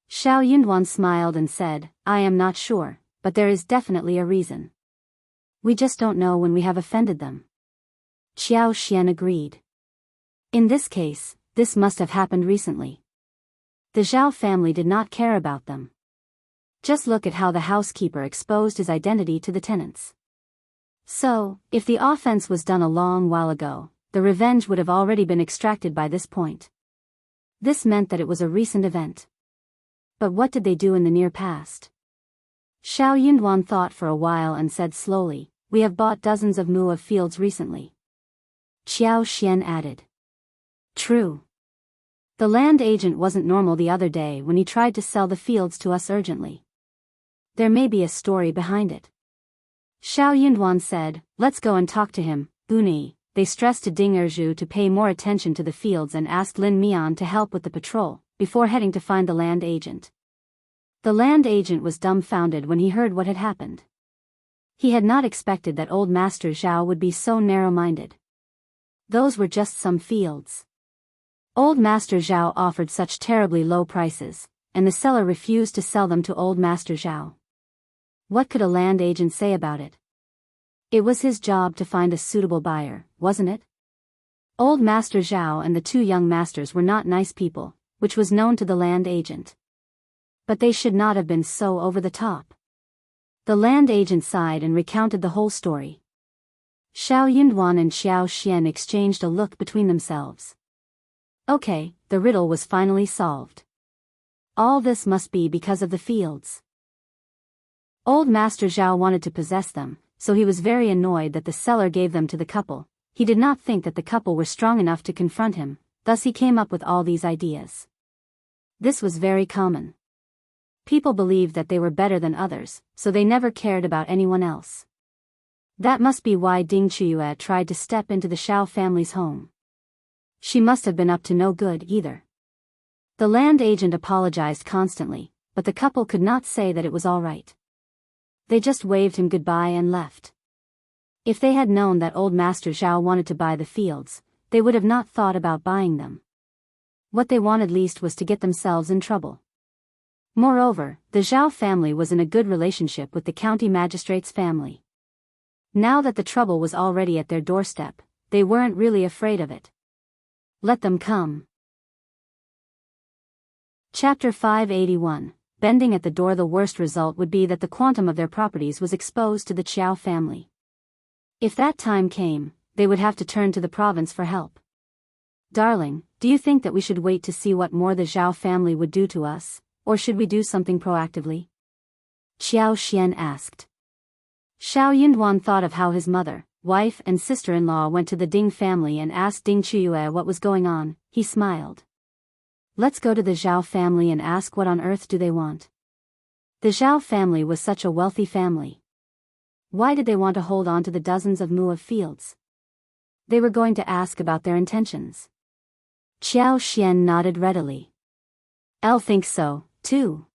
Xiao Yunduan smiled and said, I am not sure, but there is definitely a reason. We just don't know when we have offended them. Qiao Xian agreed. In this case, this must have happened recently. The Zhao family did not care about them. Just look at how the housekeeper exposed his identity to the tenants. So, if the offense was done a long while ago, the revenge would have already been extracted by this point. This meant that it was a recent event. But what did they do in the near past? Xiao Yunduan thought for a while and said slowly, we have bought dozens of mu of fields recently. Qiao added. True. The land agent wasn't normal the other day when he tried to sell the fields to us urgently. There may be a story behind it. Zhao Yunduan said, let's go and talk to him. Uni, they stressed to Ding Erju to pay more attention to the fields and asked Lin Mian to help with the patrol, before heading to find the land agent. The land agent was dumbfounded when he heard what had happened. He had not expected that old Master Zhao would be so narrow-minded. Those were just some fields. Old Master Zhao offered such terribly low prices, and the seller refused to sell them to old Master Zhao. What could a land agent say about it? It was his job to find a suitable buyer, wasn't it? Old Master Zhao and the two young masters were not nice people, which was known to the land agent. But they should not have been so over the top. The land agent sighed and recounted the whole story. Zhao Yunduan and Xiao Xian exchanged a look between themselves. Okay, the riddle was finally solved. All this must be because of the fields. Old Master Zhao wanted to possess them, so he was very annoyed that the seller gave them to the couple. He did not think that the couple were strong enough to confront him, thus he came up with all these ideas. This was very common. People believed that they were better than others, so they never cared about anyone else. That must be why Ding Qiuyue tried to step into the Zhao family's home. She must have been up to no good either. The land agent apologized constantly, but the couple could not say that it was all right. They just waved him goodbye and left. If they had known that old Master Zhao wanted to buy the fields, they would have not thought about buying them. What they wanted least was to get themselves in trouble. Moreover, the Zhao family was in a good relationship with the county magistrate's family. Now that the trouble was already at their doorstep, they weren't really afraid of it. Let them come. Chapter 581. Bending at the door. The worst result would be that the quantum of their properties was exposed to the Qiao family. If that time came, they would have to turn to the province for help. Darling, do you think that we should wait to see what more the Zhao family would do to us, or should we do something proactively? Qiao Xian asked. Zhao Yunduan thought of how his mother, wife and sister-in-law went to the Ding family and asked Ding Qiuyue what was going on. He smiled. Let's go to the Zhao family and ask what on earth do they want. The Zhao family was such a wealthy family. Why did they want to hold on to the dozens of mu of fields? They were going to ask about their intentions. Qiao Xian nodded readily. Elle thinks so, too.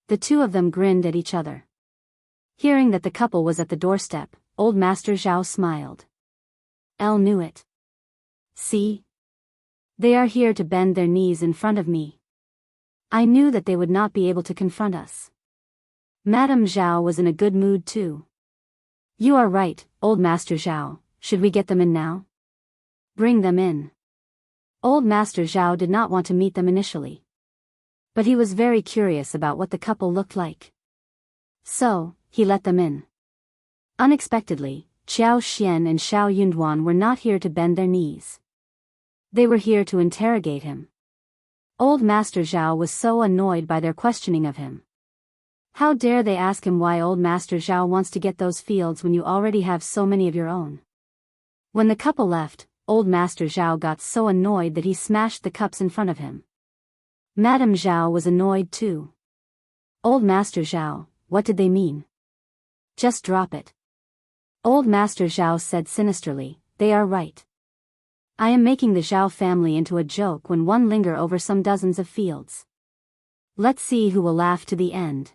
The two of them grinned at each other. Hearing that the couple was at the doorstep, old Master Zhao smiled. Elle knew it. See? They are here to bend their knees in front of me. I knew that they would not be able to confront us. Madame Zhao was in a good mood too. You are right, old Master Zhao, should we get them in now? Bring them in. Old Master Zhao did not want to meet them initially. But he was very curious about what the couple looked like. So, he let them in. Unexpectedly, Qiao Xian and Zhao Yunduan were not here to bend their knees. They were here to interrogate him. Old Master Zhao was so annoyed by their questioning of him. How dare they ask him why old Master Zhao wants to get those fields when you already have so many of your own? When the couple left, old Master Zhao got so annoyed that he smashed the cups in front of him. Madame Zhao was annoyed too. Old Master Zhao, what did they mean? Just drop it. Old Master Zhao said sinisterly, they are right. I am making the Zhao family into a joke when one linger over some dozens of fields. Let's see who will laugh to the end.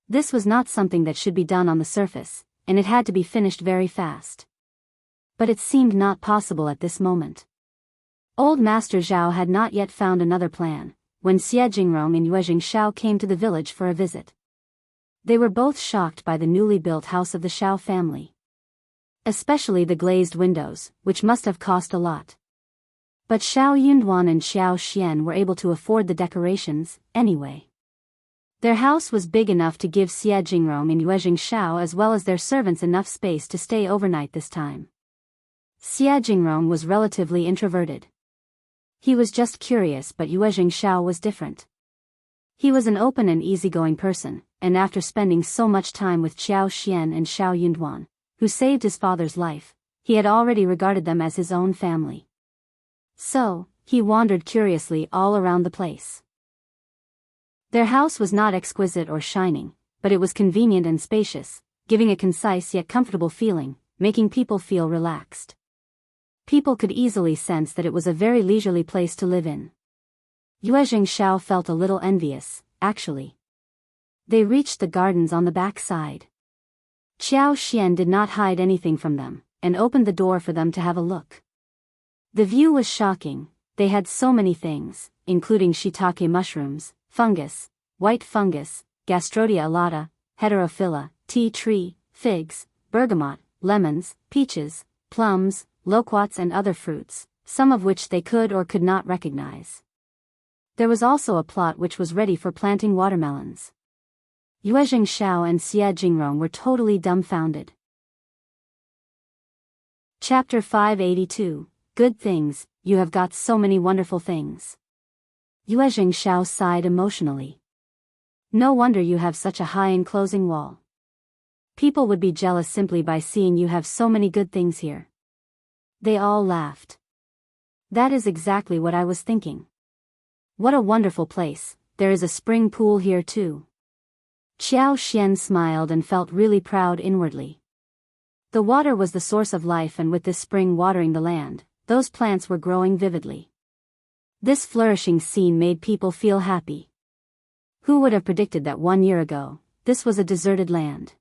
This was not something that should be done on the surface, and it had to be finished very fast. But it seemed not possible at this moment. Old Master Zhao had not yet found another plan, when Xie Jingrong and Yue Jingshao came to the village for a visit. They were both shocked by the newly built house of the Zhao family. Especially the glazed windows, which must have cost a lot. But Zhao Yunduan and Xiao Xian were able to afford the decorations, anyway. Their house was big enough to give Xie Jingrong and Yue Jingshao as well as their servants enough space to stay overnight this time. Xie Jingrong was relatively introverted. He was just curious, but Yue Jingshao was different. He was an open and easygoing person, and after spending so much time with Qiao Xian and Zhao Yunduan, who saved his father's life, He had already regarded them as his own family. So, he wandered curiously all around the place. Their house was not exquisite or shining, but it was convenient and spacious, giving a concise yet comfortable feeling, making people feel relaxed. People could easily sense that it was a very leisurely place to live in. Qiao felt a little envious, actually. They reached the gardens on the back side. Qiao did not hide anything from them, and opened the door for them to have a look. The view was shocking. They had so many things, including shiitake mushrooms, fungus, white fungus, Gastrodia alata, heterophylla, tea tree, figs, bergamot, lemons, peaches, plums, loquats and other fruits, some of which they could or could not recognize. There was also a plot which was ready for planting watermelons. Qiao and Xie were totally dumbfounded. Chapter 582, Good Things, You Have Got So Many Wonderful Things. Qiao sighed emotionally. No wonder you have such a high enclosing wall. People would be jealous simply by seeing you have so many good things here. They all laughed. That is exactly what I was thinking. What a wonderful place, there is a spring pool here too. Qiao smiled and felt really proud inwardly. The water was the source of life, and with this spring watering the land, those plants were growing vividly. This flourishing scene made people feel happy. Who would have predicted that 1 year ago, this was a deserted land?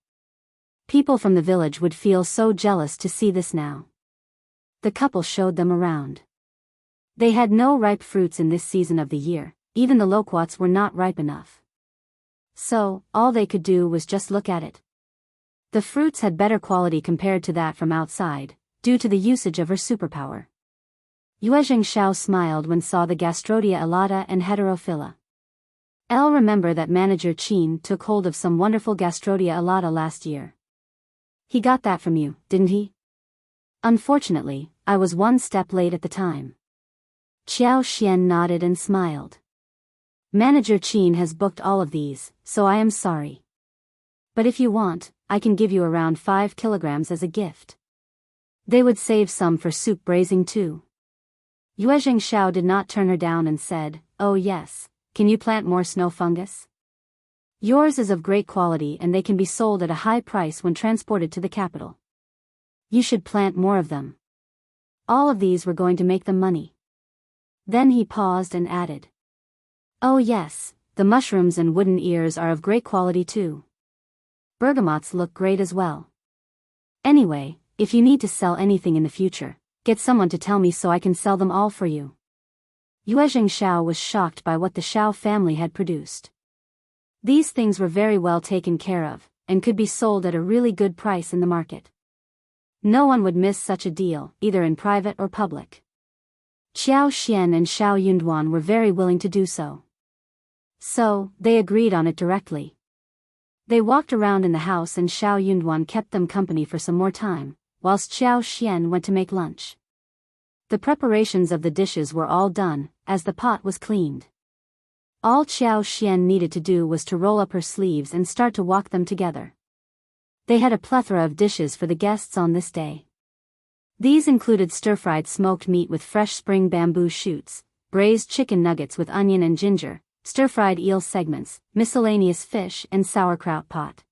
People from the village would feel so jealous to see this now. The couple showed them around. They had no ripe fruits in this season of the year, even the loquats were not ripe enough. So, all they could do was just look at it. The fruits had better quality compared to that from outside, due to the usage of her superpower. Qiao smiled when saw the Gastrodia alata and heterophylla. Remember that Manager Qin took hold of some wonderful Gastrodia alata last year. He got that from you, didn't he? Unfortunately, I was one step late at the time. Qiao nodded and smiled. Manager Qin has booked all of these, so I am sorry. But if you want, I can give you around 5 kilograms as a gift. They would save some for soup braising too. Qiao did not turn her down and said, "Oh yes, can you plant more snow fungus? Yours is of great quality and they can be sold at a high price when transported to the capital. You should plant more of them. All of these were going to make them money." Then he paused and added, "Oh yes, the mushrooms and wooden ears are of great quality too. Bergamots look great as well. Anyway, if you need to sell anything in the future, get someone to tell me so I can sell them all for you." Qiao was shocked by what the Zhao family had produced. These things were very well taken care of, and could be sold at a really good price in the market. No one would miss such a deal, either in private or public. Qiao and Zhao Yunduan were very willing to do so. So, they agreed on it directly. They walked around in the house and Zhao Yunduan kept them company for some more time, whilst Qiao went to make lunch. The preparations of the dishes were all done, as the pot was cleaned. All Qiao needed to do was to roll up her sleeves and start to walk them together. They had a plethora of dishes for the guests on this day. These included stir-fried smoked meat with fresh spring bamboo shoots, braised chicken nuggets with onion and ginger, stir-fried eel segments, miscellaneous fish and sauerkraut pot.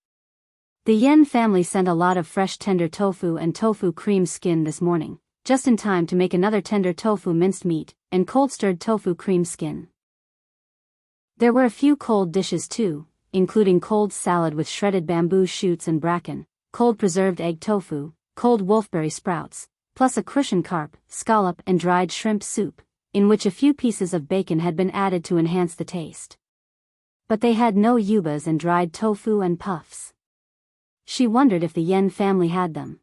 The Yan family sent a lot of fresh tender tofu and tofu cream skin this morning, just in time to make another tender tofu minced meat, and cold-stirred tofu cream skin. There were a few cold dishes too, including cold salad with shredded bamboo shoots and bracken, cold preserved egg tofu, cold wolfberry sprouts, plus a crucian carp, scallop and dried shrimp soup, in which a few pieces of bacon had been added to enhance the taste. But they had no yubas and dried tofu and puffs. She wondered if the Yan family had them.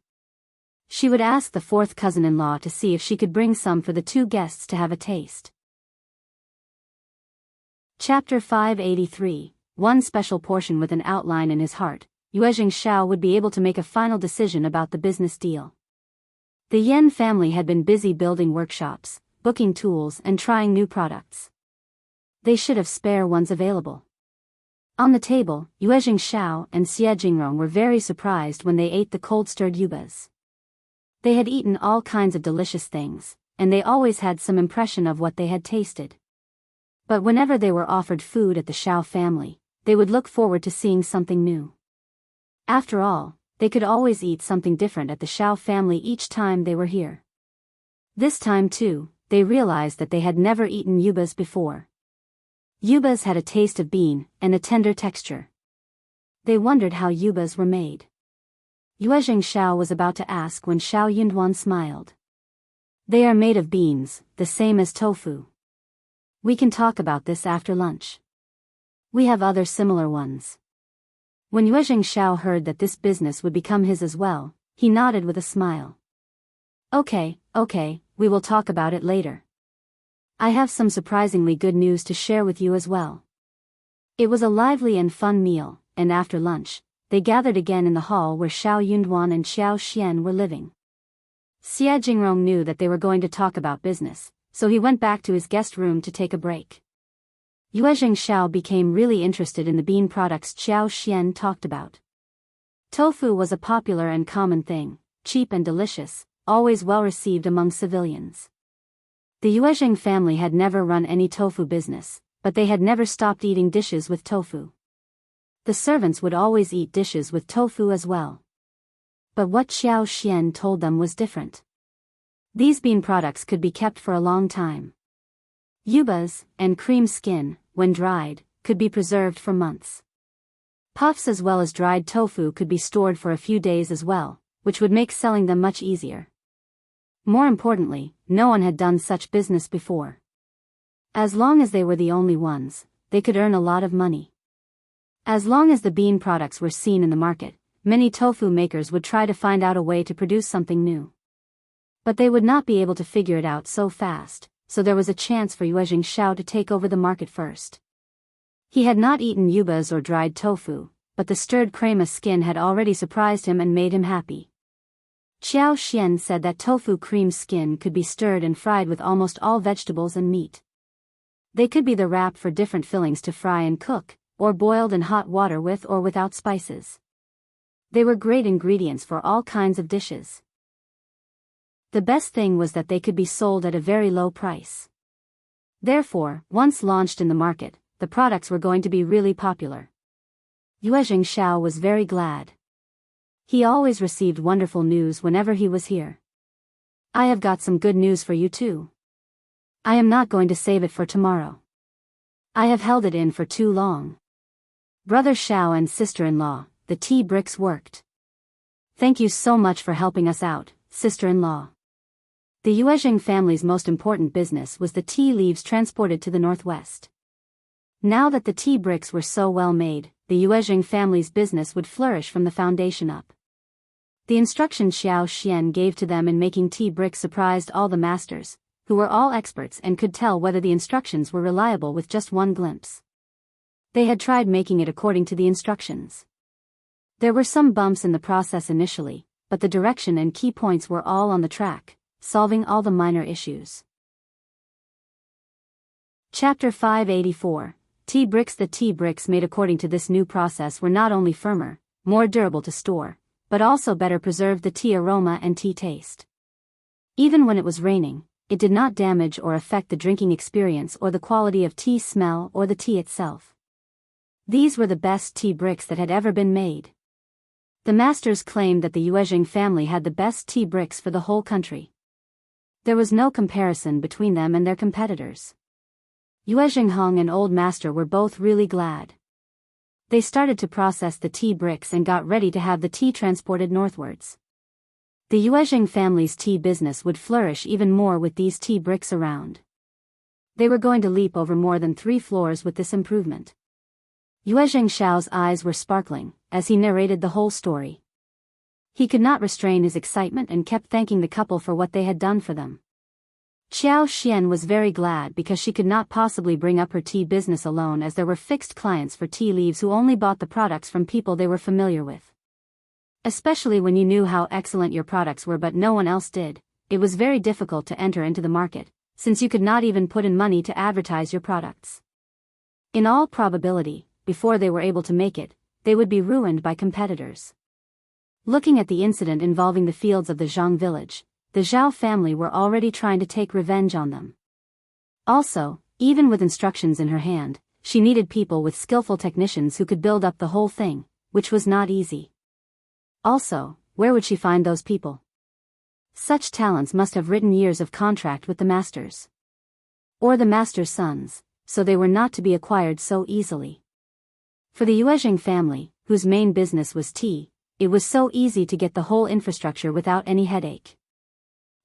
She would ask the fourth cousin-in-law to see if she could bring some for the 2 guests to have a taste. Chapter 583, One special portion with an outline in his heart, Qiao would be able to make a final decision about the business deal. The Yan family had been busy building workshops, booking tools and trying new products. They should have spare ones available. On the table, Qiao and Xie were very surprised when they ate the cold-stirred yubas. They had eaten all kinds of delicious things, and they always had some impression of what they had tasted. But whenever they were offered food at the Qiao family, they would look forward to seeing something new. After all, they could always eat something different at the Qiao family each time they were here. This time too, they realized that they had never eaten yubas before. Yubas had a taste of bean and a tender texture. They wondered how yubas were made. Yuezheng Xiao was about to ask when Xiao Yunduan smiled. They are made of beans, the same as tofu. We can talk about this after lunch. We have other similar ones. When Yuezheng Xiao heard that this business would become his as well, he nodded with a smile. Okay, we will talk about it later. I have some surprisingly good news to share with you as well. It was a lively and fun meal, and after lunch, they gathered again in the hall where Xiao Yunduan and Xiao Xian were living. Xia Jingrong knew that they were going to talk about business, so he went back to his guest room to take a break. Yuezheng Xiao became really interested in the bean products Xiao Xian talked about. Tofu was a popular and common thing, cheap and delicious, always well received among civilians. The Yuezheng family had never run any tofu business, but they had never stopped eating dishes with tofu. The servants would always eat dishes with tofu as well. But what Xiao Xian told them was different. These bean products could be kept for a long time. Yubas and cream skin, when dried, could be preserved for months. Puffs as well as dried tofu could be stored for a few days as well, which would make selling them much easier. More importantly, no one had done such business before. As long as they were the only ones, they could earn a lot of money. As long as the bean products were seen in the market, many tofu makers would try to find out a way to produce something new. But they would not be able to figure it out so fast, so there was a chance for Yuezheng Xiao to take over the market first. He had not eaten yubas or dried tofu, but the stirred crema skin had already surprised him and made him happy. Xiao Xian said that tofu cream skin could be stirred and fried with almost all vegetables and meat. They could be the wrap for different fillings to fry and cook, or boiled in hot water with or without spices. They were great ingredients for all kinds of dishes. The best thing was that they could be sold at a very low price. Therefore, once launched in the market, the products were going to be really popular. Yuezheng Xiao was very glad. He always received wonderful news whenever he was here. I have got some good news for you too. I am not going to save it for tomorrow. I have held it in for too long. Brother Xiao and sister-in-law, the tea bricks worked. Thank you so much for helping us out, sister-in-law. The Yuezheng family's most important business was the tea leaves transported to the northwest. Now that the tea bricks were so well made, the Yuezheng family's business would flourish from the foundation up. The instructions Xiao Xian gave to them in making tea bricks surprised all the masters, who were all experts and could tell whether the instructions were reliable with just one glimpse. They had tried making it according to the instructions. There were some bumps in the process initially, but the direction and key points were all on the track, solving all the minor issues. Chapter 584. Tea bricks. The tea bricks made according to this new process were not only firmer, more durable to store, but also better preserved the tea aroma and tea taste. Even when it was raining, it did not damage or affect the drinking experience or the quality of tea smell or the tea itself. These were the best tea bricks that had ever been made. The masters claimed that the Yuezheng family had the best tea bricks for the whole country. There was no comparison between them and their competitors. Yuezheng Hong and Old Master were both really glad. They started to process the tea bricks and got ready to have the tea transported northwards. The Yuezheng family's tea business would flourish even more with these tea bricks around. They were going to leap over more than 3 floors with this improvement. Yuezheng Xiao's eyes were sparkling as he narrated the whole story. He could not restrain his excitement and kept thanking the couple for what they had done for them. Xiao Xian was very glad because she could not possibly bring up her tea business alone, as there were fixed clients for tea leaves who only bought the products from people they were familiar with. Especially when you knew how excellent your products were but no one else did, it was very difficult to enter into the market, since you could not even put in money to advertise your products. In all probability, before they were able to make it, they would be ruined by competitors. Looking at the incident involving the fields of the Zhang village, the Zhao family were already trying to take revenge on them. Also, even with instructions in her hand, she needed people with skillful technicians who could build up the whole thing, which was not easy. Also, where would she find those people? Such talents must have written years of contract with the masters. Or the master's sons, so they were not to be acquired so easily. For the Yuezheng family, whose main business was tea, it was so easy to get the whole infrastructure without any headache.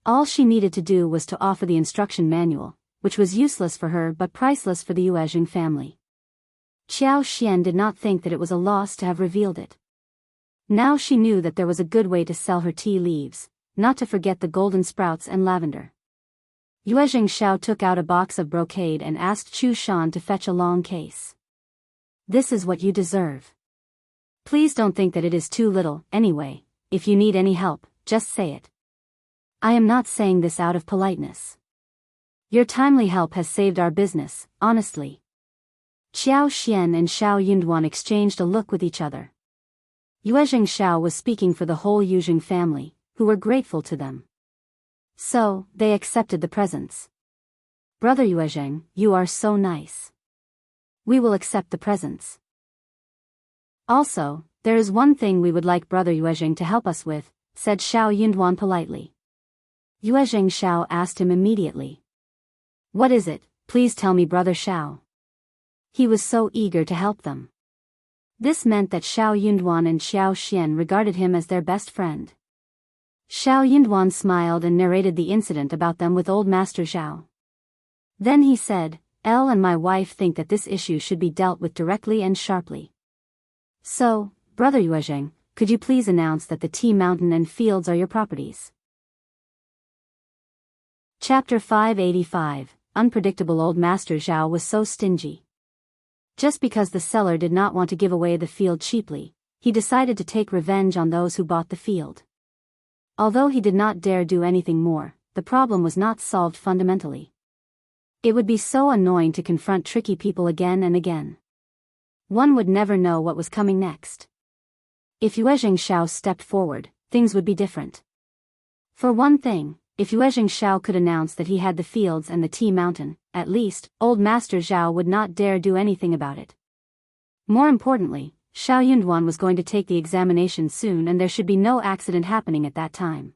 All she needed to do was to offer the instruction manual, which was useless for her but priceless for the Yuezheng family. Qiao Xian did not think that it was a loss to have revealed it. Now she knew that there was a good way to sell her tea leaves, not to forget the golden sprouts and lavender. Yuezheng Xiao took out a box of brocade and asked Chu Shan to fetch a long case. This is what you deserve. Please don't think that it is too little. Anyway, if you need any help, just say it. I am not saying this out of politeness. Your timely help has saved our business, honestly. Qiao Xian and Xiao Yunduan exchanged a look with each other. Yuezheng Xiao was speaking for the whole Yuezheng family, who were grateful to them. So, they accepted the presents. Brother Yuezheng, you are so nice. We will accept the presents. Also, there is one thing we would like Brother Yuezheng to help us with, said Xiao Yunduan politely. Yuezheng Xiao asked him immediately. What is it? Please tell me, Brother Xiao. He was so eager to help them. This meant that Xiao Yunduan and Xiao Xian regarded him as their best friend. Xiao Yunduan smiled and narrated the incident about them with old Master Zhao. Then he said, Elle and my wife think that this issue should be dealt with directly and sharply. So, Brother Yuezheng, could you please announce that the tea mountain and fields are your properties? Chapter 585. Unpredictable. Old Master Zhao was so stingy. Just because the seller did not want to give away the field cheaply, he decided to take revenge on those who bought the field. Although he did not dare do anything more, the problem was not solved fundamentally. It would be so annoying to confront tricky people again and again. One would never know what was coming next. If Yuezheng Xiao stepped forward, things would be different. For one thing, if Yuezheng Xiao could announce that he had the fields and the tea mountain, at least, old Master Zhao would not dare do anything about it. More importantly, Xiao Yunduan was going to take the examination soon and there should be no accident happening at that time.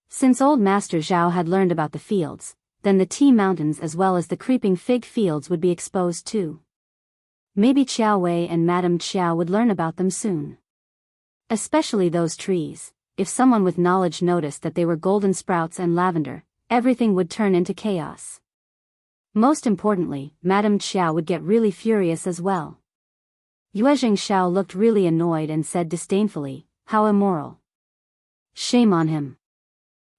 Since old Master Zhao had learned about the fields, then the tea mountains as well as the creeping fig fields would be exposed too. Maybe Qiuyue and Madame Qiao would learn about them soon. Especially those trees. If someone with knowledge noticed that they were golden sprouts and lavender, everything would turn into chaos. Most importantly, Madame Qiao would get really furious as well. Yuezheng Xiao looked really annoyed and said disdainfully, how immoral. Shame on him.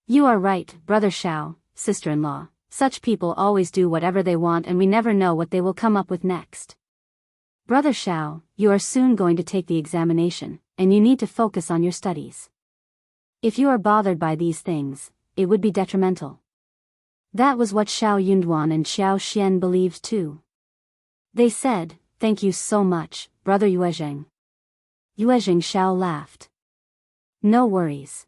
You are right, Brother Xiao, sister-in-law, such people always do whatever they want and we never know what they will come up with next. Brother Xiao, you are soon going to take the examination, and you need to focus on your studies. If you are bothered by these things, it would be detrimental. That was what Xiao Yunduan and Xiao Xian believed too. They said, thank you so much, Brother Yuezheng. Yuezheng Xiao laughed. No worries.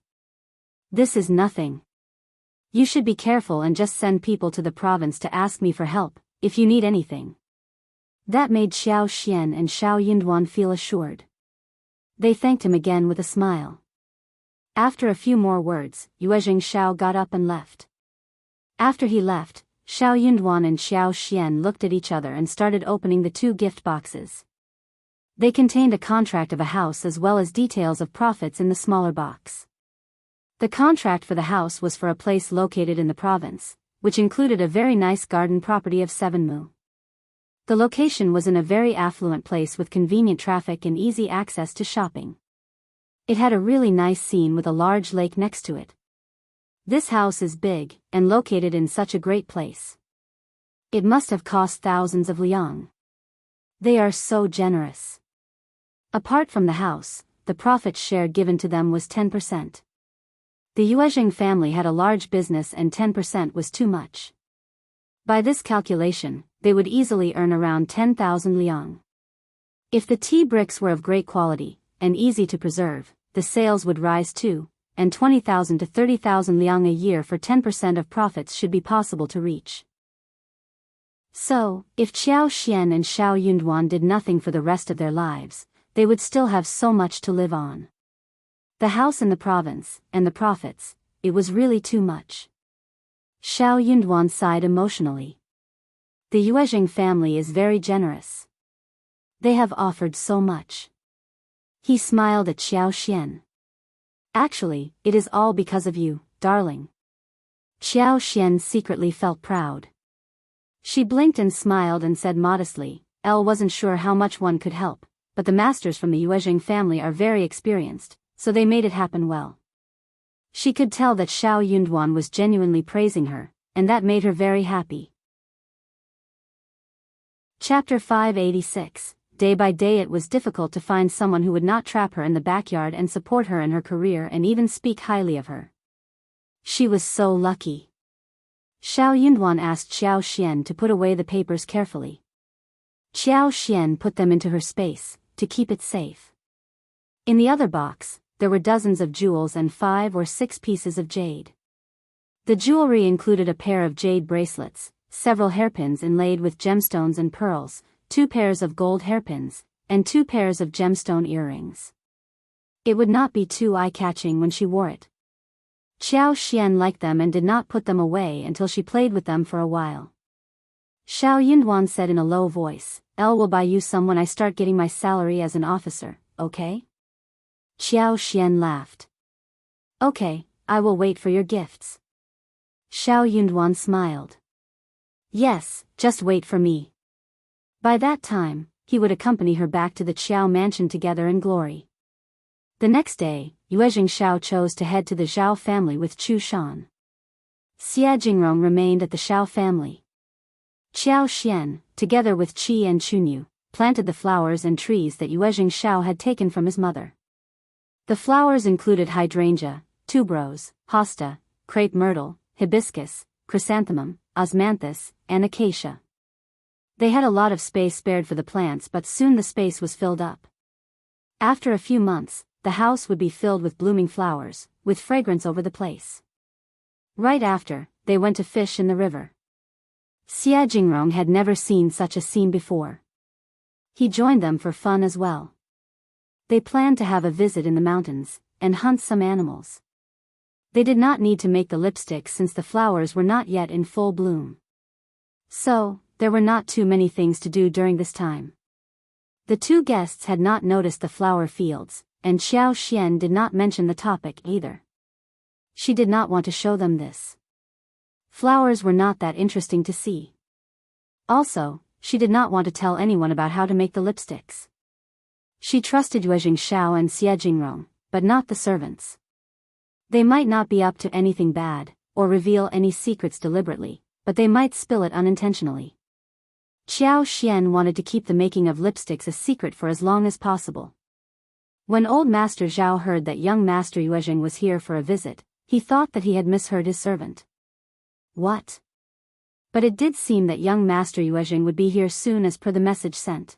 This is nothing. You should be careful and just send people to the province to ask me for help, if you need anything. That made Xiao Xian and Xiao Yunduan feel assured. They thanked him again with a smile. After a few more words, Yuezheng Xiao got up and left. After he left, Xiao Yunduan and Xiao Xian looked at each other and started opening the 2 gift boxes. They contained a contract of a house as well as details of profits in the smaller box. The contract for the house was for a place located in the province, which included a very nice garden property of 7 mu. The location was in a very affluent place with convenient traffic and easy access to shopping. It had a really nice scene with a large lake next to it. This house is big, and located in such a great place. It must have cost thousands of liang. They are so generous. Apart from the house, the profit share given to them was 10%. The Yuezheng family had a large business and 10% was too much. By this calculation, they would easily earn around 10,000 liang. If the tea bricks were of great quality, and easy to preserve, the sales would rise too, and 20,000 to 30,000 liang a year for 10% of profits should be possible to reach. So, if Qiao Xian and Xiao Yunduan did nothing for the rest of their lives, they would still have so much to live on. The house in the province, and the profits, it was really too much. Xiao Yunduan sighed emotionally. The Yuezheng family is very generous. They have offered so much. He smiled at Qiao Xian. Actually, it is all because of you, darling. Qiao Xian secretly felt proud. She blinked and smiled and said modestly, Elle wasn't sure how much one could help, but the masters from the Yuezheng family are very experienced, so they made it happen well. She could tell that Xiao Yunduan was genuinely praising her, and that made her very happy. Chapter 586. Day by day it was difficult to find someone who would not trap her in the backyard and support her in her career and even speak highly of her. She was so lucky. Xiao Yunduan asked Qiao Xian to put away the papers carefully. Qiao Xian put them into her space, to keep it safe. In the other box, there were dozens of jewels and 5 or 6 pieces of jade. The jewelry included a pair of jade bracelets, several hairpins inlaid with gemstones and pearls, 2 pairs of gold hairpins, and 2 pairs of gemstone earrings. It would not be too eye-catching when she wore it. Qiao Xian liked them and did not put them away until she played with them for a while. Xiao Yunduan said in a low voice, Elle will buy you some when I start getting my salary as an officer, okay? Qiao Xian laughed. Okay, I will wait for your gifts. Xiao Yunduan smiled. Yes, just wait for me. By that time, he would accompany her back to the Qiao mansion together in glory. The next day, Yuezheng Xiao chose to head to the Zhao family with Chu Shan. Xia Jingrong remained at the Xiao family. Qiao Xian, together with Qi and Qiuyue, planted the flowers and trees that Yuezheng Xiao had taken from his mother. The flowers included hydrangea, tuberose, hosta, crepe myrtle, hibiscus, chrysanthemum, osmanthus, and acacia. They had a lot of space spared for the plants, but soon the space was filled up. After a few months, the house would be filled with blooming flowers, with fragrance over the place. Right after, they went to fish in the river. Xia Jingrong had never seen such a scene before. He joined them for fun as well. They planned to have a visit in the mountains, and hunt some animals. They did not need to make the lipstick since the flowers were not yet in full bloom. So, there were not too many things to do during this time. The 2 guests had not noticed the flower fields, and Qiao Xian did not mention the topic either. She did not want to show them this. Flowers were not that interesting to see. Also, she did not want to tell anyone about how to make the lipsticks. She trusted Yuezheng Xiao and Xia Jingrong, but not the servants. They might not be up to anything bad, or reveal any secrets deliberately, but they might spill it unintentionally. Qiao Xian wanted to keep the making of lipsticks a secret for as long as possible. When old Master Zhao heard that young Master Yuezheng was here for a visit, he thought that he had misheard his servant. What? But it did seem that young Master Yuezheng would be here soon as per the message sent.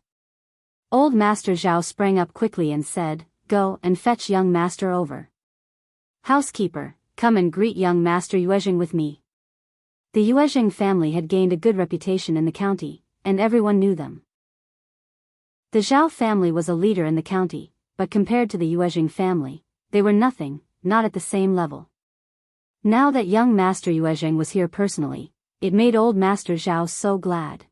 Old Master Zhao sprang up quickly and said, Go and fetch young Master over. Housekeeper, come and greet young Master Yuezheng with me. The Yuezheng family had gained a good reputation in the county, and everyone knew them. The Zhao family was a leader in the county, but compared to the Yuezheng family, they were nothing, not at the same level. Now that young Master Yuezheng was here personally, it made old Master Zhao so glad.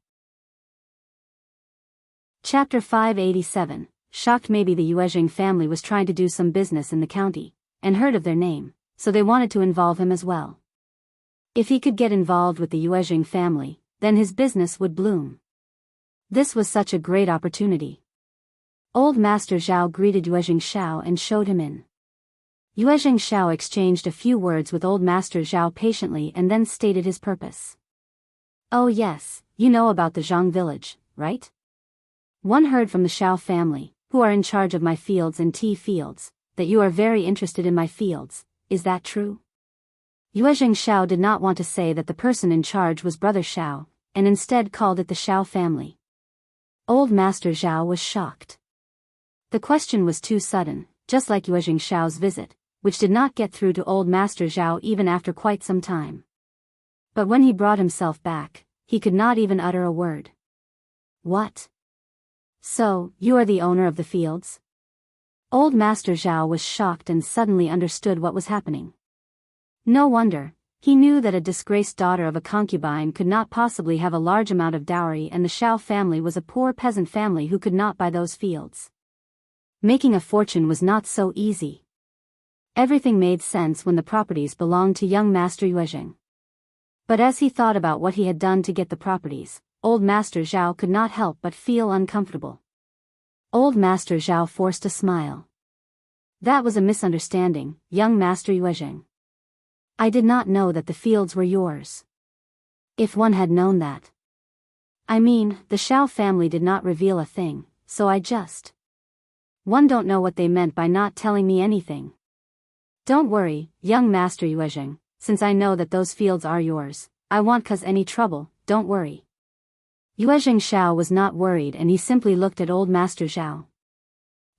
Chapter 587. Shocked. Maybe the Yuezheng family was trying to do some business in the county, and heard of their name, so they wanted to involve him as well. If he could get involved with the Yuezheng family, then his business would bloom. This was such a great opportunity. Old Master Zhao greeted Yuezheng Xiao and showed him in. Yuezheng Xiao exchanged a few words with old Master Zhao patiently and then stated his purpose. Oh yes, you know about the Zhang village, right? One heard from the Xiao family, who are in charge of my fields and tea fields, that you are very interested in my fields, is that true? Yuezheng Xiao did not want to say that the person in charge was Brother Xiao, and instead called it the Xiao family. Old Master Zhao was shocked. The question was too sudden, just like Yuezhing Xiao's visit, which did not get through to old Master Zhao even after quite some time. But when he brought himself back, he could not even utter a word. What? So, you are the owner of the fields? Old Master Zhao was shocked and suddenly understood what was happening. No wonder, he knew that a disgraced daughter of a concubine could not possibly have a large amount of dowry, and the Qiao family was a poor peasant family who could not buy those fields. Making a fortune was not so easy. Everything made sense when the properties belonged to young Master Yuezhing. But as he thought about what he had done to get the properties, old Master Zhao could not help but feel uncomfortable. Old Master Zhao forced a smile. That was a misunderstanding, young Master Yuezhing. I did not know that the fields were yours. If one had known that. I mean, the Qiao family did not reveal a thing, so I just. One don't know what they meant by not telling me anything. Don't worry, young Master Yuezhing, since I know that those fields are yours, I won't cause any trouble, don't worry. Yuezhing Xiao was not worried, and he simply looked at old Master Zhao.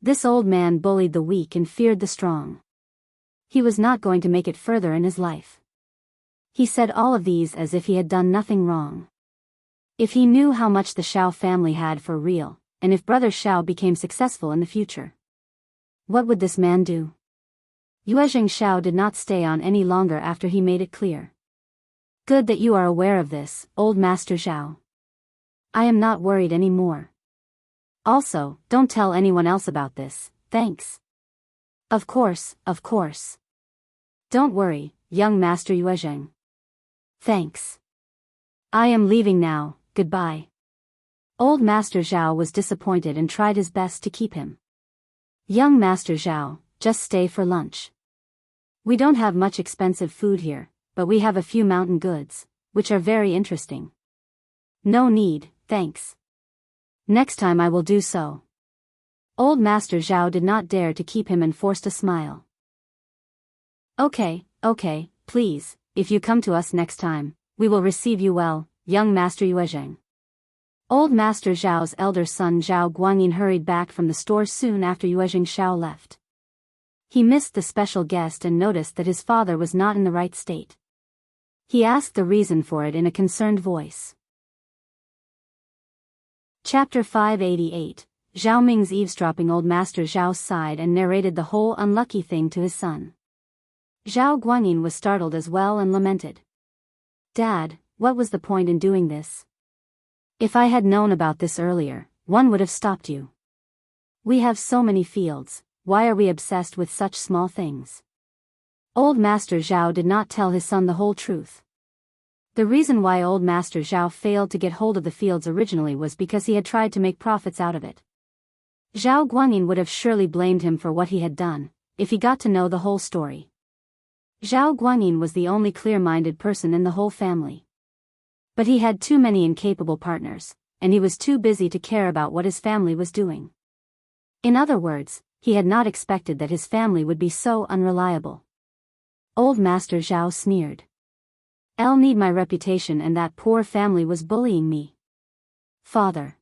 This old man bullied the weak and feared the strong. He was not going to make it further in his life. He said all of these as if he had done nothing wrong. If he knew how much the Qiao family had for real, and if Brother Qiao became successful in the future, what would this man do? Yuezhing Xiao did not stay on any longer after he made it clear. Good that you are aware of this, old Master Zhao. I am not worried anymore. Also, don't tell anyone else about this, thanks. Of course, of course. Don't worry, young Master Yuezhing. Thanks. I am leaving now, goodbye. Old Master Zhao was disappointed and tried his best to keep him. Young Master Zhao, just stay for lunch. We don't have much expensive food here, but we have a few mountain goods, which are very interesting. No need, thanks. Next time I will do so. Old Master Zhao did not dare to keep him and forced a smile. Okay, please, if you come to us next time, we will receive you well, young Master Yuezhing. Old Master Zhao's elder son Zhao Guanyin hurried back from the store soon after Yuezhing Xiao left. He missed the special guest and noticed that his father was not in the right state. He asked the reason for it in a concerned voice. Chapter 588, Zhao Ming's eavesdropping. Old Master Zhao sighed and narrated the whole unlucky thing to his son. Zhao Guanyin was startled as well and lamented. Dad, what was the point in doing this? If I had known about this earlier, one would have stopped you. We have so many fields, why are we obsessed with such small things? Old Master Zhao did not tell his son the whole truth. The reason why old Master Zhao failed to get hold of the fields originally was because he had tried to make profits out of it. Zhao Guanyin would have surely blamed him for what he had done, if he got to know the whole story. Zhao Guanyin was the only clear-minded person in the whole family. But he had too many incapable partners, and he was too busy to care about what his family was doing. In other words, he had not expected that his family would be so unreliable. Old Master Zhao sneered. I'll need my reputation, and that poor family was bullying me. Father.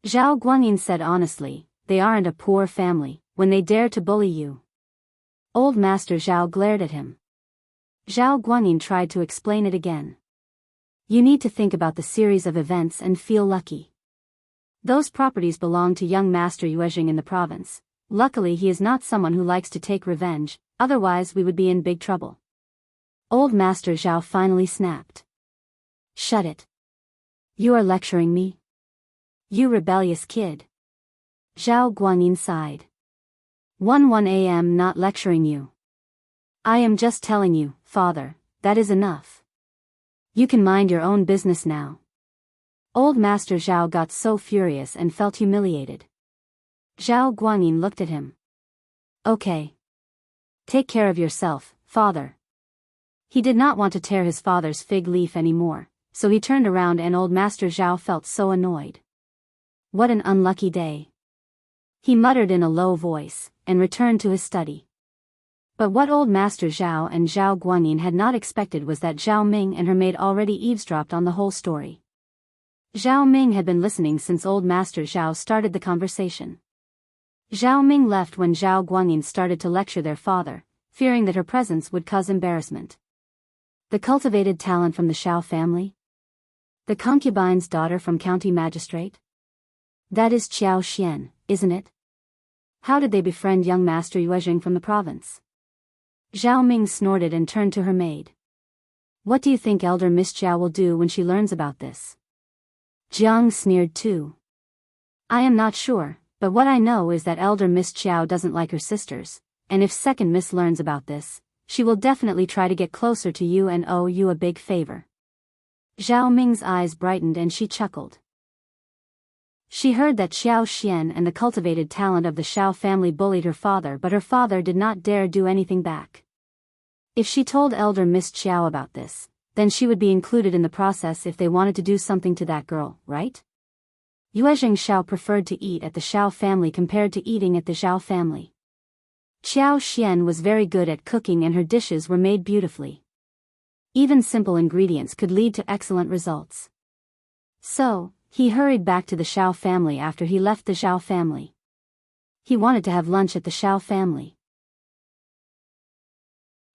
Zhao Guanyin said honestly, they aren't a poor family, when they dare to bully you. Old Master Zhao glared at him. Zhao Guanyin tried to explain it again. You need to think about the series of events and feel lucky. Those properties belong to young Master Yuezhing in the province. Luckily he is not someone who likes to take revenge, otherwise we would be in big trouble. Old Master Zhao finally snapped. Shut it. You are lecturing me? You rebellious kid. Zhao Guanyin sighed. 1 a.m. Not lecturing you. I am just telling you, father, that is enough. You can mind your own business now. Old Master Zhao got so furious and felt humiliated. Zhao Guanyin looked at him. Okay. Take care of yourself, father. He did not want to tear his father's fig leaf anymore, so he turned around and old Master Zhao felt so annoyed. What an unlucky day. He muttered in a low voice, and returned to his study. But what old Master Zhao and Zhao Guanyin had not expected was that Zhao Ming and her maid already eavesdropped on the whole story. Zhao Ming had been listening since old Master Zhao started the conversation. Zhao Ming left when Zhao Guanyin started to lecture their father, fearing that her presence would cause embarrassment. The cultivated talent from the Qiao family? The concubine's daughter from county magistrate? That is Qiao Xian, isn't it? How did they befriend young Master Yuezhing from the province? Zhao Ming snorted and turned to her maid. What do you think elder Miss Qiao will do when she learns about this? Zhang sneered too. I am not sure, but what I know is that elder Miss Qiao doesn't like her sisters, and if second Miss learns about this, she will definitely try to get closer to you and owe you a big favor. Zhao Ming's eyes brightened and she chuckled. She heard that Qiao Xian and the cultivated talent of the Qiao family bullied her father, but her father did not dare do anything back. If she told elder Miss Qiao about this, then she would be included in the process if they wanted to do something to that girl, right? Yuezhing Xiao preferred to eat at the Qiao family compared to eating at the Zhao family. Qiao Xian was very good at cooking and her dishes were made beautifully. Even simple ingredients could lead to excellent results. So, he hurried back to the Qiao family after he left the Zhao family. He wanted to have lunch at the Qiao family.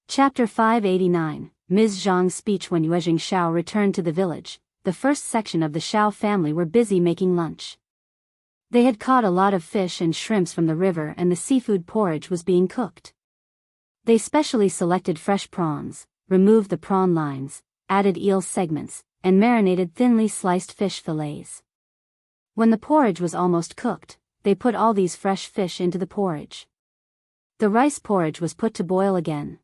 Chapter 589, Ms. Zhang's speech. When Yuezhing Xiao returned to the village, the first section of the Qiao family were busy making lunch. They had caught a lot of fish and shrimps from the river and the seafood porridge was being cooked. They specially selected fresh prawns, removed the prawn lines, added eel segments, and marinated thinly sliced fish fillets. When the porridge was almost cooked, they put all these fresh fish into the porridge. The rice porridge was put to boil again.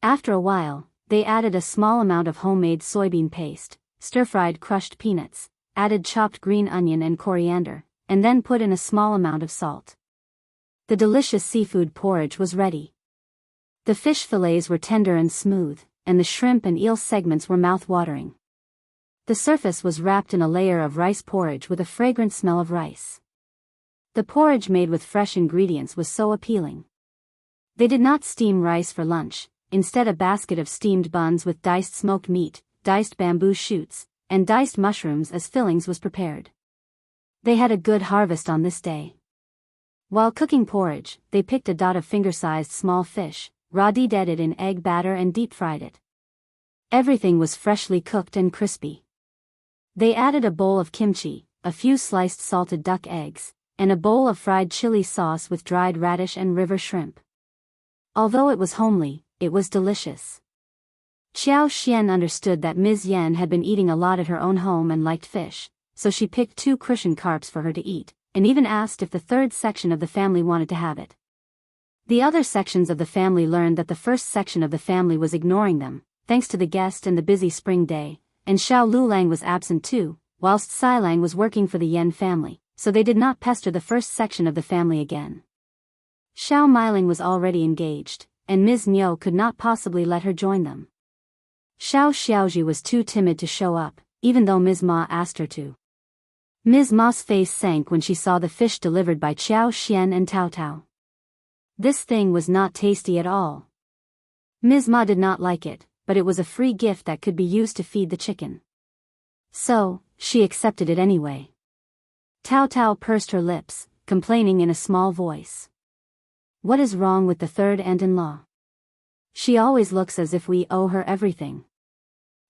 After a while, they added a small amount of homemade soybean paste, stir-fried crushed peanuts, added chopped green onion and coriander, and then put in a small amount of salt. The delicious seafood porridge was ready. The fish fillets were tender and smooth, and the shrimp and eel segments were mouth-watering. The surface was wrapped in a layer of rice porridge with a fragrant smell of rice. The porridge made with fresh ingredients was so appealing. They did not steam rice for lunch, instead a basket of steamed buns with diced smoked meat, diced bamboo shoots, and diced mushrooms as fillings was prepared. They had a good harvest on this day. While cooking porridge, they picked a dot of finger-sized small fish, raw-dead it in egg batter and deep-fried it. Everything was freshly cooked and crispy. They added a bowl of kimchi, a few sliced salted duck eggs, and a bowl of fried chili sauce with dried radish and river shrimp. Although it was homely, it was delicious. Qiao Xian understood that Ms.Yan had been eating a lot at her own home and liked fish, so she picked 2 crucian carps for her to eat, and even asked if the third section of the family wanted to have it. The other sections of the family learned that the first section of the family was ignoring them, thanks to the guest and the busy spring day, and Xiao Lulang was absent too, whilst Silang was working for the Yan family, so they did not pester the first section of the family again. Xiao Miling was already engaged, and Ms. Niu could not possibly let her join them. Xiao Xiaozhi was too timid to show up, even though Ms. Ma asked her to. Ms. Ma's face sank when she saw the fish delivered by Qiao Xian and Tao Tao. This thing was not tasty at all. Ms. Ma did not like it, but it was a free gift that could be used to feed the chicken. So, she accepted it anyway. Tao Tao pursed her lips, complaining in a small voice. What is wrong with the third aunt-in-law? She always looks as if we owe her everything.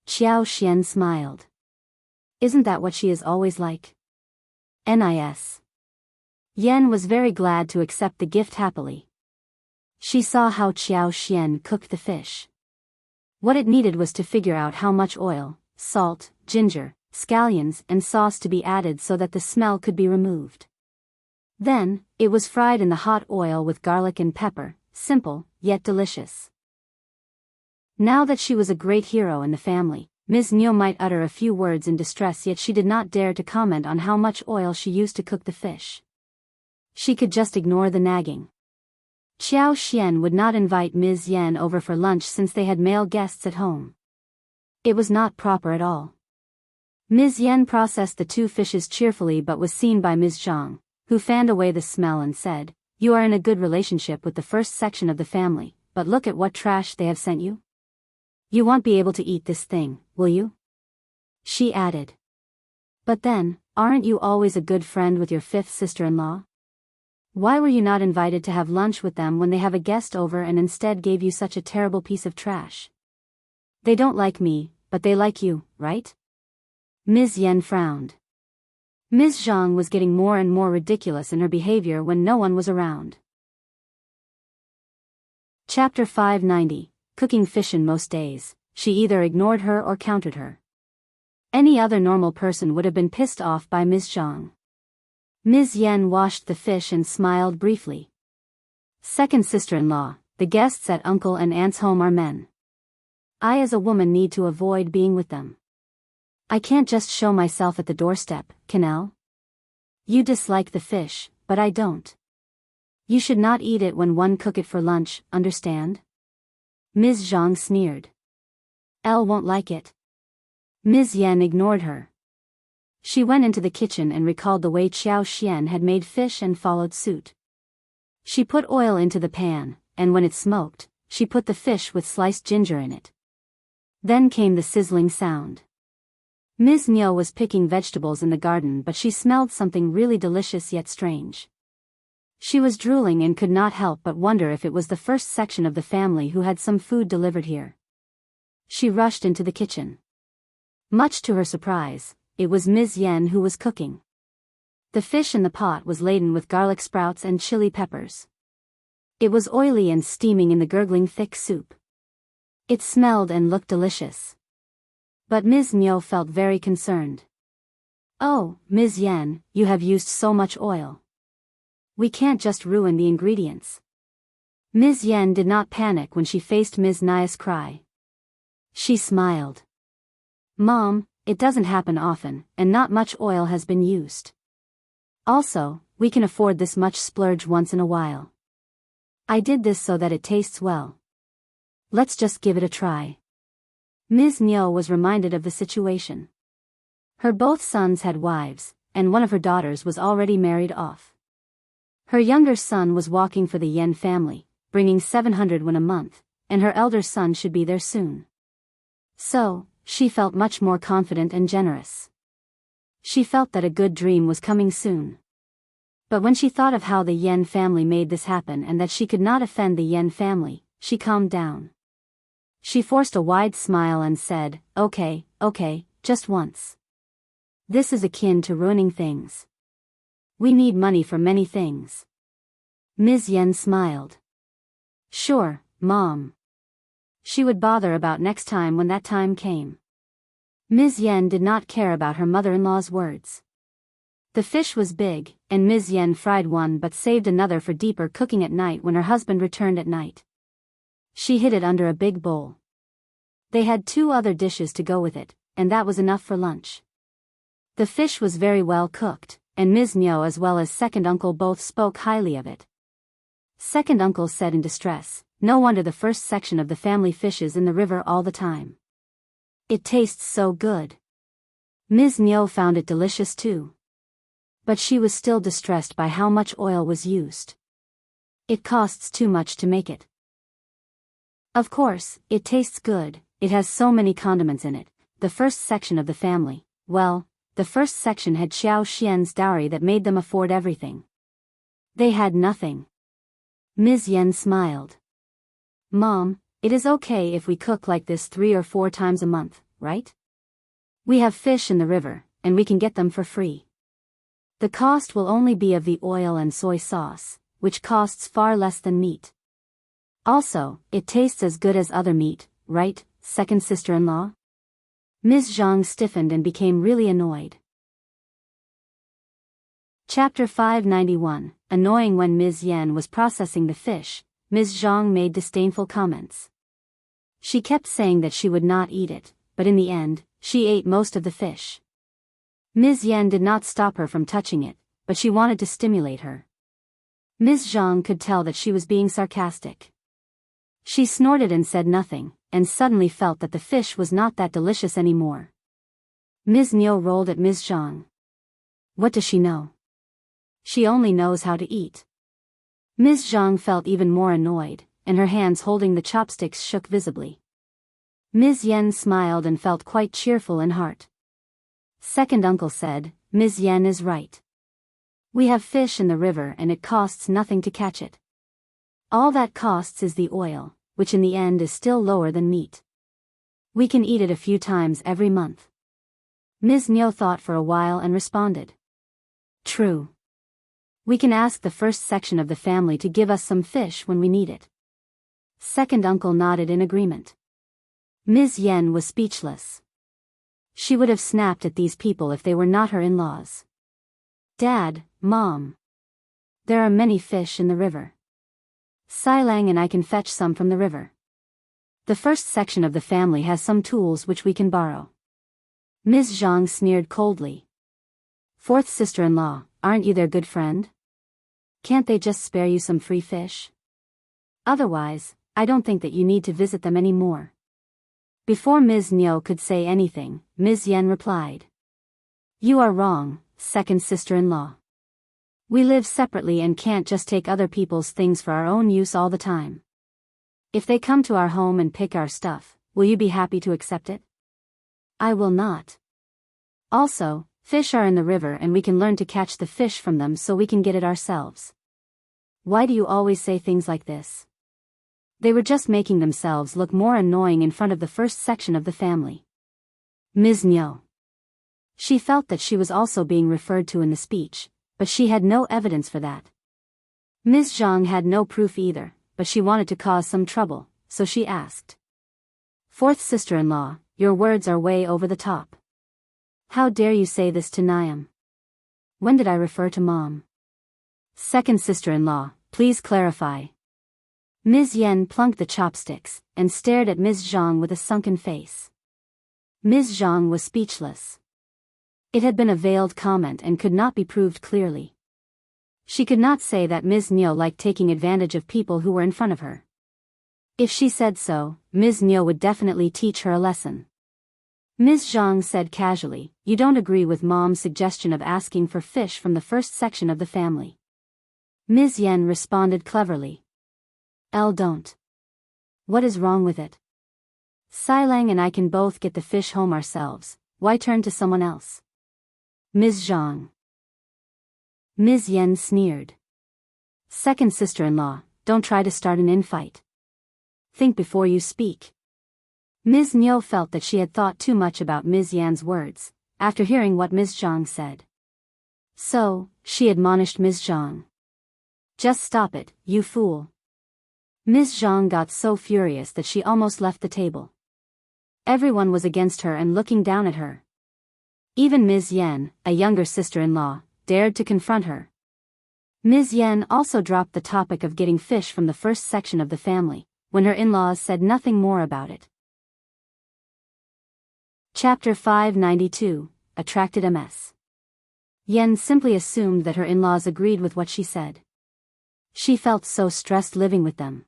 Qiao Xian smiled. Isn't that what she is always like? Nis. Yan was very glad to accept the gift happily. She saw how Qiao Xian cooked the fish. What it needed was to figure out how much oil, salt, ginger, scallions and sauce to be added so that the smell could be removed. Then, it was fried in the hot oil with garlic and pepper, simple, yet delicious. Now that she was a great hero in the family, Ms. Niu might utter a few words in distress, yet she did not dare to comment on how much oil she used to cook the fish. She could just ignore the nagging. Qiao Xian would not invite Ms. Yan over for lunch since they had male guests at home. It was not proper at all. Ms. Yan processed the 2 fishes cheerfully but was seen by Ms. Zhang, who fanned away the smell and said, "You are in a good relationship with the first section of the family, but look at what trash they have sent you. You won't be able to eat this thing, will you?" She added. "But then, aren't you always a good friend with your 5th sister-in-law?" Why were you not invited to have lunch with them when they have a guest over and instead gave you such a terrible piece of trash? They don't like me, but they like you, right? Ms. Yan frowned. Ms. Zhang was getting more and more ridiculous in her behavior when no one was around. Chapter 590, Cooking fish in most days, she either ignored her or countered her. Any other normal person would have been pissed off by Ms. Zhang. Ms. Yan washed the fish and smiled briefly. Second sister-in-law, the guests at uncle and aunt's home are men. I as a woman need to avoid being with them. I can't just show myself at the doorstep, Canel. You dislike the fish, but I don't. You should not eat it when one cook it for lunch, understand? Ms. Zhang sneered. Elle won't like it. Ms. Yan ignored her. She went into the kitchen and recalled the way Qiao had made fish and followed suit. She put oil into the pan, and when it smoked, she put the fish with sliced ginger in it. Then came the sizzling sound. Ms. Niu was picking vegetables in the garden, but she smelled something really delicious yet strange. She was drooling and could not help but wonder if it was the first section of the family who had some food delivered here. She rushed into the kitchen. Much to her surprise, it was Ms. Yan who was cooking. The fish in the pot was laden with garlic sprouts and chili peppers. It was oily and steaming in the gurgling thick soup. It smelled and looked delicious. But Ms. Niu felt very concerned. Oh, Ms. Yan, you have used so much oil. We can't just ruin the ingredients. Ms. Yan did not panic when she faced Ms. Niu's cry. She smiled. Mom, it doesn't happen often, and not much oil has been used. Also, we can afford this much splurge once in a while. I did this so that it tastes well. Let's just give it a try. Ms. Niu was reminded of the situation. Her both sons had wives, and one of her daughters was already married off. Her younger son was walking for the Yan family, bringing 700 won a month, and her elder son should be there soon. So, she felt much more confident and generous. She felt that a good dream was coming soon. But when she thought of how the Yan family made this happen and that she could not offend the Yan family, she calmed down. She forced a wide smile and said, okay, just once. This is akin to ruining things. We need money for many things. Ms. Yan smiled. Sure, Mom. She would bother about next time when that time came. Ms. Yan did not care about her mother-in-law's words. The fish was big, and Ms. Yan fried one but saved another for deeper cooking at night when her husband returned at night. She hid it under a big bowl. They had 2 other dishes to go with it, and that was enough for lunch. The fish was very well cooked, and Ms. Niu as well as second uncle both spoke highly of it. Second uncle said in distress, no wonder the first section of the family fishes in the river all the time. It tastes so good. Ms. Niu found it delicious too. But she was still distressed by how much oil was used. It costs too much to make it. Of course, it tastes good, it has so many condiments in it. The first section of the family, well, the first section had Qiao's dowry that made them afford everything. They had nothing. Ms. Yan smiled. Mom, it is okay if we cook like this 3 or 4 times a month, right? We have fish in the river, and we can get them for free. The cost will only be of the oil and soy sauce, which costs far less than meat. Also, it tastes as good as other meat, right, second sister-in-law? Ms. Zhang stiffened and became really annoyed. Chapter 591, Annoying. When Ms. Yan was processing the fish, Ms. Zhang made disdainful comments. She kept saying that she would not eat it, but in the end, she ate most of the fish. Ms. Yan did not stop her from touching it, but she wanted to stimulate her. Ms. Zhang could tell that she was being sarcastic. She snorted and said nothing, and suddenly felt that the fish was not that delicious anymore. Ms. Niu rolled at Ms. Zhang. What does she know? She only knows how to eat. Ms. Zhang felt even more annoyed, and her hands holding the chopsticks shook visibly. Ms. Yan smiled and felt quite cheerful in heart. Second uncle said, Ms. Yan is right. We have fish in the river and it costs nothing to catch it. All that costs is the oil, which in the end is still lower than meat. We can eat it a few times every month. Ms. Nyo thought for a while and responded. True. We can ask the first section of the family to give us some fish when we need it. Second uncle nodded in agreement. Ms. Yan was speechless. She would have snapped at these people if they were not her in-laws. Dad, Mom. There are many fish in the river. Silang and I can fetch some from the river. The first section of the family has some tools which we can borrow. Ms. Zhang sneered coldly. Fourth sister-in-law, aren't you their good friend? Can't they just spare you some free fish? Otherwise, I don't think that you need to visit them anymore. Before Ms. Nyo could say anything, Ms. Yan replied. You are wrong, second sister-in-law. We live separately and can't just take other people's things for our own use all the time. If they come to our home and pick our stuff, will you be happy to accept it? I will not. Also, fish are in the river and we can learn to catch the fish from them so we can get it ourselves. Why do you always say things like this? They were just making themselves look more annoying in front of the first section of the family. Ms. Nyo. She felt that she was also being referred to in the speech, but she had no evidence for that. Ms. Zhang had no proof either, but she wanted to cause some trouble, so she asked. Fourth sister-in-law, your words are way over the top. How dare you say this to Niam? When did I refer to Mom? Second sister-in-law, please clarify. Ms. Yan plunked the chopsticks, and stared at Ms. Zhang with a sunken face. Ms. Zhang was speechless. It had been a veiled comment and could not be proved clearly. She could not say that Ms. Nyo liked taking advantage of people who were in front of her. If she said so, Ms. Nyo would definitely teach her a lesson. Ms. Zhang said casually, you don't agree with Mom's suggestion of asking for fish from the first section of the family. Ms. Yan responded cleverly. Don't. What is wrong with it? Silang and I can both get the fish home ourselves, why turn to someone else? Ms. Zhang. Ms. Yan sneered. Second sister-in-law, don't try to start an infight. Think before you speak. Ms. Nyo felt that she had thought too much about Ms. Yan's words, after hearing what Ms. Zhang said. So, she admonished Ms. Zhang. Just stop it, you fool. Ms. Zhang got so furious that she almost left the table. Everyone was against her and looking down at her. Even Ms. Yan, a younger sister-in-law, dared to confront her. Ms. Yan also dropped the topic of getting fish from the first section of the family, when her in-laws said nothing more about it. Chapter 592, Attracted Ms. Yan simply assumed that her in-laws agreed with what she said. She felt so stressed living with them.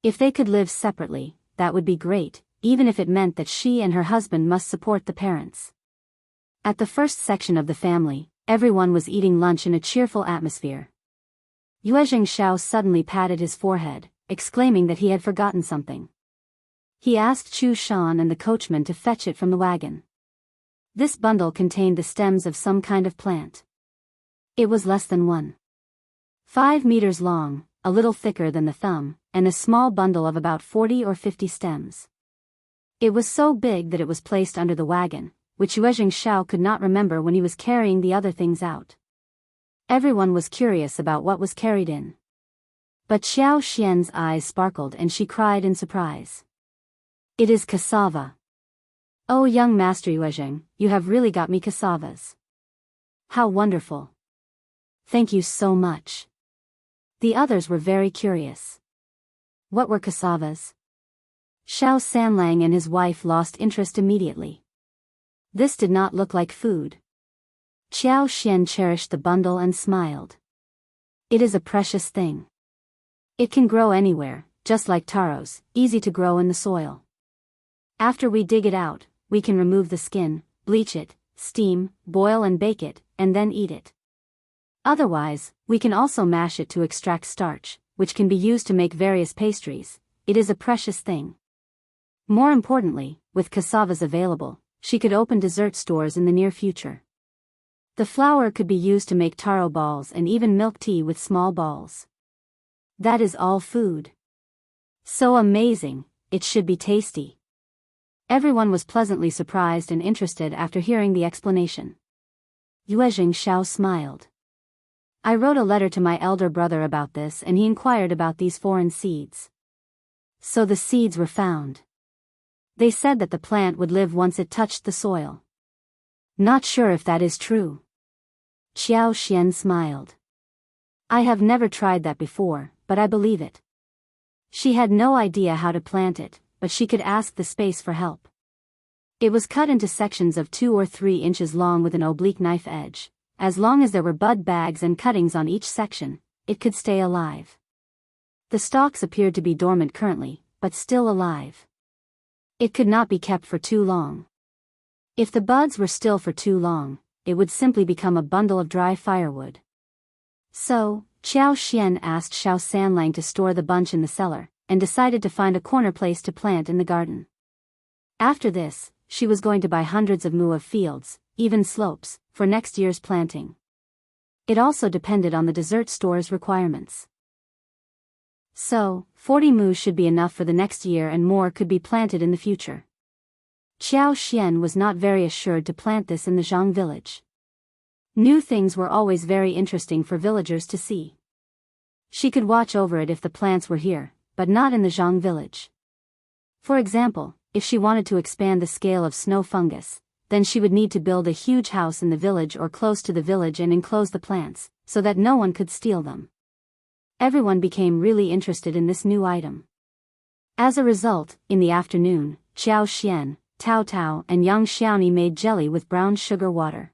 If they could live separately, that would be great, even if it meant that she and her husband must support the parents. At the first section of the family, everyone was eating lunch in a cheerful atmosphere. Qiao suddenly patted his forehead, exclaiming that he had forgotten something. He asked Chu Shan and the coachman to fetch it from the wagon. This bundle contained the stems of some kind of plant. It was less than 1.5 meters long, a little thicker than the thumb, and a small bundle of about 40 or 50 stems. It was so big that it was placed under the wagon, which Qiao could not remember when he was carrying the other things out. Everyone was curious about what was carried in. But Xiao Xian's eyes sparkled and she cried in surprise. It is cassava. Oh, young Master Yuezheng, you have really got me cassavas. How wonderful. Thank you so much. The others were very curious. What were cassavas? Xiao Sanlang and his wife lost interest immediately. This did not look like food. Xiao Xian cherished the bundle and smiled. It is a precious thing. It can grow anywhere, just like taros, easy to grow in the soil. After we dig it out, we can remove the skin, bleach it, steam, boil and bake it, and then eat it. Otherwise, we can also mash it to extract starch, which can be used to make various pastries. It is a precious thing. More importantly, with cassavas available, she could open dessert stores in the near future. The flour could be used to make taro balls and even milk tea with small balls. That is all food. So amazing, it should be tasty. Everyone was pleasantly surprised and interested after hearing the explanation. Qiao smiled. I wrote a letter to my elder brother about this and he inquired about these foreign seeds. So the seeds were found. They said that the plant would live once it touched the soil. Not sure if that is true. Qiao smiled. I have never tried that before, but I believe it. She had no idea how to plant it, but she could ask the space for help. It was cut into sections of 2 or 3 inches long with an oblique knife edge. As long as there were bud bags and cuttings on each section, it could stay alive. The stalks appeared to be dormant currently, but still alive. It could not be kept for too long. If the buds were still for too long, it would simply become a bundle of dry firewood. So, Qiao asked Xiao Sanlang to store the bunch in the cellar, and decided to find a corner place to plant in the garden. After this, she was going to buy hundreds of mu of fields, even slopes, for next year's planting. It also depended on the dessert store's requirements. So, 40 mu should be enough for the next year and more could be planted in the future. Qiao was not very assured to plant this in the Zhang village. New things were always very interesting for villagers to see. She could watch over it if the plants were here, but not in the Zhang village. For example, if she wanted to expand the scale of snow fungus, then she would need to build a huge house in the village or close to the village and enclose the plants, so that no one could steal them. Everyone became really interested in this new item. As a result, in the afternoon, Qiao, Tao Tao and Yang Xiaoni made jelly with brown sugar water.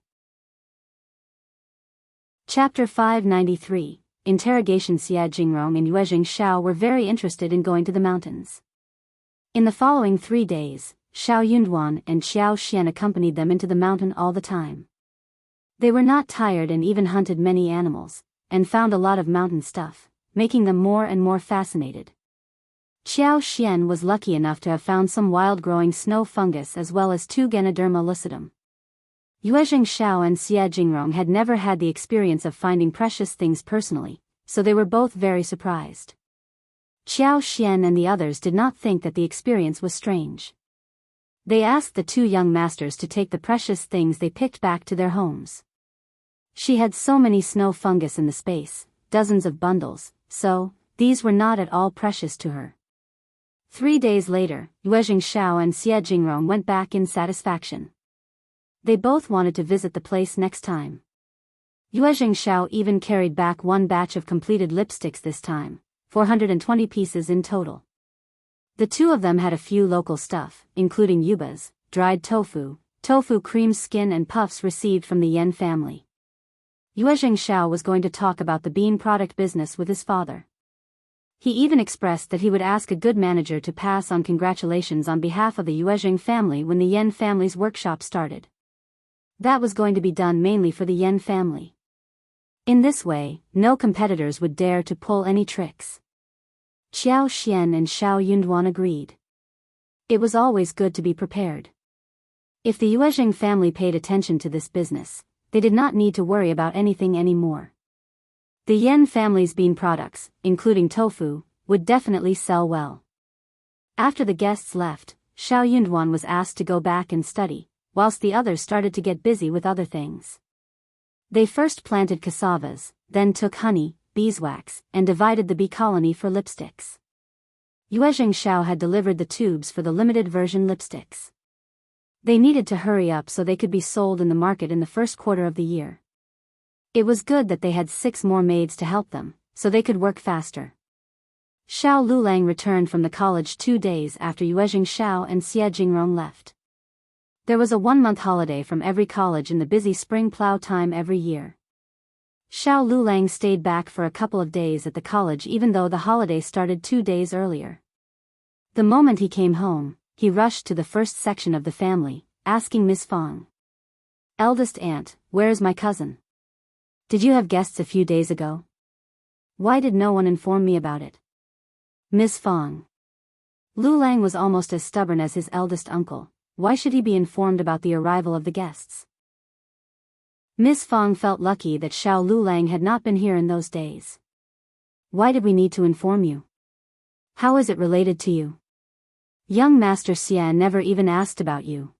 Chapter 593, Interrogation. Xia Jingrong and Yue Xiao were very interested in going to the mountains. In the following 3 days, Xiao Yunduan and Qiao accompanied them into the mountain all the time. They were not tired and even hunted many animals, and found a lot of mountain stuff, making them more and more fascinated. Qiao was lucky enough to have found some wild-growing snow fungus as well as 2 Ganoderma lucidum. Yue Xiao and Xia Jingrong had never had the experience of finding precious things personally, so they were both very surprised. Qiao and the others did not think that the experience was strange. They asked the 2 young masters to take the precious things they picked back to their homes. She had so many snow fungus in the space, dozens of bundles, so, these were not at all precious to her. 3 days later, Yue Xiao and Xia Jingrong went back in satisfaction. They both wanted to visit the place next time. Yue Xiao even carried back 1 batch of completed lipsticks this time, 420 pieces in total. The 2 of them had a few local stuff, including yubas, dried tofu, tofu cream skin and puffs received from the Yan family. Yue Xiao was going to talk about the bean product business with his father. He even expressed that he would ask a good manager to pass on congratulations on behalf of the Yue family when the Yan family's workshop started. That was going to be done mainly for the Yan family. In this way, no competitors would dare to pull any tricks. Qiao and Xiao Yunduan agreed. It was always good to be prepared. If the Yue family paid attention to this business, they did not need to worry about anything anymore. The Yan family's bean products, including tofu, would definitely sell well. After the guests left, Xiao Yunduan was asked to go back and study, whilst the others started to get busy with other things. They first planted cassavas, then took honey, beeswax, and divided the bee colony for lipsticks. Yue Xiao had delivered the tubes for the limited version lipsticks. They needed to hurry up so they could be sold in the market in the first quarter of the year. It was good that they had 6 more maids to help them, so they could work faster. Xiao Lulang returned from the college 2 days after Yue Xiao and Xia Jingrong left. There was a 1-month holiday from every college in the busy spring plow time every year. Xiao Lulang stayed back for a couple of days at the college even though the holiday started 2 days earlier. The moment he came home, he rushed to the first section of the family, asking Miss Fang. "Eldest aunt, where is my cousin? Did you have guests a few days ago? Why did no one inform me about it?" Miss Fang. Lulang was almost as stubborn as his eldest uncle. Why should he be informed about the arrival of the guests? Miss Fang felt lucky that Xiao Lulang had not been here in those days. Why did we need to inform you? How is it related to you? Young Master Xia never even asked about you.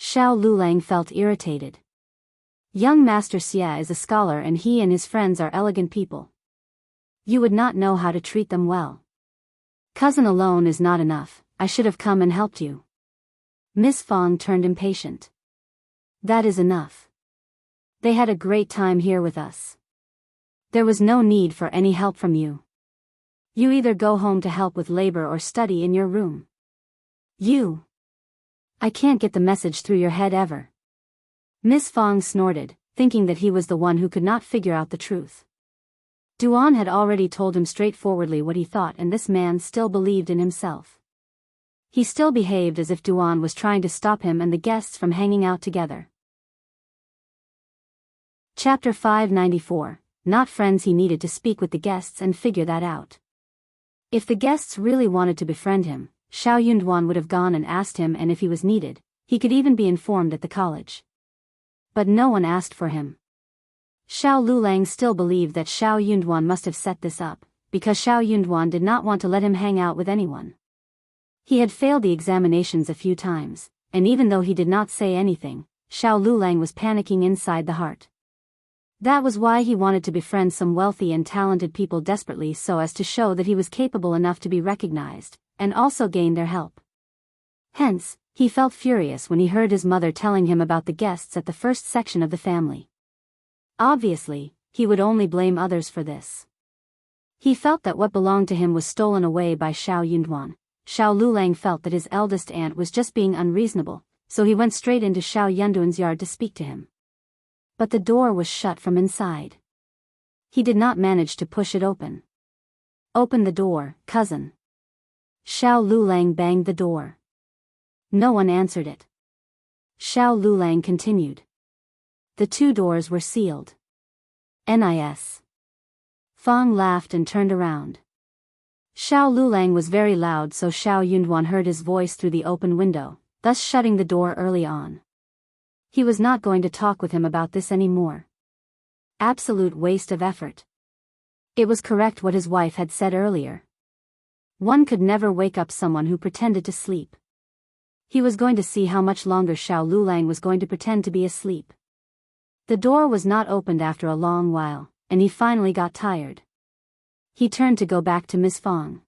Xiao Lulang felt irritated. Young Master Xia is a scholar and he and his friends are elegant people. You would not know how to treat them well. Cousin alone is not enough, I should have come and helped you. Miss Fang turned impatient. That is enough. They had a great time here with us. There was no need for any help from you. You either go home to help with labor or study in your room. You. I can't get the message through your head ever. Miss Fang snorted, thinking that he was the one who could not figure out the truth. Duan had already told him straightforwardly what he thought and this man still believed in himself. He still behaved as if Duan was trying to stop him and the guests from hanging out together. Chapter 594. Not friends. He needed to speak with the guests and figure that out. If the guests really wanted to befriend him, Xiao Yunduan would have gone and asked him, and if he was needed, he could even be informed at the college. But no one asked for him. Xiao Lulang still believed that Xiao Yunduan must have set this up, because Xiao Yunduan did not want to let him hang out with anyone. He had failed the examinations a few times, and even though he did not say anything, Xiao Lulang was panicking inside the heart. That was why he wanted to befriend some wealthy and talented people desperately, so as to show that he was capable enough to be recognized, and also gain their help. Hence, he felt furious when he heard his mother telling him about the guests at the first section of the family. Obviously, he would only blame others for this. He felt that what belonged to him was stolen away by Xiao Yunduan. Xiao Lulang felt that his eldest aunt was just being unreasonable, so he went straight into Xiao Yunduan's yard to speak to him. But the door was shut from inside. He did not manage to push it open. Open the door, cousin. Xiao Lulang banged the door. No one answered it. Xiao Lulang continued. The two doors were sealed. Nis. Fang laughed and turned around. Xiao Lulang was very loud, so Xiao Yunduan heard his voice through the open window, thus shutting the door early on. He was not going to talk with him about this anymore. Absolute waste of effort. It was correct what his wife had said earlier. One could never wake up someone who pretended to sleep. He was going to see how much longer Xiao Lulang was going to pretend to be asleep. The door was not opened after a long while, and he finally got tired. He turned to go back to Miss Fang.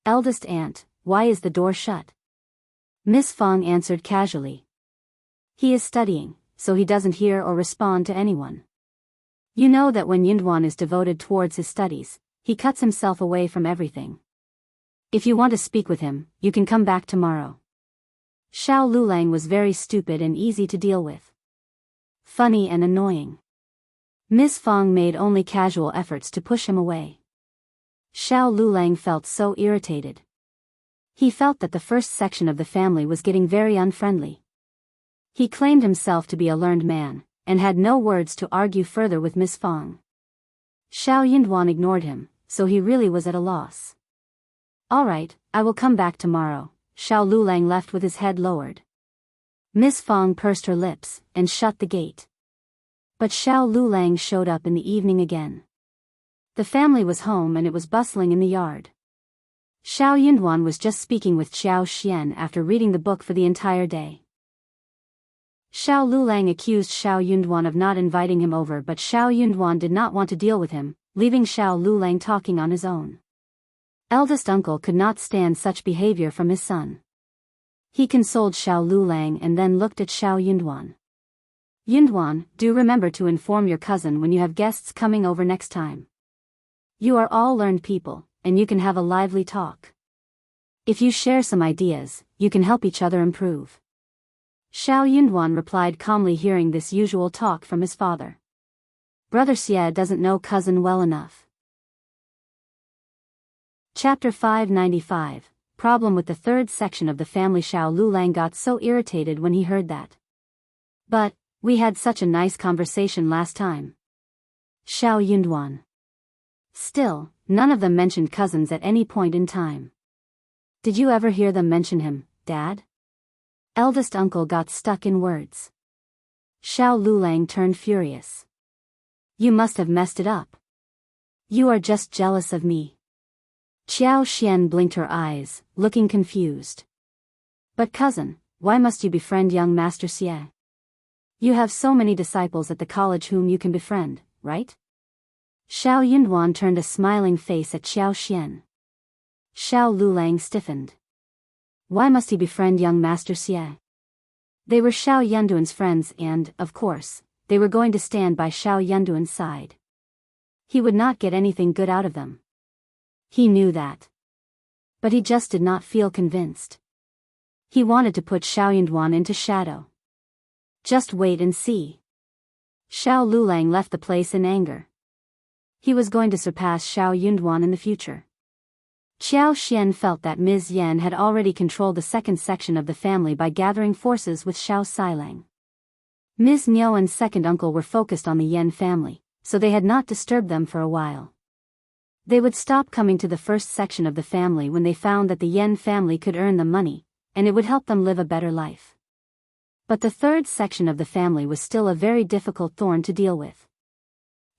Eldest aunt, why is the door shut? Miss Fang answered casually. He is studying, so he doesn't hear or respond to anyone. You know that when Yunduan is devoted towards his studies, he cuts himself away from everything. If you want to speak with him, you can come back tomorrow. Xiao Lulang was very stupid and easy to deal with. Funny and annoying. Miss Fang made only casual efforts to push him away. Xiao Lulang felt so irritated. He felt that the first section of the family was getting very unfriendly. He claimed himself to be a learned man, and had no words to argue further with Miss Fang. Xiao Yunduan ignored him, so he really was at a loss. All right, I will come back tomorrow. Xiao Lulang left with his head lowered. Miss Fang pursed her lips, and shut the gate. But Xiao Lulang showed up in the evening again. The family was home and it was bustling in the yard. Xiao Yunduan was just speaking with Qiao Xian after reading the book for the entire day. Xiao Lulang accused Xiao Yunduan of not inviting him over, but Xiao Yunduan did not want to deal with him, leaving Xiao Lulang talking on his own. Eldest uncle could not stand such behavior from his son. He consoled Xiao Lulang and then looked at Xiao Yunduan. Yunduan, do remember to inform your cousin when you have guests coming over next time. You are all learned people, and you can have a lively talk. If you share some ideas, you can help each other improve. Xiao Yunduan replied calmly, hearing this usual talk from his father. Brother Xie doesn't know cousin well enough. Chapter 595. Problem with the third section of the family. Xiao Lulang got so irritated when he heard that. But, we had such a nice conversation last time. Xiao Yunduan. Still, none of them mentioned cousins at any point in time. Did you ever hear them mention him, Dad? Eldest uncle got stuck in words. Xiao Lulang turned furious. You must have messed it up. You are just jealous of me. Qiao Xian blinked her eyes, looking confused. But cousin, why must you befriend young Master Xie? You have so many disciples at the college whom you can befriend, right? Xiao Yunduan turned a smiling face at Qiao Xian. Xiao Lulang stiffened. Why must he befriend young Master Xie? They were Xiao Yunduan's friends and, of course, they were going to stand by Xiao Yunduan's side. He would not get anything good out of them. He knew that. But he just did not feel convinced. He wanted to put Xiao Yunduan into shadow. Just wait and see. Xiao Lulang left the place in anger. He was going to surpass Xiao Yunduan in the future. Qiao Xian felt that Ms.Yan had already controlled the second section of the family by gathering forces with Xiao Sailang. Ms. Nguyen's second uncle were focused on the Yan family, so they had not disturbed them for a while. They would stop coming to the first section of the family when they found that the Yan family could earn them money, and it would help them live a better life. But the third section of the family was still a very difficult thorn to deal with.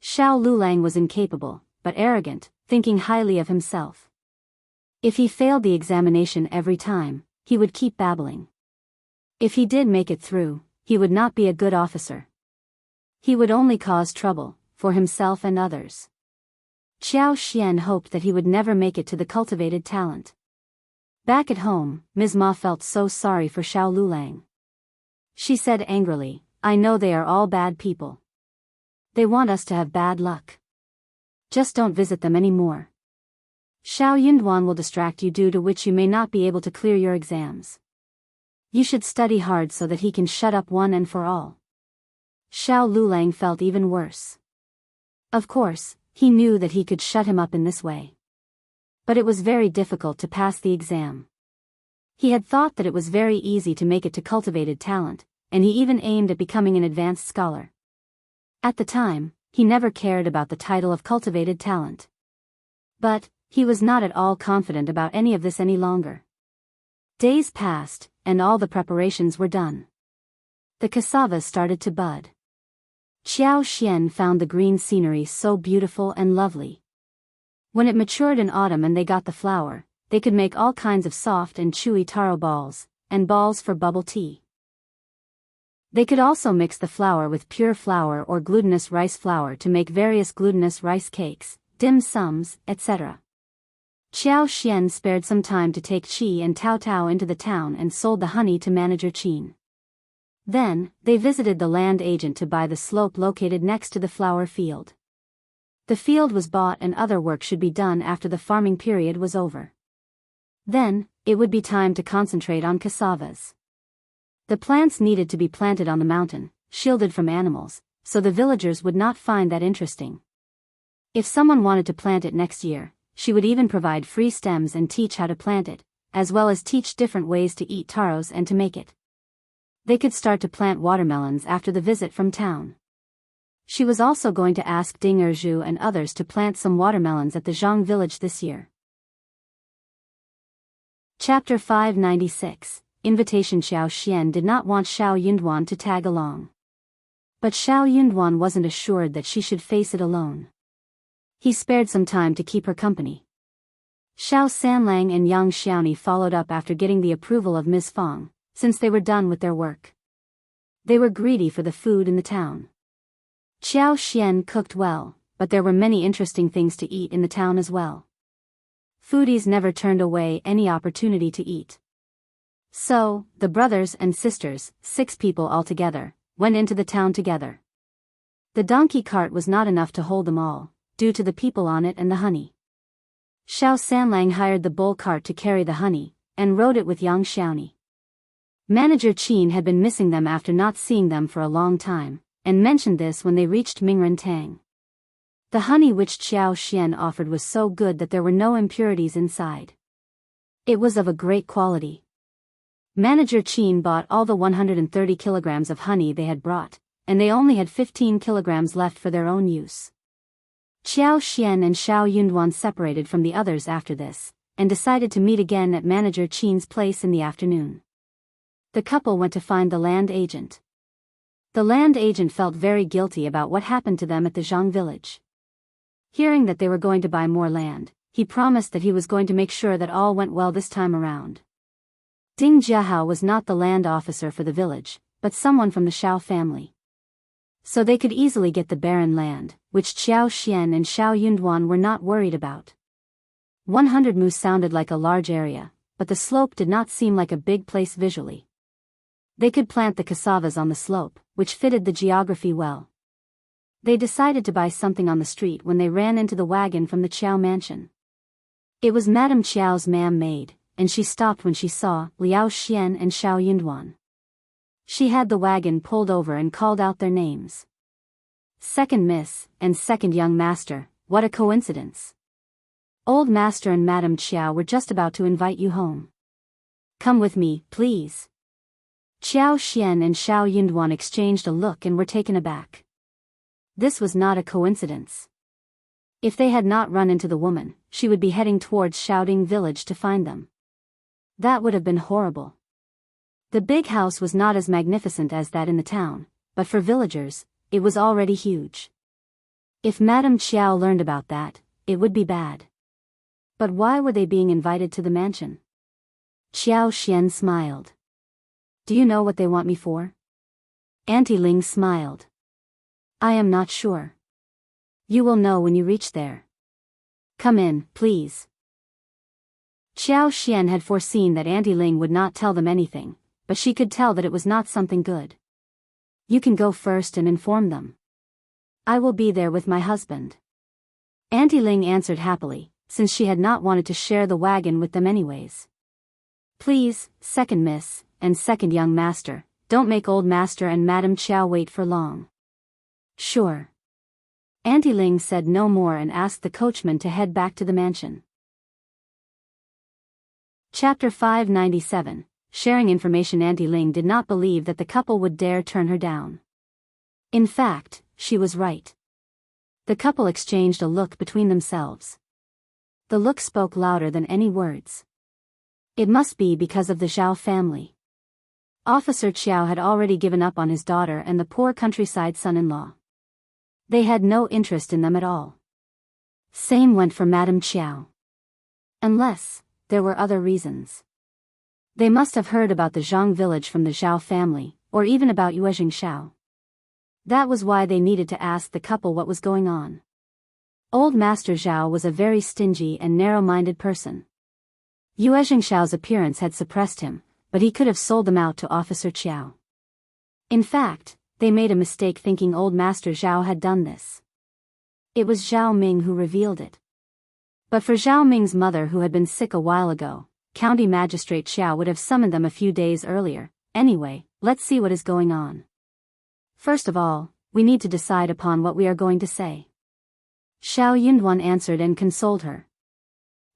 Xiao Lulang was incapable, but arrogant, thinking highly of himself. If he failed the examination every time, he would keep babbling. If he did make it through, he would not be a good officer. He would only cause trouble, for himself and others. Qiao Xian hoped that he would never make it to the cultivated talent. Back at home, Ms. Ma felt so sorry for Xiao Lulang. She said angrily, I know they are all bad people. They want us to have bad luck. Just don't visit them anymore. Xiao Yunduan will distract you, due to which you may not be able to clear your exams. You should study hard so that he can shut up one and for all. Xiao Lulang felt even worse. Of course, he knew that he could shut him up in this way. But it was very difficult to pass the exam. He had thought that it was very easy to make it to cultivated talent, and he even aimed at becoming an advanced scholar. At the time, he never cared about the title of cultivated talent. But he was not at all confident about any of this any longer. Days passed, and all the preparations were done. The cassavas started to bud. Qiao Xian found the green scenery so beautiful and lovely. When it matured in autumn and they got the flour, they could make all kinds of soft and chewy taro balls, and balls for bubble tea. They could also mix the flour with pure flour or glutinous rice flour to make various glutinous rice cakes, dim sums, etc. Qiao Xian spared some time to take Qi and Tao Tao into the town and sold the honey to manager Qin. Then, they visited the land agent to buy the slope located next to the flower field. The field was bought and other work should be done after the farming period was over. Then, it would be time to concentrate on cassavas. The plants needed to be planted on the mountain, shielded from animals, so the villagers would not find that interesting. If someone wanted to plant it next year, she would even provide free stems and teach how to plant it, as well as teach different ways to eat taros and to make it. They could start to plant watermelons after the visit from town. She was also going to ask Ding Erju and others to plant some watermelons at the Zhang village this year. Chapter 596, Invitation. Xiao Xian did not want Xiao Yunduan to tag along. But Xiao Yunduan wasn't assured that she should face it alone. He spared some time to keep her company. Xiao Sanlang and Yang Xiaoni followed up after getting the approval of Ms. Fang, since they were done with their work. They were greedy for the food in the town. Qiao Xian cooked well, but there were many interesting things to eat in the town as well. Foodies never turned away any opportunity to eat. So, the brothers and sisters, 6 people altogether, went into the town together. The donkey cart was not enough to hold them all, due to the people on it and the honey. Xiao Sanlang hired the bull cart to carry the honey, and rode it with Yang Xiaoni. Manager Qin had been missing them after not seeing them for a long time, and mentioned this when they reached Mingren Tang. The honey which Qiao Xian offered was so good that there were no impurities inside. It was of a great quality. Manager Qin bought all the 130 kilograms of honey they had brought, and they only had 15 kilograms left for their own use. Qiao Xian and Xiao Yunduan separated from the others after this, and decided to meet again at Manager Qin's place in the afternoon. The couple went to find the land agent. The land agent felt very guilty about what happened to them at the Zhang village. Hearing that they were going to buy more land, he promised that he was going to make sure that all went well this time around. Ding Jiahao was not the land officer for the village, but someone from the Qiao family. So they could easily get the barren land, which Qiao Xian and Xiao Yunduan were not worried about. 100 mu sounded like a large area, but the slope did not seem like a big place visually. They could plant the cassavas on the slope, which fitted the geography well. They decided to buy something on the street when they ran into the wagon from the Qiao mansion. It was Madame Qiao's maid, and she stopped when she saw Liao Xian and Xiao Yunduan. She had the wagon pulled over and called out their names. Second Miss, and second young master, what a coincidence. Old master and Madame Qiao were just about to invite you home. Come with me, please. Qiao Xian and Xiao Yunduan exchanged a look and were taken aback. This was not a coincidence. If they had not run into the woman, she would be heading towards Xiaoding village to find them. That would have been horrible. The big house was not as magnificent as that in the town, but for villagers, it was already huge. If Madame Qiao learned about that, it would be bad. But why were they being invited to the mansion? Qiao Xian smiled. Do you know what they want me for? Auntie Ling smiled. I am not sure. You will know when you reach there. Come in, please. Qiao Xian had foreseen that Auntie Ling would not tell them anything, but she could tell that it was not something good. You can go first and inform them. I will be there with my husband. Auntie Ling answered happily, since she had not wanted to share the wagon with them anyways. Please, second miss, and second young master, don't make old master and Madame Qiao wait for long. Sure. Auntie Ling said no more and asked the coachman to head back to the mansion. Chapter 597. Sharing information. Auntie Ling did not believe that the couple would dare turn her down. In fact, she was right. The couple exchanged a look between themselves. The look spoke louder than any words. It must be because of the Zhao family. Officer Qiao had already given up on his daughter and the poor countryside son-in-law. They had no interest in them at all. Same went for Madame Qiao. Unless there were other reasons. They must have heard about the Zhang village from the Zhao family, or even about Yuezhing Xiao. That was why they needed to ask the couple what was going on. Old Master Zhao was a very stingy and narrow-minded person. Yuezhing Xiao's appearance had suppressed him, but he could have sold them out to Officer Qiao. In fact, they made a mistake thinking old Master Zhao had done this. It was Zhao Ming who revealed it. But for Zhao Ming's mother who had been sick a while ago, County Magistrate Qiao would have summoned them a few days earlier. Anyway, let's see what is going on. First of all, we need to decide upon what we are going to say. Xiao Yunduan answered and consoled her.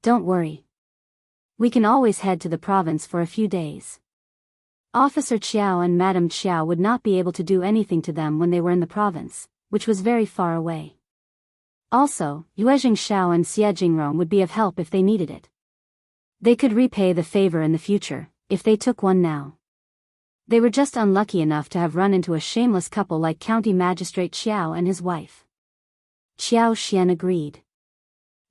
Don't worry. We can always head to the province for a few days. Officer Qiao and Madame Qiao would not be able to do anything to them when they were in the province, which was very far away. Also, Yuezhing Xiao and Xie Jingrong would be of help if they needed it. They could repay the favor in the future, if they took one now. They were just unlucky enough to have run into a shameless couple like County Magistrate Qiao and his wife. Qiao Xian agreed.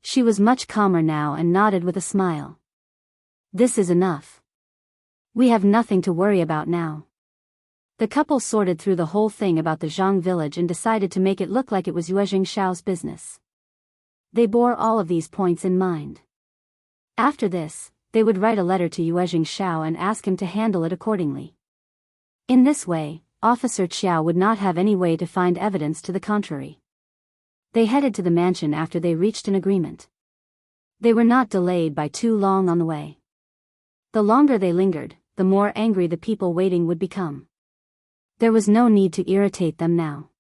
She was much calmer now and nodded with a smile. This is enough. We have nothing to worry about now. The couple sorted through the whole thing about the Zhang village and decided to make it look like it was Yuezhing Xiao's business. They bore all of these points in mind. After this, they would write a letter to Yuezhing Xiao and ask him to handle it accordingly. In this way, Officer Qiao would not have any way to find evidence to the contrary. They headed to the mansion after they reached an agreement. They were not delayed by too long on the way. The longer they lingered, the more angry the people waiting would become. There was no need to irritate them now.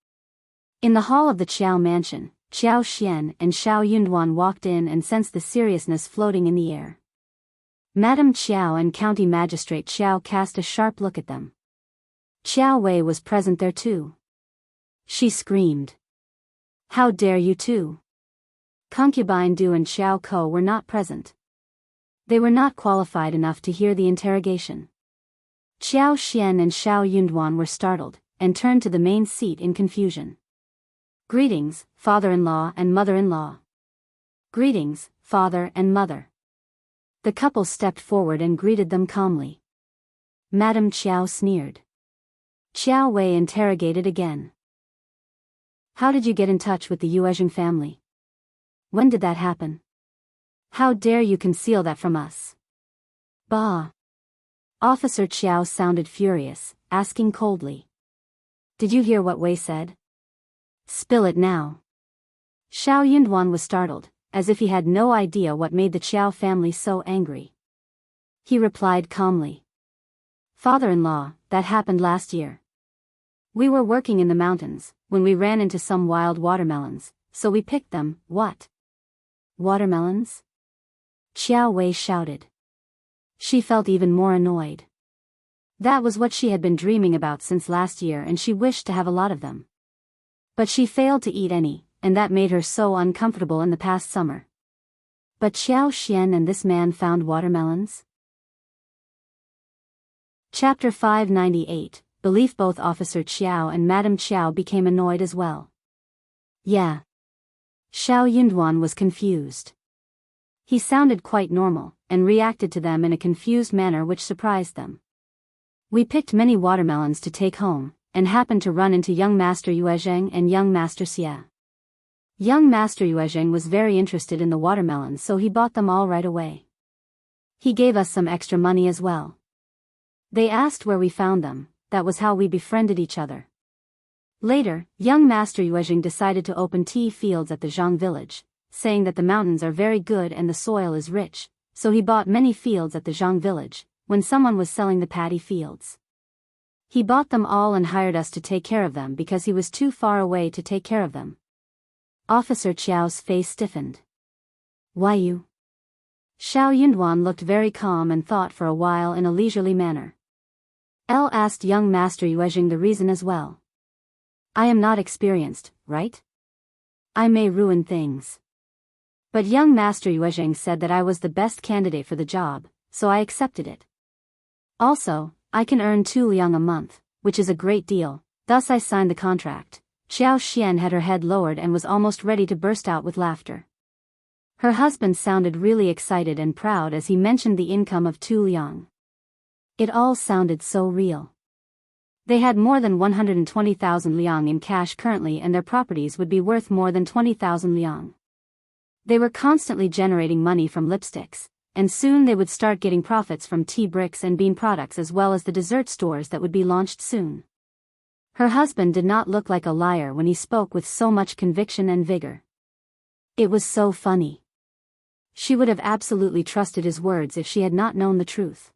In the hall of the Qiao mansion, Qiao Xian and Xiao Yunduan walked in and sensed the seriousness floating in the air. Madame Qiao and County Magistrate Qiao cast a sharp look at them. Qiao Wei was present there too. She screamed. How dare you two? Concubine Du and Xiao Ko were not present. They were not qualified enough to hear the interrogation. Qiao Xian and Xiao Yunduan were startled, and turned to the main seat in confusion. "Greetings, father-in-law and mother-in-law." "Greetings, father and mother." The couple stepped forward and greeted them calmly. Madame Qiao sneered. Qiuyue interrogated again. "How did you get in touch with the Yuezheng family? When did that happen? How dare you conceal that from us?" "Bah!" Officer Qiao sounded furious, asking coldly. "Did you hear what Wei said? Spill it now." Zhao Yunduan was startled, as if he had no idea what made the Qiao family so angry. He replied calmly. "Father-in-law, that happened last year. We were working in the mountains, when we ran into some wild watermelons, so we picked them." "What? Watermelons?" Qiuyue shouted. She felt even more annoyed. That was what she had been dreaming about since last year, and she wished to have a lot of them. But she failed to eat any, and that made her so uncomfortable in the past summer. But Qiao Xian and this man found watermelons? Chapter 598, Belief. Both Officer Qiao and Madame Qiao became annoyed as well. Yeah. Zhao Yunduan was confused. He sounded quite normal, and reacted to them in a confused manner which surprised them. "We picked many watermelons to take home, and happened to run into young Master Yuezheng and young Master Xie. Young Master Yuezheng was very interested in the watermelons, so he bought them all right away. He gave us some extra money as well. They asked where we found them, that was how we befriended each other. Later, young Master Yuezheng decided to open tea fields at the Zhang village, saying that the mountains are very good and the soil is rich, so he bought many fields at the Zhang village, when someone was selling the paddy fields. He bought them all and hired us to take care of them because he was too far away to take care of them." Officer Qiao's face stiffened. "Why you?" Zhao Yunduan looked very calm and thought for a while in a leisurely manner. Elle asked young Master Yuezheng the reason as well. "I am not experienced, right? I may ruin things. But young Master Yuezheng said that I was the best candidate for the job, so I accepted it. Also, I can earn 2 liang a month, which is a great deal, thus I signed the contract." Qiao Xian had her head lowered and was almost ready to burst out with laughter. Her husband sounded really excited and proud as he mentioned the income of 2 liang. It all sounded so real. They had more than 120,000 liang in cash currently, and their properties would be worth more than 20,000 liang. They were constantly generating money from lipsticks, and soon they would start getting profits from tea bricks and bean products, as well as the dessert stores that would be launched soon. Her husband did not look like a liar when he spoke with so much conviction and vigor. It was so funny. She would have absolutely trusted his words if she had not known the truth.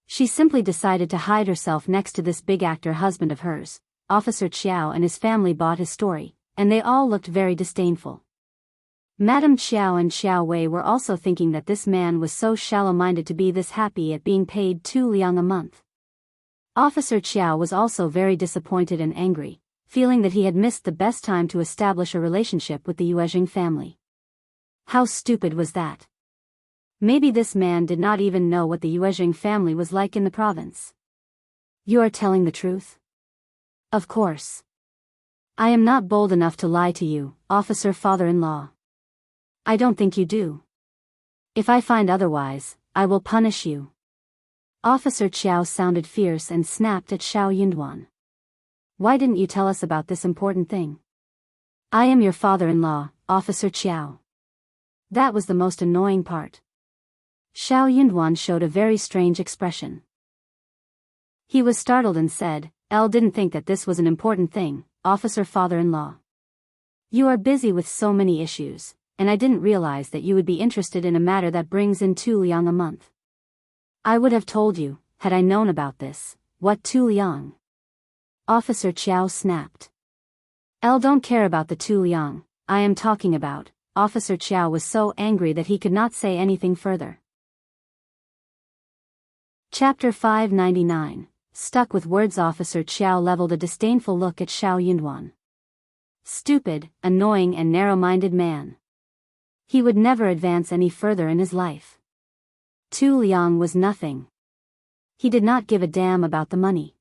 She simply decided to hide herself next to this big actor husband of hers. Officer Qiao and his family bought his story, and they all looked very disdainful. Madame Qiao and Qiuyue were also thinking that this man was so shallow-minded to be this happy at being paid 2 liang a month. Officer Qiao was also very disappointed and angry, feeling that he had missed the best time to establish a relationship with the Yuezheng family. How stupid was that? Maybe this man did not even know what the Yuezheng family was like in the province. "You are telling the truth?" "Of course. I am not bold enough to lie to you, officer father-in-law. I don't think you do. If I find otherwise, I will punish you." Officer Qiao sounded fierce and snapped at Zhao Yunduan. "Why didn't you tell us about this important thing? I am your father-in-law, Officer Qiao." That was the most annoying part. Zhao Yunduan showed a very strange expression. He was startled and said, "Elle didn't think that this was an important thing, officer father-in-law. You are busy with so many issues, and I didn't realize that you would be interested in a matter that brings in 2 liang a month. I would have told you, had I known about this." "What 2 liang?" Officer Qiao snapped. "Elle don't care about the 2 liang, I am talking about." Officer Qiao was so angry that he could not say anything further. Chapter 599, Stuck with Words. Officer Qiao leveled a disdainful look at Zhao Yunduan. Stupid, annoying and narrow-minded man. He would never advance any further in his life. 2 liang was nothing. He did not give a damn about the money.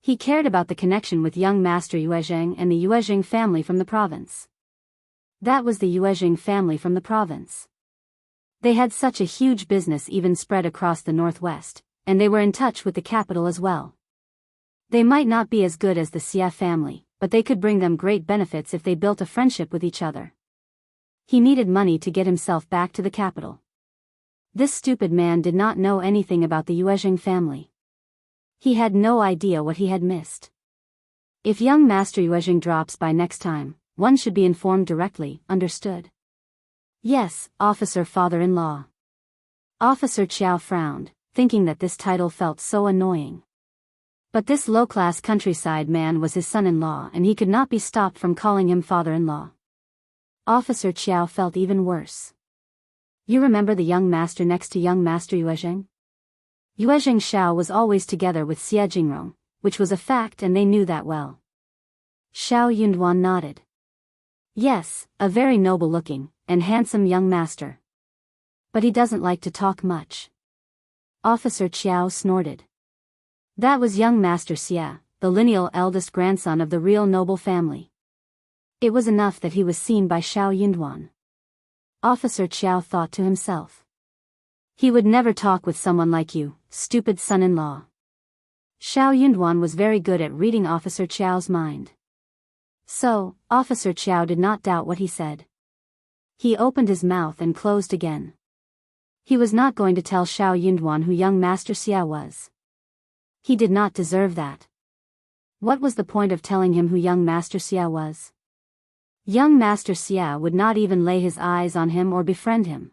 He cared about the connection with young Master Yuezheng and the Yuezheng family from the province. That was the Yuezheng family from the province. They had such a huge business even spread across the northwest, and they were in touch with the capital as well. They might not be as good as the Xia family, but they could bring them great benefits if they built a friendship with each other. He needed money to get himself back to the capital. This stupid man did not know anything about the Yuezheng family. He had no idea what he had missed. If young Master Yuezheng drops by next time, one should be informed directly, understood? Yes, Officer Father-in-law. Officer Qiao frowned, thinking that this title felt so annoying. But this low-class countryside man was his son-in-law and he could not be stopped from calling him father-in-law. Officer Qiao felt even worse. You remember the young master next to young Master Yuezheng? Yuezheng Xiao was always together with Xie Jingrong, which was a fact and they knew that well. Xiao Yunduan nodded. Yes, a very noble-looking and handsome young master. But he doesn't like to talk much. Officer Qiao snorted. That was young Master Xie, the lineal eldest grandson of the real noble family. It was enough that he was seen by Xiao Yunduan. Officer Qiao thought to himself. He would never talk with someone like you, stupid son-in-law. Xiao Yunduan was very good at reading Officer Qiao's mind. So, Officer Qiao did not doubt what he said. He opened his mouth and closed again. He was not going to tell Xiao Yunduan who young Master Xie was. He did not deserve that. What was the point of telling him who young Master Xie was? Young Master Xie would not even lay his eyes on him or befriend him.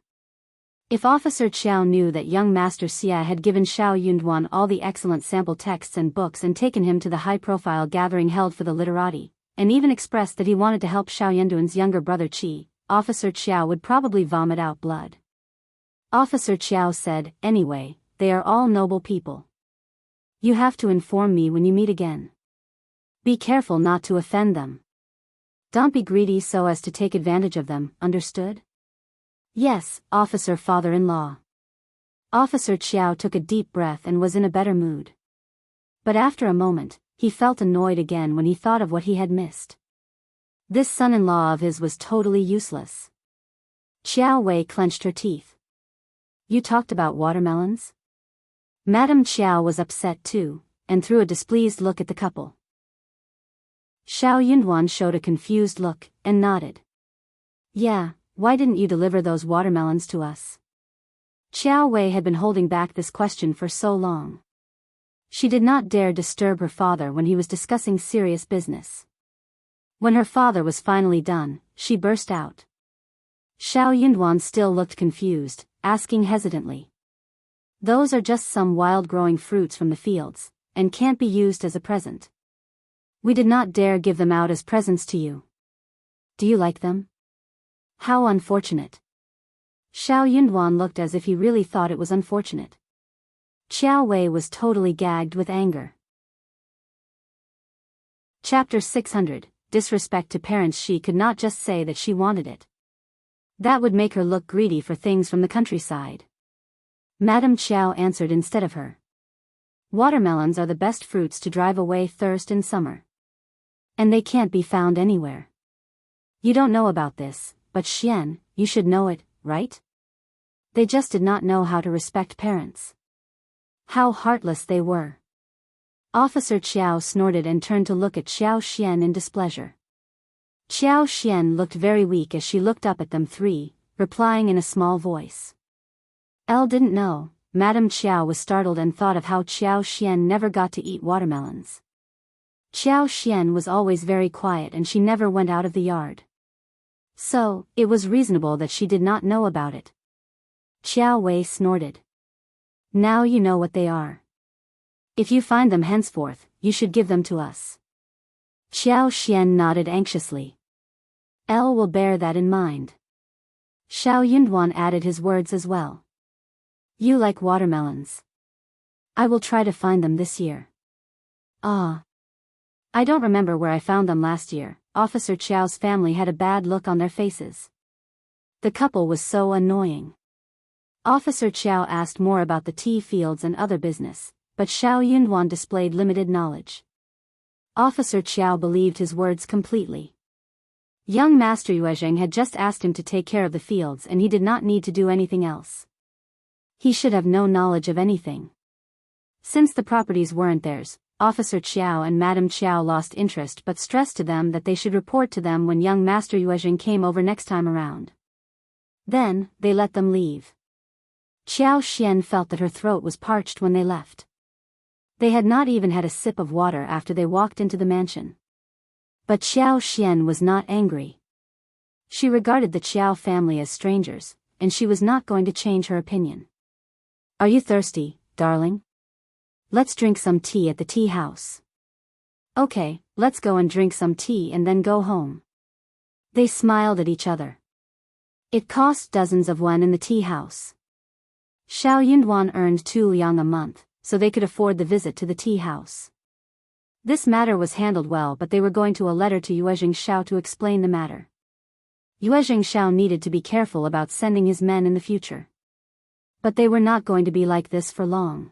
If Officer Qiao knew that young Master Xie had given Xiao Yunduan all the excellent sample texts and books and taken him to the high-profile gathering held for the literati, and even expressed that he wanted to help Xiao Yunduan's younger brother Qi, Officer Qiao would probably vomit out blood. Officer Qiao said, anyway, they are all noble people. You have to inform me when you meet again. Be careful not to offend them. Don't be greedy so as to take advantage of them, understood? Yes, Officer Father-in-law. Officer Qiao took a deep breath and was in a better mood. But after a moment, he felt annoyed again when he thought of what he had missed. This son-in-law of his was totally useless. Qiuyue clenched her teeth. You talked about watermelons? Madame Qiao was upset too, and threw a displeased look at the couple. Xiao Yunduan showed a confused look, and nodded. Yeah, why didn't you deliver those watermelons to us? Qiuyue had been holding back this question for so long. She did not dare disturb her father when he was discussing serious business. When her father was finally done, she burst out. Xiao Yunduan still looked confused, asking hesitantly. Those are just some wild-growing fruits from the fields, and can't be used as a present. We did not dare give them out as presents to you. Do you like them? How unfortunate. Xiao Yunduan looked as if he really thought it was unfortunate. Qiuyue was totally gagged with anger. Chapter 600, Disrespect to Parents. She could not just say that she wanted it. That would make her look greedy for things from the countryside. Madame Qiao answered instead of her. Watermelons are the best fruits to drive away thirst in summer. And they can't be found anywhere. You don't know about this, but Xian, you should know it, right? They just did not know how to respect parents. How heartless they were. Officer Qiao snorted and turned to look at Xiao Xian in displeasure. Xiao Xian looked very weak as she looked up at them three, replying in a small voice. Elle didn't know. Madame Qiao was startled and thought of how Xiao Xian never got to eat watermelons. Xiao Xian was always very quiet and she never went out of the yard. So, it was reasonable that she did not know about it. Qiuyue snorted. Now you know what they are. If you find them henceforth, you should give them to us. Xiao Xian nodded anxiously. Elle will bear that in mind. Xiao Yunduan added his words as well. You like watermelons. I will try to find them this year. Ah. I don't remember where I found them last year. Officer Qiao's family had a bad look on their faces. The couple was so annoying. Officer Qiao asked more about the tea fields and other business, but Xiao Yunduan displayed limited knowledge. Officer Qiao believed his words completely. Young Master Yuezheng had just asked him to take care of the fields and he did not need to do anything else. He should have no knowledge of anything. Since the properties weren't theirs, Officer Qiao and Madame Qiao lost interest but stressed to them that they should report to them when young Master Yuezheng came over next time around. Then, they let them leave. Qiao Xian felt that her throat was parched when they left. They had not even had a sip of water after they walked into the mansion. But Qiao Xian was not angry. She regarded the Qiao family as strangers, and she was not going to change her opinion. "Are you thirsty, darling? Let's drink some tea at the tea house." "Okay, let's go and drink some tea and then go home." They smiled at each other. It cost dozens of yuan in the tea house. Xiao Yunduan earned 2 liang a month, so they could afford the visit to the tea house. This matter was handled well, but they were going to a letter to Yuezheng Xiao to explain the matter. Yuezheng Xiao needed to be careful about sending his men in the future. But they were not going to be like this for long.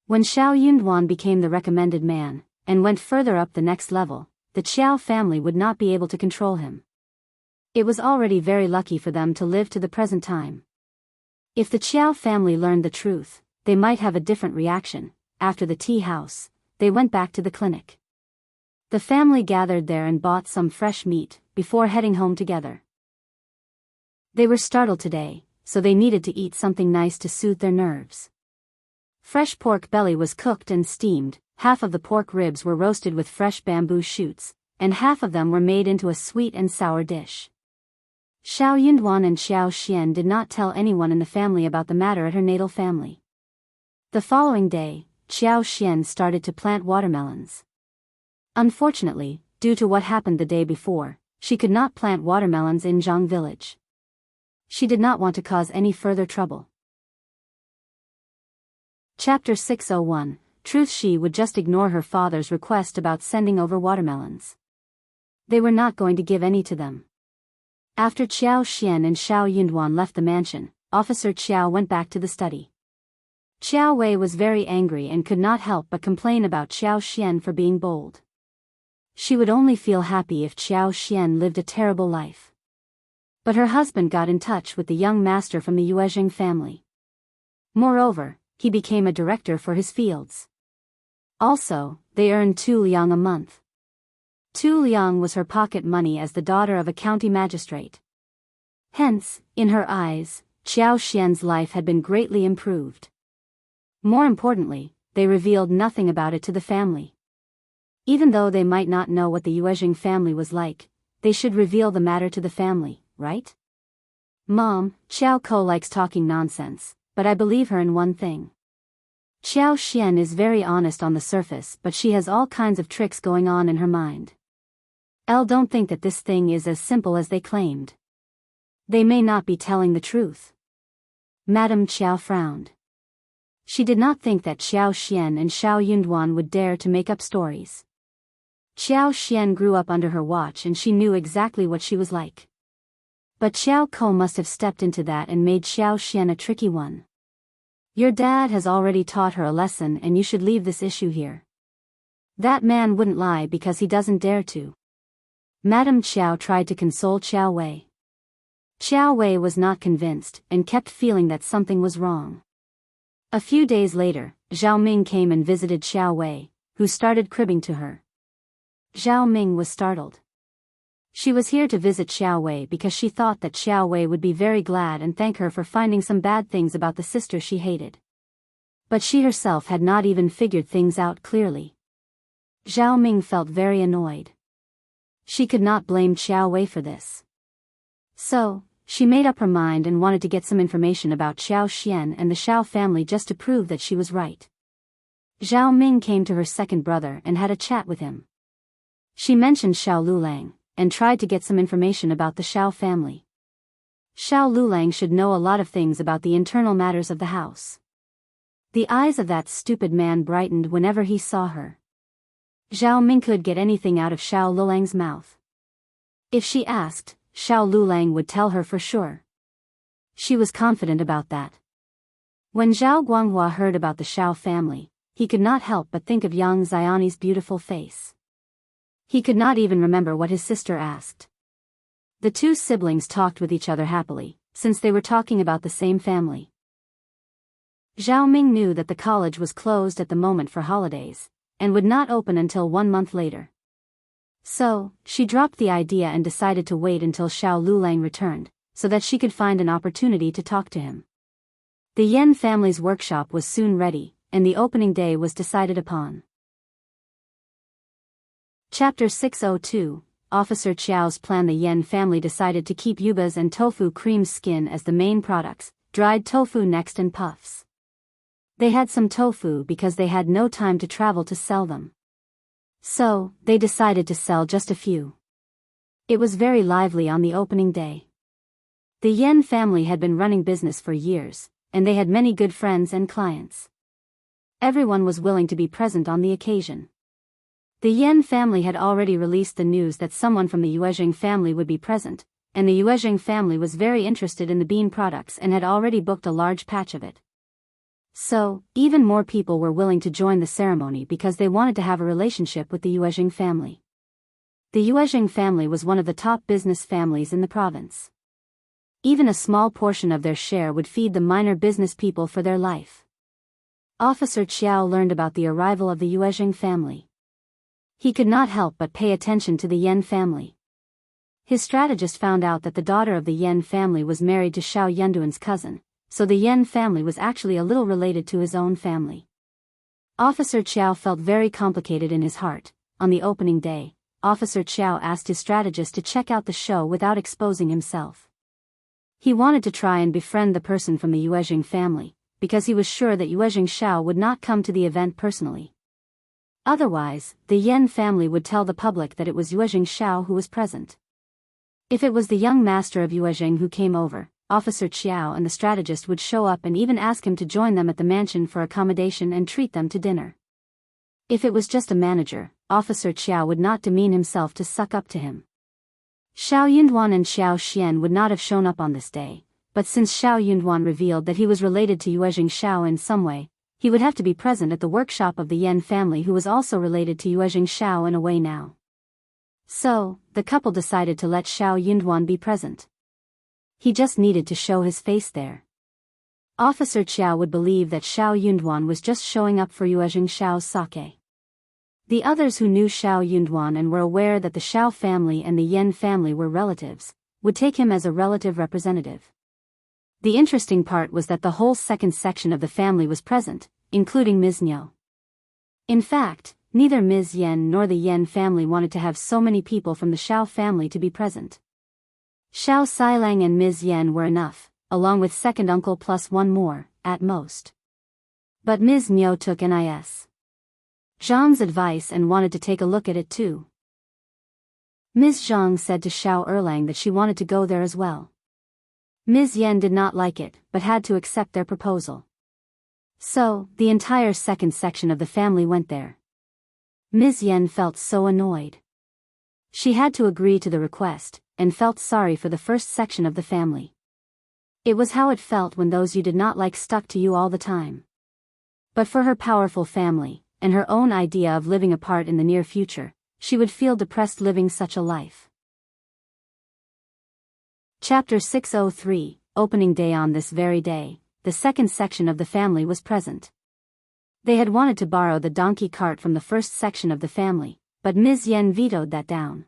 When Xiao Yunduan became the recommended man, and went further up the next level, the Qiao family would not be able to control him. It was already very lucky for them to live to the present time. If the Qiao family learned the truth, they might have a different reaction. After the tea house, they went back to the clinic. The family gathered there and bought some fresh meat, before heading home together. They were startled today, so they needed to eat something nice to soothe their nerves. Fresh pork belly was cooked and steamed, half of the pork ribs were roasted with fresh bamboo shoots, and half of them were made into a sweet and sour dish. Xiao Yunduan and Qiao Xian did not tell anyone in the family about the matter at her natal family. The following day, Qiao Xian started to plant watermelons. Unfortunately, due to what happened the day before, she could not plant watermelons in Zhang village. She did not want to cause any further trouble. Chapter 601, Truth. She would just ignore her father's request about sending over watermelons. They were not going to give any to them. After Qiao Xian and Xiao Yunduan left the mansion, Officer Qiao went back to the study. Qiao Wei was very angry and could not help but complain about Qiao Xian for being bold. She would only feel happy if Qiao Xian lived a terrible life. But her husband got in touch with the young master from the Yuezheng family. Moreover, he became a director for his fields. Also, they earned 2 liang a month. 2 liang was her pocket money as the daughter of a county magistrate. Hence, in her eyes, Qiao Xian's life had been greatly improved. More importantly, they revealed nothing about it to the family. Even though they might not know what the Yuezheng family was like, they should reveal the matter to the family, right? "Mom, Qiao Ko likes talking nonsense, but I believe her in one thing. Qiao Xian is very honest on the surface, but she has all kinds of tricks going on in her mind. Don't think that this thing is as simple as they claimed. They may not be telling the truth." Madame Qiao frowned. She did not think that Qiao Xian and Xiao Yunduan would dare to make up stories. Qiao Xian grew up under her watch and she knew exactly what she was like. But Qiao Ko must have stepped into that and made Xiao Xian a tricky one. "Your dad has already taught her a lesson and you should leave this issue here. That man wouldn't lie because he doesn't dare to." Madame Qiao tried to console Qiao Wei. Qiao Wei was not convinced and kept feeling that something was wrong. A few days later, Zhao Ming came and visited Qiao Wei, who started cribbing to her. Zhao Ming was startled. She was here to visit Qiao Wei because she thought that Qiao Wei would be very glad and thank her for finding some bad things about the sister she hated. But she herself had not even figured things out clearly. Zhao Ming felt very annoyed. She could not blame Qiao Wei for this. So, she made up her mind and wanted to get some information about Qiao Xian and the Xiao family just to prove that she was right. Zhao Ming came to her second brother and had a chat with him. She mentioned Xiao Lulang, and tried to get some information about the Xiao family. Xiao Lulang should know a lot of things about the internal matters of the house. The eyes of that stupid man brightened whenever he saw her. Zhao Ming could get anything out of Xiao Lulang's mouth. If she asked, Xiao Lulang would tell her for sure. She was confident about that. When Zhao Guanghua heard about the Xiao family, he could not help but think of young Xiani's beautiful face. He could not even remember what his sister asked. The two siblings talked with each other happily, since they were talking about the same family. Zhao Ming knew that the college was closed at the moment for holidays, and would not open until 1 month later. So, she dropped the idea and decided to wait until Xiao Lulang returned, so that she could find an opportunity to talk to him. The Yan family's workshop was soon ready, and the opening day was decided upon. Chapter 602, Officer Qiao's plan. The Yan family decided to keep yubas and tofu cream skin as the main products, dried tofu next and puffs. They had some tofu because they had no time to travel to sell them. So, they decided to sell just a few. It was very lively on the opening day. The Yan family had been running business for years, and they had many good friends and clients. Everyone was willing to be present on the occasion. The Yan family had already released the news that someone from the Yuezheng family would be present, and the Yuezheng family was very interested in the bean products and had already booked a large patch of it. So, even more people were willing to join the ceremony because they wanted to have a relationship with the Yuezheng family. The Yuezheng family was one of the top business families in the province. Even a small portion of their share would feed the minor business people for their life. Officer Qiao learned about the arrival of the Yuezheng family. He could not help but pay attention to the Yan family. His strategist found out that the daughter of the Yan family was married to Xiao Yunduan's cousin, so the Yan family was actually a little related to his own family. Officer Qiao felt very complicated in his heart. On the opening day, Officer Qiao asked his strategist to check out the show without exposing himself. He wanted to try and befriend the person from the Yuezheng family, because he was sure that Yuezheng Xiao would not come to the event personally. Otherwise, the Yan family would tell the public that it was Yuezheng Xiao who was present. If it was the young master of Yuezheng who came over, Officer Qiao and the strategist would show up and even ask him to join them at the mansion for accommodation and treat them to dinner. If it was just a manager, Officer Qiao would not demean himself to suck up to him. Xiao Yunduan and Xiao Xian would not have shown up on this day, but since Xiao Yunduan revealed that he was related to Yuezheng Xiao in some way, he would have to be present at the workshop of the Yan family, who was also related to Yuezheng Xiao in a way now. So, the couple decided to let Xiao Yunduan be present. He just needed to show his face there. Officer Qiao would believe that Xiao Yunduan was just showing up for Yuezheng Xiao's sake. The others who knew Xiao Yunduan and were aware that the Xiao family and the Yan family were relatives, would take him as a relative representative. The interesting part was that the whole second section of the family was present, including Ms.Yan. In fact, neither Ms.Yan nor the Yan family wanted to have so many people from the Xiao family to be present. Xiao Xilang and Ms.Yan were enough, along with second uncle plus one more, at most. But Ms. Niu took Nis. Zhang's advice and wanted to take a look at it too. Ms. Zhang said to Xiao Erlang that she wanted to go there as well. Ms. Yan did not like it, but had to accept their proposal. So, the entire second section of the family went there. Ms. Yan felt so annoyed. She had to agree to the request, and felt sorry for the first section of the family. It was how it felt when those you did not like stuck to you all the time. But for her powerful family, and her own idea of living apart in the near future, she would feel depressed living such a life. Chapter 603, Opening Day. On this very day, the second section of the family was present. They had wanted to borrow the donkey cart from the first section of the family, but Ms. Yan vetoed that down.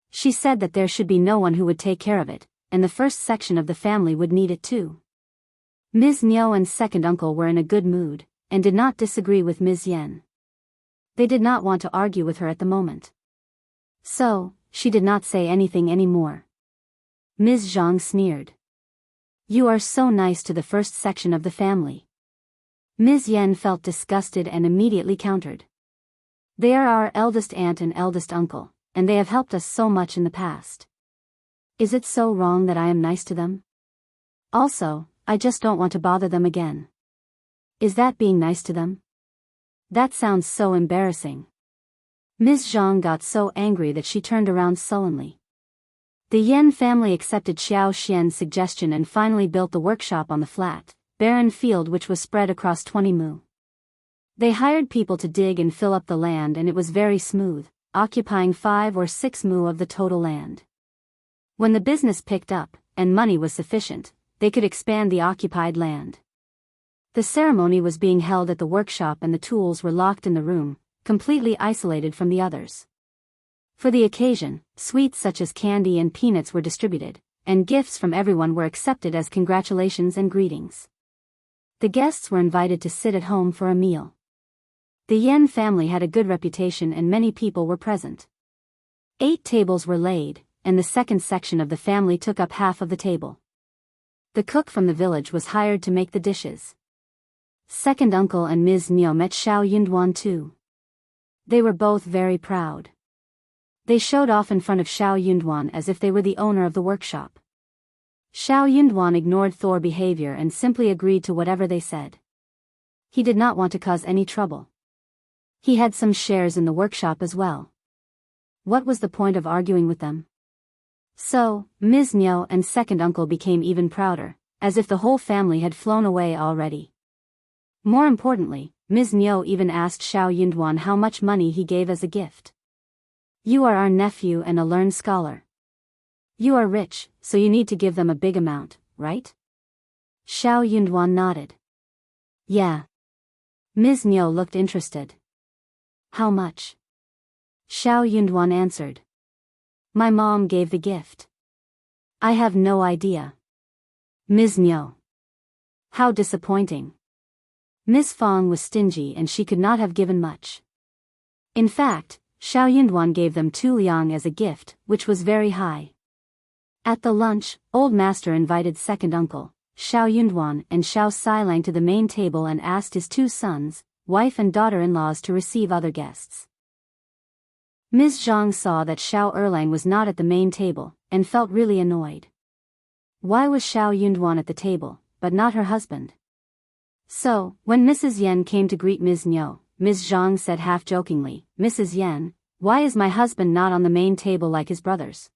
She said that there should be no one who would take care of it, and the first section of the family would need it too. Ms. Niu and second uncle were in a good mood, and did not disagree with Ms. Yan. They did not want to argue with her at the moment. So, she did not say anything anymore. Ms. Zhang sneered. "You are so nice to the first section of the family." Ms. Yan felt disgusted and immediately countered. "They are our eldest aunt and eldest uncle, and they have helped us so much in the past. Is it so wrong that I am nice to them? Also, I just don't want to bother them again. Is that being nice to them? That sounds so embarrassing." Ms. Zhang got so angry that she turned around sullenly. The Yan family accepted Xiao Xian's suggestion and finally built the workshop on the flat, barren field which was spread across 20 mu. They hired people to dig and fill up the land, and it was very smooth, occupying 5 or 6 mu of the total land. When the business picked up, and money was sufficient, they could expand the occupied land. The ceremony was being held at the workshop and the tools were locked in the room, completely isolated from the others. For the occasion, sweets such as candy and peanuts were distributed, and gifts from everyone were accepted as congratulations and greetings. The guests were invited to sit at home for a meal. The Yan family had a good reputation and many people were present. 8 tables were laid, and the second section of the family took up half of the table. The cook from the village was hired to make the dishes. Second uncle and Ms.Yan met Qiuyue too. They were both very proud. They showed off in front of Qiuyue as if they were the owner of the workshop. Qiuyue ignored Thor's behavior and simply agreed to whatever they said. He did not want to cause any trouble. He had some shares in the workshop as well. What was the point of arguing with them? So, Ms.Yan and second uncle became even prouder, as if the whole family had flown away already. More importantly, Ms.Yan even asked Qiuyue how much money he gave as a gift. "You are our nephew and a learned scholar. You are rich, so you need to give them a big amount, right?" Qiuyue nodded. "Yeah." Ms.Yan looked interested. "How much?" Qiuyue answered. "My mom gave the gift." "I have no idea." Ms.Yan. "How disappointing." Ms. Fong was stingy and she could not have given much. In fact, Qiuyue gave them 2 liang as a gift, which was very high. At the lunch, Old Master invited second uncle, Qiuyue and Xiao Silang to the main table and asked his 2 sons, wife and daughter-in-laws to receive other guests. Ms. Zhang saw that Xiao Erlang was not at the main table, and felt really annoyed. Why was Qiuyue at the table, but not her husband? So, when Mrs. Yan came to greet Ms.Yan, Ms. Zhang said half-jokingly, "Mrs. Yan, why is my husband not on the main table like his brothers?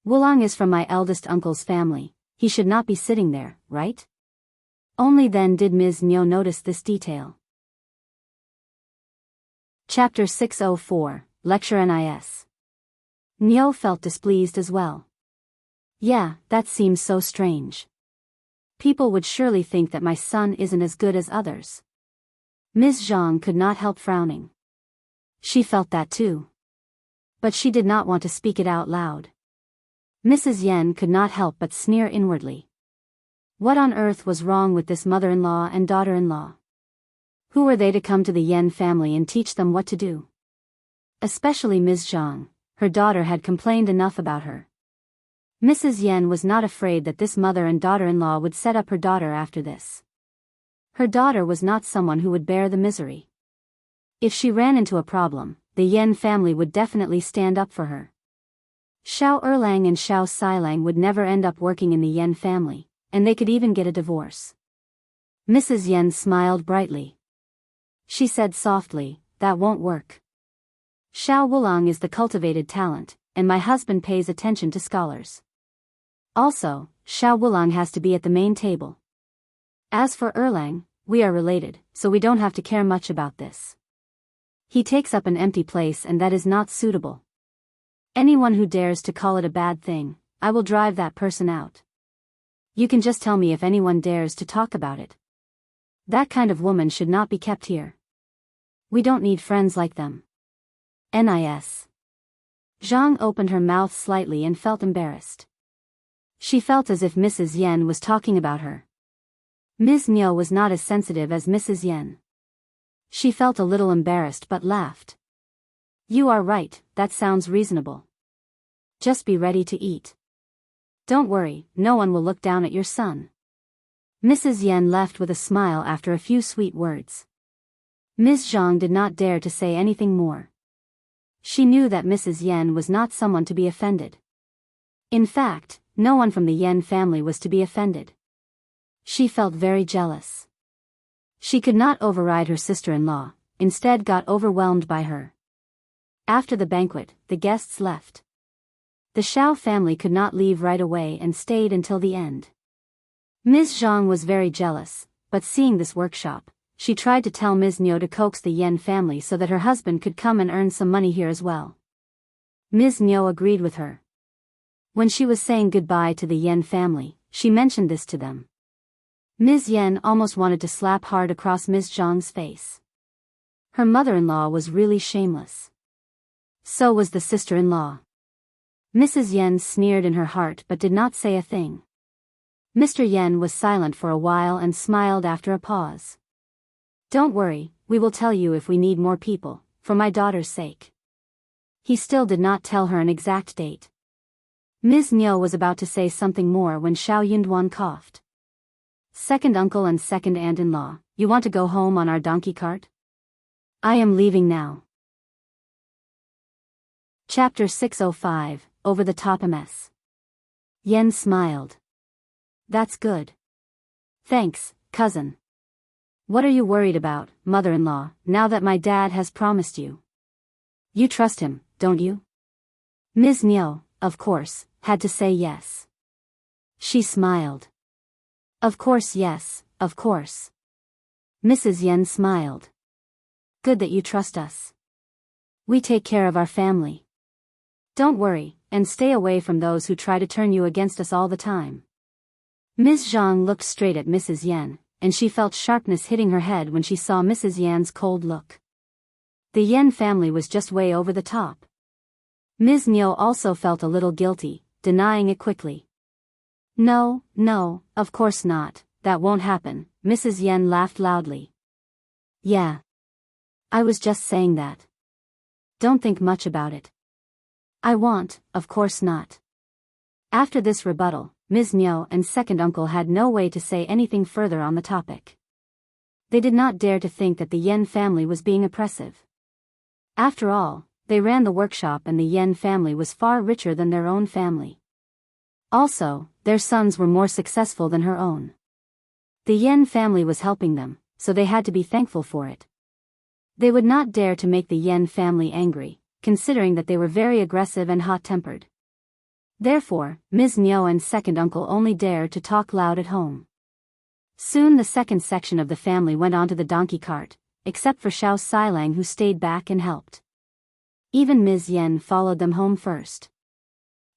Wulang is from my eldest uncle's family, he should not be sitting there, right?" Only then did Ms.Yan notice this detail. Chapter 604, Lecture NIS. Nyo felt displeased as well. "Yeah, that seems so strange. People would surely think that my son isn't as good as others." Ms. Zhang could not help frowning. She felt that too. But she did not want to speak it out loud. Mrs. Yan could not help but sneer inwardly. What on earth was wrong with this mother-in-law and daughter-in-law? Who were they to come to the Yan family and teach them what to do? Especially Ms. Zhang, her daughter had complained enough about her. Mrs. Yan was not afraid that this mother and daughter-in-law would set up her daughter after this. Her daughter was not someone who would bear the misery. If she ran into a problem, the Yan family would definitely stand up for her. Xiao Erlang and Xiao Silang would never end up working in the Yan family, and they could even get a divorce. Mrs. Yan smiled brightly. She said softly, "That won't work. Xiao Wulang is the cultivated talent, and my husband pays attention to scholars. Also, Xiao Wulang has to be at the main table. As for Erlang, we are related, so we don't have to care much about this. He takes up an empty place and that is not suitable. Anyone who dares to call it a bad thing, I will drive that person out. You can just tell me if anyone dares to talk about it. That kind of woman should not be kept here. We don't need friends like them." NIS. Zhang opened her mouth slightly and felt embarrassed. She felt as if Mrs. Yan was talking about her. Ms. Nyo was not as sensitive as Mrs. Yan. She felt a little embarrassed but laughed. "You are right, that sounds reasonable. Just be ready to eat. Don't worry, no one will look down at your son." Mrs. Yan left with a smile after a few sweet words. Ms. Zhang did not dare to say anything more. She knew that Mrs. Yan was not someone to be offended. In fact, no one from the Yan family was to be offended. She felt very jealous. She could not override her sister-in-law, instead got overwhelmed by her. After the banquet, the guests left. The Xiao family could not leave right away and stayed until the end. Ms. Zhang was very jealous, but seeing this workshop, she tried to tell Ms. Niu to coax the Yan family so that her husband could come and earn some money here as well. Ms. Niu agreed with her. When she was saying goodbye to the Yan family, she mentioned this to them. Ms. Yan almost wanted to slap hard across Ms. Zhang's face. Her mother-in-law was really shameless. So was the sister-in-law. Mrs. Yan sneered in her heart but did not say a thing. Mr. Yan was silent for a while and smiled after a pause. Don't worry, we will tell you if we need more people, for my daughter's sake. He still did not tell her an exact date. Ms. Niu was about to say something more when Xiao Yunduan coughed. Second uncle and second aunt-in-law, you want to go home on our donkey cart? I am leaving now. Chapter 605, Over the Top MS. Yan smiled. That's good. Thanks, cousin. What are you worried about, mother-in-law, now that my dad has promised you? You trust him, don't you? Ms. Niu, of course, had to say yes. She smiled. Of course yes, of course. Mrs. Yan smiled. Good that you trust us. We take care of our family. Don't worry, and stay away from those who try to turn you against us all the time. Ms. Zhang looked straight at Mrs. Yan, and she felt sharpness hitting her head when she saw Mrs. Yan's cold look. The Yan family was just way over the top. Ms. Niu also felt a little guilty, denying it quickly. No, of course not, that won't happen, Mrs. Yan laughed loudly. Yeah. I was just saying that. Don't think much about it. I won't, of course not. After this rebuttal, Ms. Niu and second uncle had no way to say anything further on the topic. They did not dare to think that the Yan family was being oppressive. After all, they ran the workshop and the Yan family was far richer than their own family. Also, their sons were more successful than her own. The Yan family was helping them, so they had to be thankful for it. They would not dare to make the Yan family angry, considering that they were very aggressive and hot-tempered. Therefore, Ms. Niu and second uncle only dared to talk loud at home. Soon the second section of the family went onto the donkey cart, except for Xiao Silang who stayed back and helped. Even Ms. Yan followed them home first.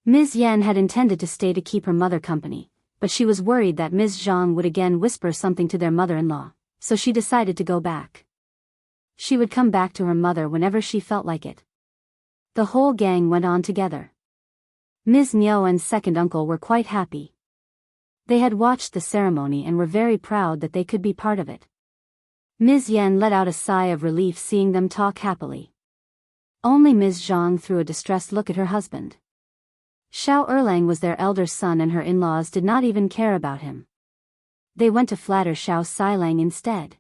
Ms. Yan had intended to stay to keep her mother company, but she was worried that Ms. Zhang would again whisper something to their mother-in-law, so she decided to go back. She would come back to her mother whenever she felt like it. The whole gang went on together. Ms. Niu and second uncle were quite happy. They had watched the ceremony and were very proud that they could be part of it. Ms. Yan let out a sigh of relief seeing them talk happily. Only Ms. Zhang threw a distressed look at her husband. Xiao Erlang was their elder son and her in-laws did not even care about him. They went to flatter Xiao Silang instead.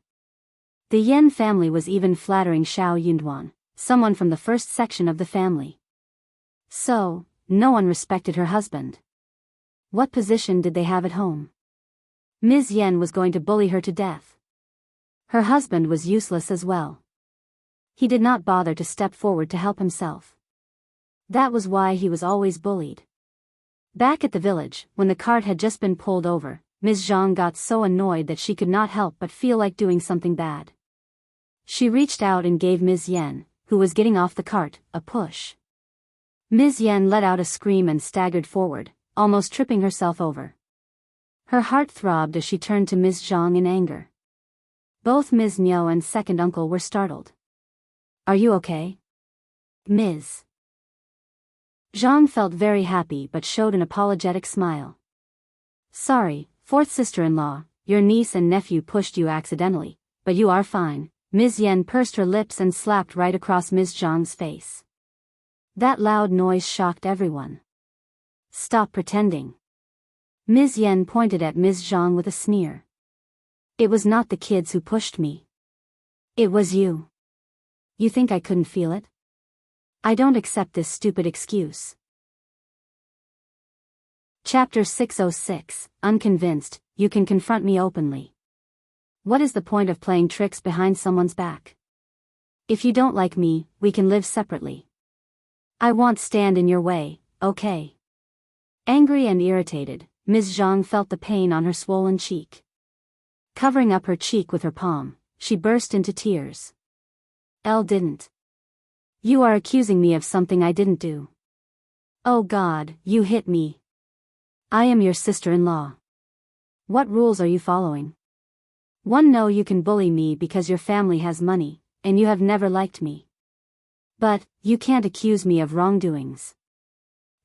The Yan family was even flattering Xiao Yunduan, someone from the first section of the family. So, no one respected her husband. What position did they have at home? Ms. Yan was going to bully her to death. Her husband was useless as well. He did not bother to step forward to help himself. That was why he was always bullied. Back at the village, when the cart had just been pulled over, Ms. Zhang got so annoyed that she could not help but feel like doing something bad. She reached out and gave Ms. Yan, who was getting off the cart, a push. Ms. Yan let out a scream and staggered forward, almost tripping herself over. Her heart throbbed as she turned to Ms. Zhang in anger. Both Ms. Niu and second uncle were startled. Are you okay? Ms. Zhang felt very happy but showed an apologetic smile. Sorry, fourth sister-in-law, your niece and nephew pushed you accidentally, but you are fine. Ms. Yan pursed her lips and slapped right across Ms. Zhang's face. That loud noise shocked everyone. Stop pretending. Ms. Yan pointed at Ms. Zhang with a sneer. It was not the kids who pushed me. It was you. You think I couldn't feel it? I don't accept this stupid excuse. Chapter 606, Unconvinced, You can confront me openly. What is the point of playing tricks behind someone's back? If you don't like me, we can live separately. I won't stand in your way, okay? Angry and irritated, Ms. Zhang felt the pain on her swollen cheek. Covering up her cheek with her palm, she burst into tears. Elle didn't. You are accusing me of something I didn't do. Oh God, you hit me. I am your sister-in-law. What rules are you following? One, no, you can bully me because your family has money, and you have never liked me. But, you can't accuse me of wrongdoings.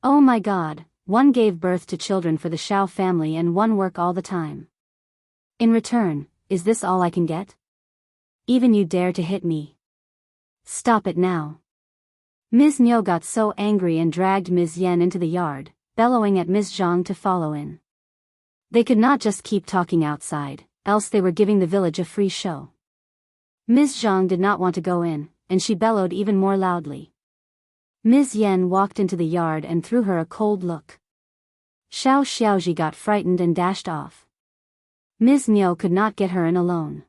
Oh my God, one gave birth to children for the Qiao family and one work all the time. In return, is this all I can get? Even you dare to hit me. Stop it now. Ms.Yan got so angry and dragged Ms.Yan into the yard, bellowing at Ms. Zhang to follow in. They could not just keep talking outside, else they were giving the village a free show. Ms. Zhang did not want to go in, and she bellowed even more loudly. Ms.Yan walked into the yard and threw her a cold look. Qiauji got frightened and dashed off. Ms.Yan could not get her in alone.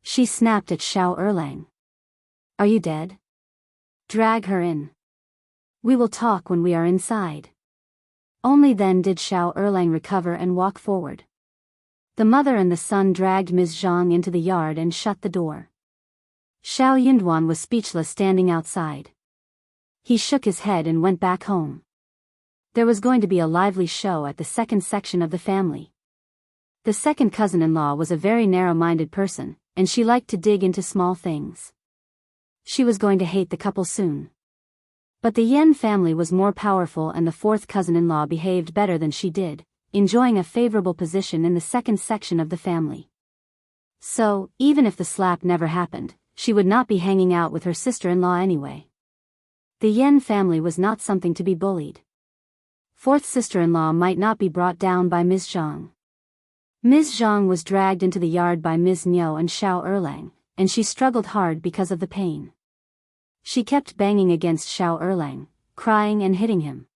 She snapped at Qiao. Are you dead? Drag her in. We will talk when we are inside. Only then did Qiao recover and walk forward. The mother and the son dragged Ms. Zhang into the yard and shut the door. Xiao Yunduan was speechless standing outside. He shook his head and went back home. There was going to be a lively show at the second section of the family. The second cousin-in-law was a very narrow-minded person, and she liked to dig into small things. She was going to hate the couple soon. But the Yan family was more powerful and the fourth cousin-in-law behaved better than she did, enjoying a favorable position in the second section of the family. So, even if the slap never happened, she would not be hanging out with her sister-in-law anyway. The Yan family was not something to be bullied. Fourth sister-in-law might not be brought down by Ms. Zhang. Ms. Zhang was dragged into the yard by Ms. Niu and Qiao, and she struggled hard because of the pain. She kept banging against Qiao, crying and hitting him.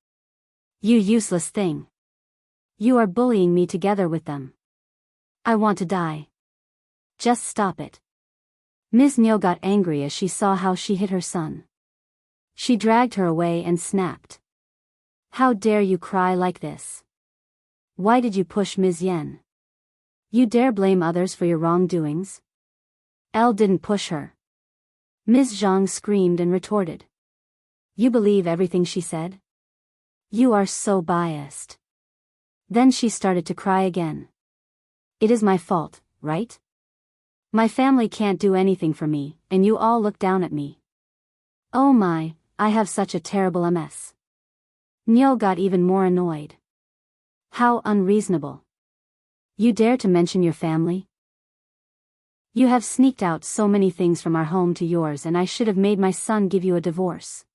You useless thing. You are bullying me together with them. I want to die. Just stop it. Ms. Niu got angry as she saw how she hit her son. She dragged her away and snapped. How dare you cry like this? Why did you push Ms. Yan? You dare blame others for your wrongdoings? Elle didn't push her. Ms. Zhang screamed and retorted. You believe everything she said? You are so biased. Then she started to cry again. It is my fault, right? My family can't do anything for me, and you all look down at me. Oh my, I have such a terrible MS. Niu got even more annoyed. How unreasonable. You dare to mention your family? You have sneaked out so many things from our home to yours, and I should have made my son give you a divorce.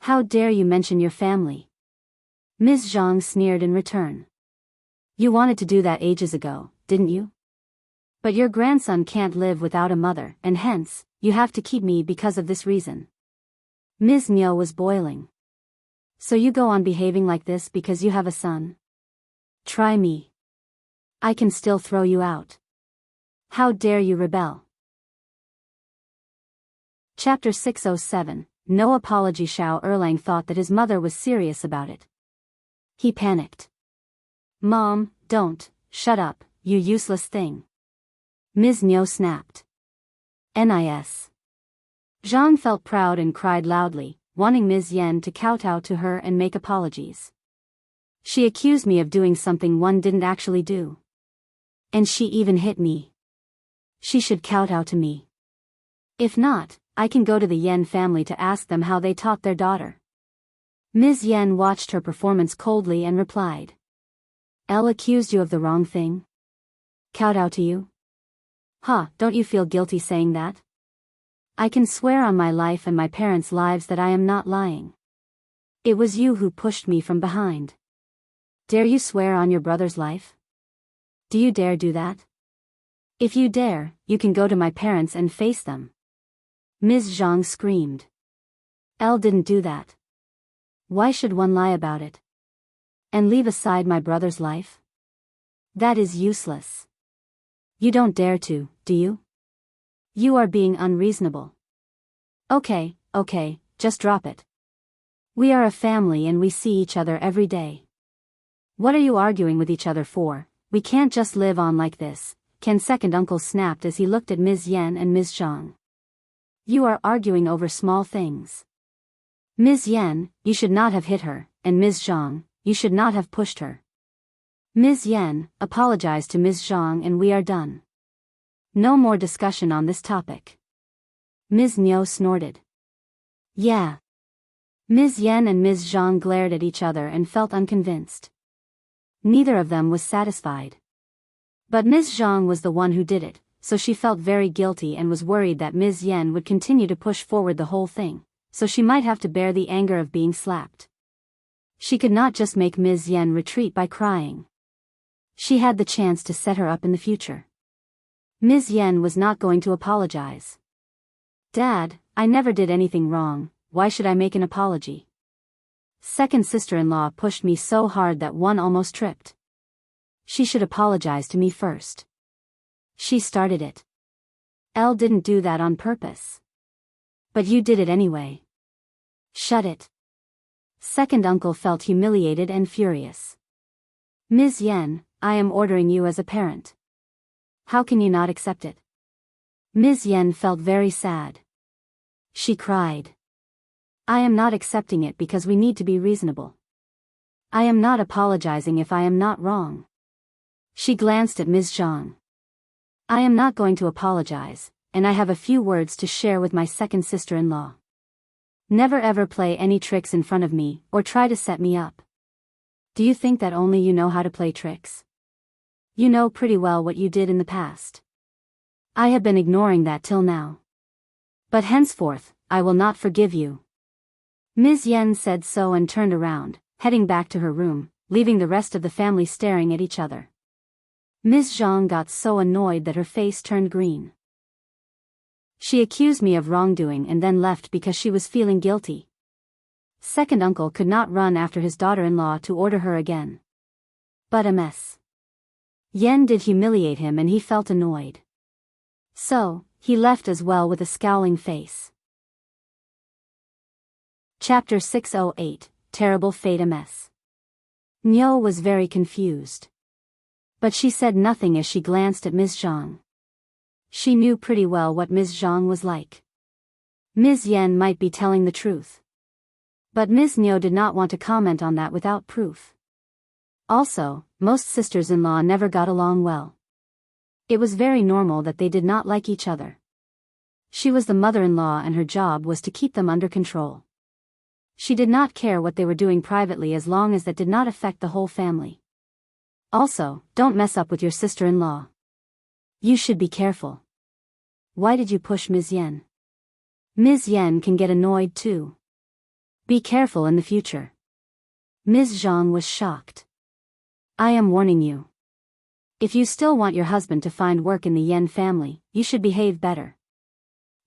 How dare you mention your family? Ms. Zhang sneered in return. You wanted to do that ages ago, didn't you? But your grandson can't live without a mother, and hence, you have to keep me because of this reason. Ms. Niu was boiling. So you go on behaving like this because you have a son? Try me. I can still throw you out. How dare you rebel? Chapter 607, No Apology. Qiao thought that his mother was serious about it. He panicked. Mom, don't, shut up, you useless thing. Ms. Niu snapped. Nis. Zhang felt proud and cried loudly, wanting Ms. Yan to kowtow to her and make apologies. She accused me of doing something one didn't actually do. And she even hit me. She should kowtow to me. If not, I can go to the Yan family to ask them how they taught their daughter. Ms. Yan watched her performance coldly and replied. Elle accused you of the wrong thing? Kowtow to you? Huh, don't you feel guilty saying that? I can swear on my life and my parents' lives that I am not lying. It was you who pushed me from behind. Dare you swear on your brother's life? Do you dare do that? If you dare, you can go to my parents and face them. Ms. Zhang screamed. Elle didn't do that. Why should one lie about it? And leave aside my brother's life? That is useless. You don't dare to, do you? You are being unreasonable. Okay, just drop it. We are a family and we see each other every day. What are you arguing with each other for? We can't just live on like this, Ken's second uncle snapped as he looked at Ms. Yan and Ms. Zhang. You are arguing over small things. Ms. Yan, you should not have hit her, and Ms. Zhang, you should not have pushed her. Ms. Yan, apologize to Ms. Zhang and we are done. No more discussion on this topic. Ms. Niu snorted. Yeah. Ms. Yan and Ms. Zhang glared at each other and felt unconvinced. Neither of them was satisfied. But Ms. Zhang was the one who did it, so she felt very guilty and was worried that Ms. Yan would continue to push forward the whole thing, so she might have to bear the anger of being slapped. She could not just make Ms. Yan retreat by crying. She had the chance to set her up in the future. Ms. Yan was not going to apologize. Dad, I never did anything wrong, why should I make an apology? Second sister-in-law pushed me so hard that one almost tripped. She should apologize to me first. She started it. Elle didn't do that on purpose. But you did it anyway. Shut it. Second uncle felt humiliated and furious. Ms. Yan, I am ordering you as a parent. How can you not accept it? Ms. Yan felt very sad. She cried. I am not accepting it because we need to be reasonable. I am not apologizing if I am not wrong. She glanced at Ms. Zhang. I am not going to apologize, and I have a few words to share with my second sister-in-law. Never ever play any tricks in front of me or try to set me up. Do you think that only you know how to play tricks? You know pretty well what you did in the past. I have been ignoring that till now. But henceforth, I will not forgive you. Ms. Yan said so and turned around, heading back to her room, leaving the rest of the family staring at each other. Ms. Zhang got so annoyed that her face turned green. She accused me of wrongdoing and then left because she was feeling guilty. Second uncle could not run after his daughter-in-law to order her again. But Ms. Yan did humiliate him and he felt annoyed. So, he left as well with a scowling face. Chapter 608, Terrible Fate. Ms. Niu was very confused. But she said nothing as she glanced at Ms. Zhang. She knew pretty well what Ms. Zhang was like. Ms. Yan might be telling the truth. But Ms. Niu did not want to comment on that without proof. Also, most sisters-in-law never got along well. It was very normal that they did not like each other. She was the mother-in-law and her job was to keep them under control. She did not care what they were doing privately as long as that did not affect the whole family. Also, don't mess up with your sister-in-law. You should be careful. Why did you push Ms. Yan? Ms. Yan can get annoyed too. Be careful in the future. Ms. Zhang was shocked. I am warning you. If you still want your husband to find work in the Yan family, you should behave better.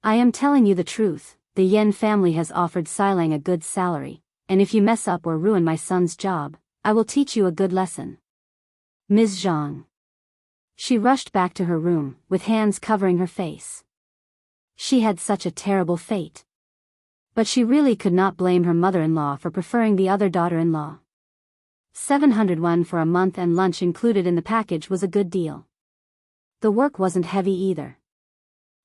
I am telling you the truth, the Yan family has offered Xilang a good salary, and if you mess up or ruin my son's job, I will teach you a good lesson. Ms. Zhang. She rushed back to her room, with hands covering her face. She had such a terrible fate. But she really could not blame her mother-in-law for preferring the other daughter-in-law. 701 for a month and lunch included in the package was a good deal. The work wasn't heavy either.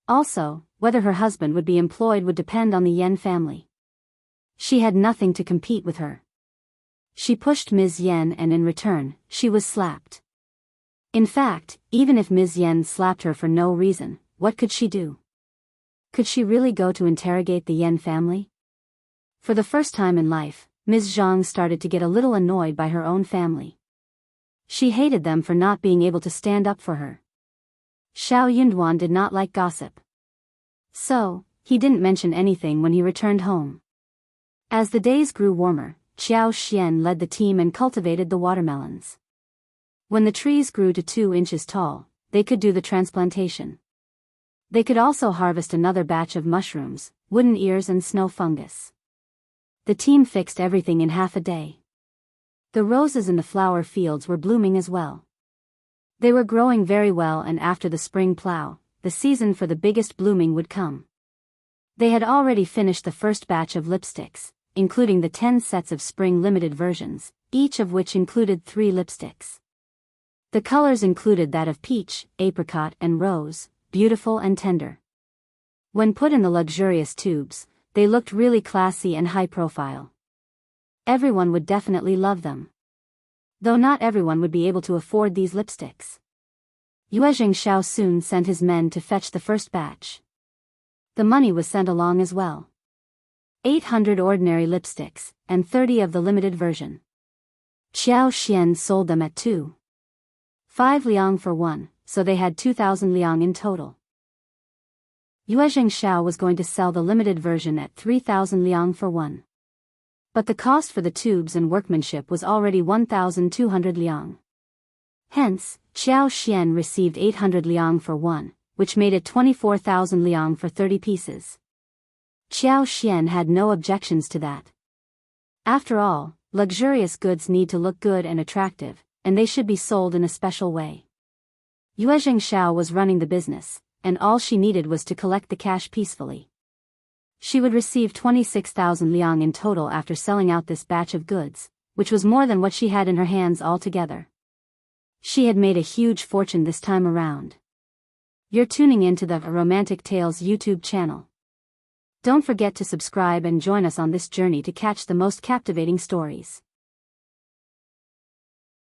Also, whether her husband would be employed would depend on the Yan family. She had nothing to compete with her. She pushed Ms. Yan and in return, she was slapped. In fact, even if Ms. Yan slapped her for no reason, what could she do? Could she really go to interrogate the Yan family? For the first time in life, Ms. Zhang started to get a little annoyed by her own family. She hated them for not being able to stand up for her. Xiao Yunduan did not like gossip. So, he didn't mention anything when he returned home. As the days grew warmer, Qiao led the team and cultivated the watermelons. When the trees grew to 2 inches tall, they could do the transplantation. They could also harvest another batch of mushrooms, wooden ears and snow fungus. The team fixed everything in half a day. The roses in the flower fields were blooming as well. They were growing very well and after the spring plow, the season for the biggest blooming would come. They had already finished the first batch of lipsticks, including the 10 sets of spring limited versions, each of which included 3 lipsticks. The colors included that of peach, apricot, and rose, beautiful and tender. When put in the luxurious tubes, they looked really classy and high profile. Everyone would definitely love them. Though not everyone would be able to afford these lipsticks. Qiao soon sent his men to fetch the first batch. The money was sent along as well. 800 ordinary lipsticks, and 30 of the limited version. Qiao sold them at 2.5 liang for one, so they had 2,000 liang in total. Qiao was going to sell the limited version at 3,000 liang for one. But the cost for the tubes and workmanship was already 1,200 liang. Hence, Qiao received 800 liang for one, which made it 24,000 liang for 30 pieces. Qiao had no objections to that. After all, luxurious goods need to look good and attractive, and they should be sold in a special way. Qiao was running the business, and all she needed was to collect the cash peacefully. She would receive 26,000 liang in total after selling out this batch of goods, which was more than what she had in her hands altogether. She had made a huge fortune this time around. You're tuning into the Romantic Tales YouTube channel. Don't forget to subscribe and join us on this journey to catch the most captivating stories.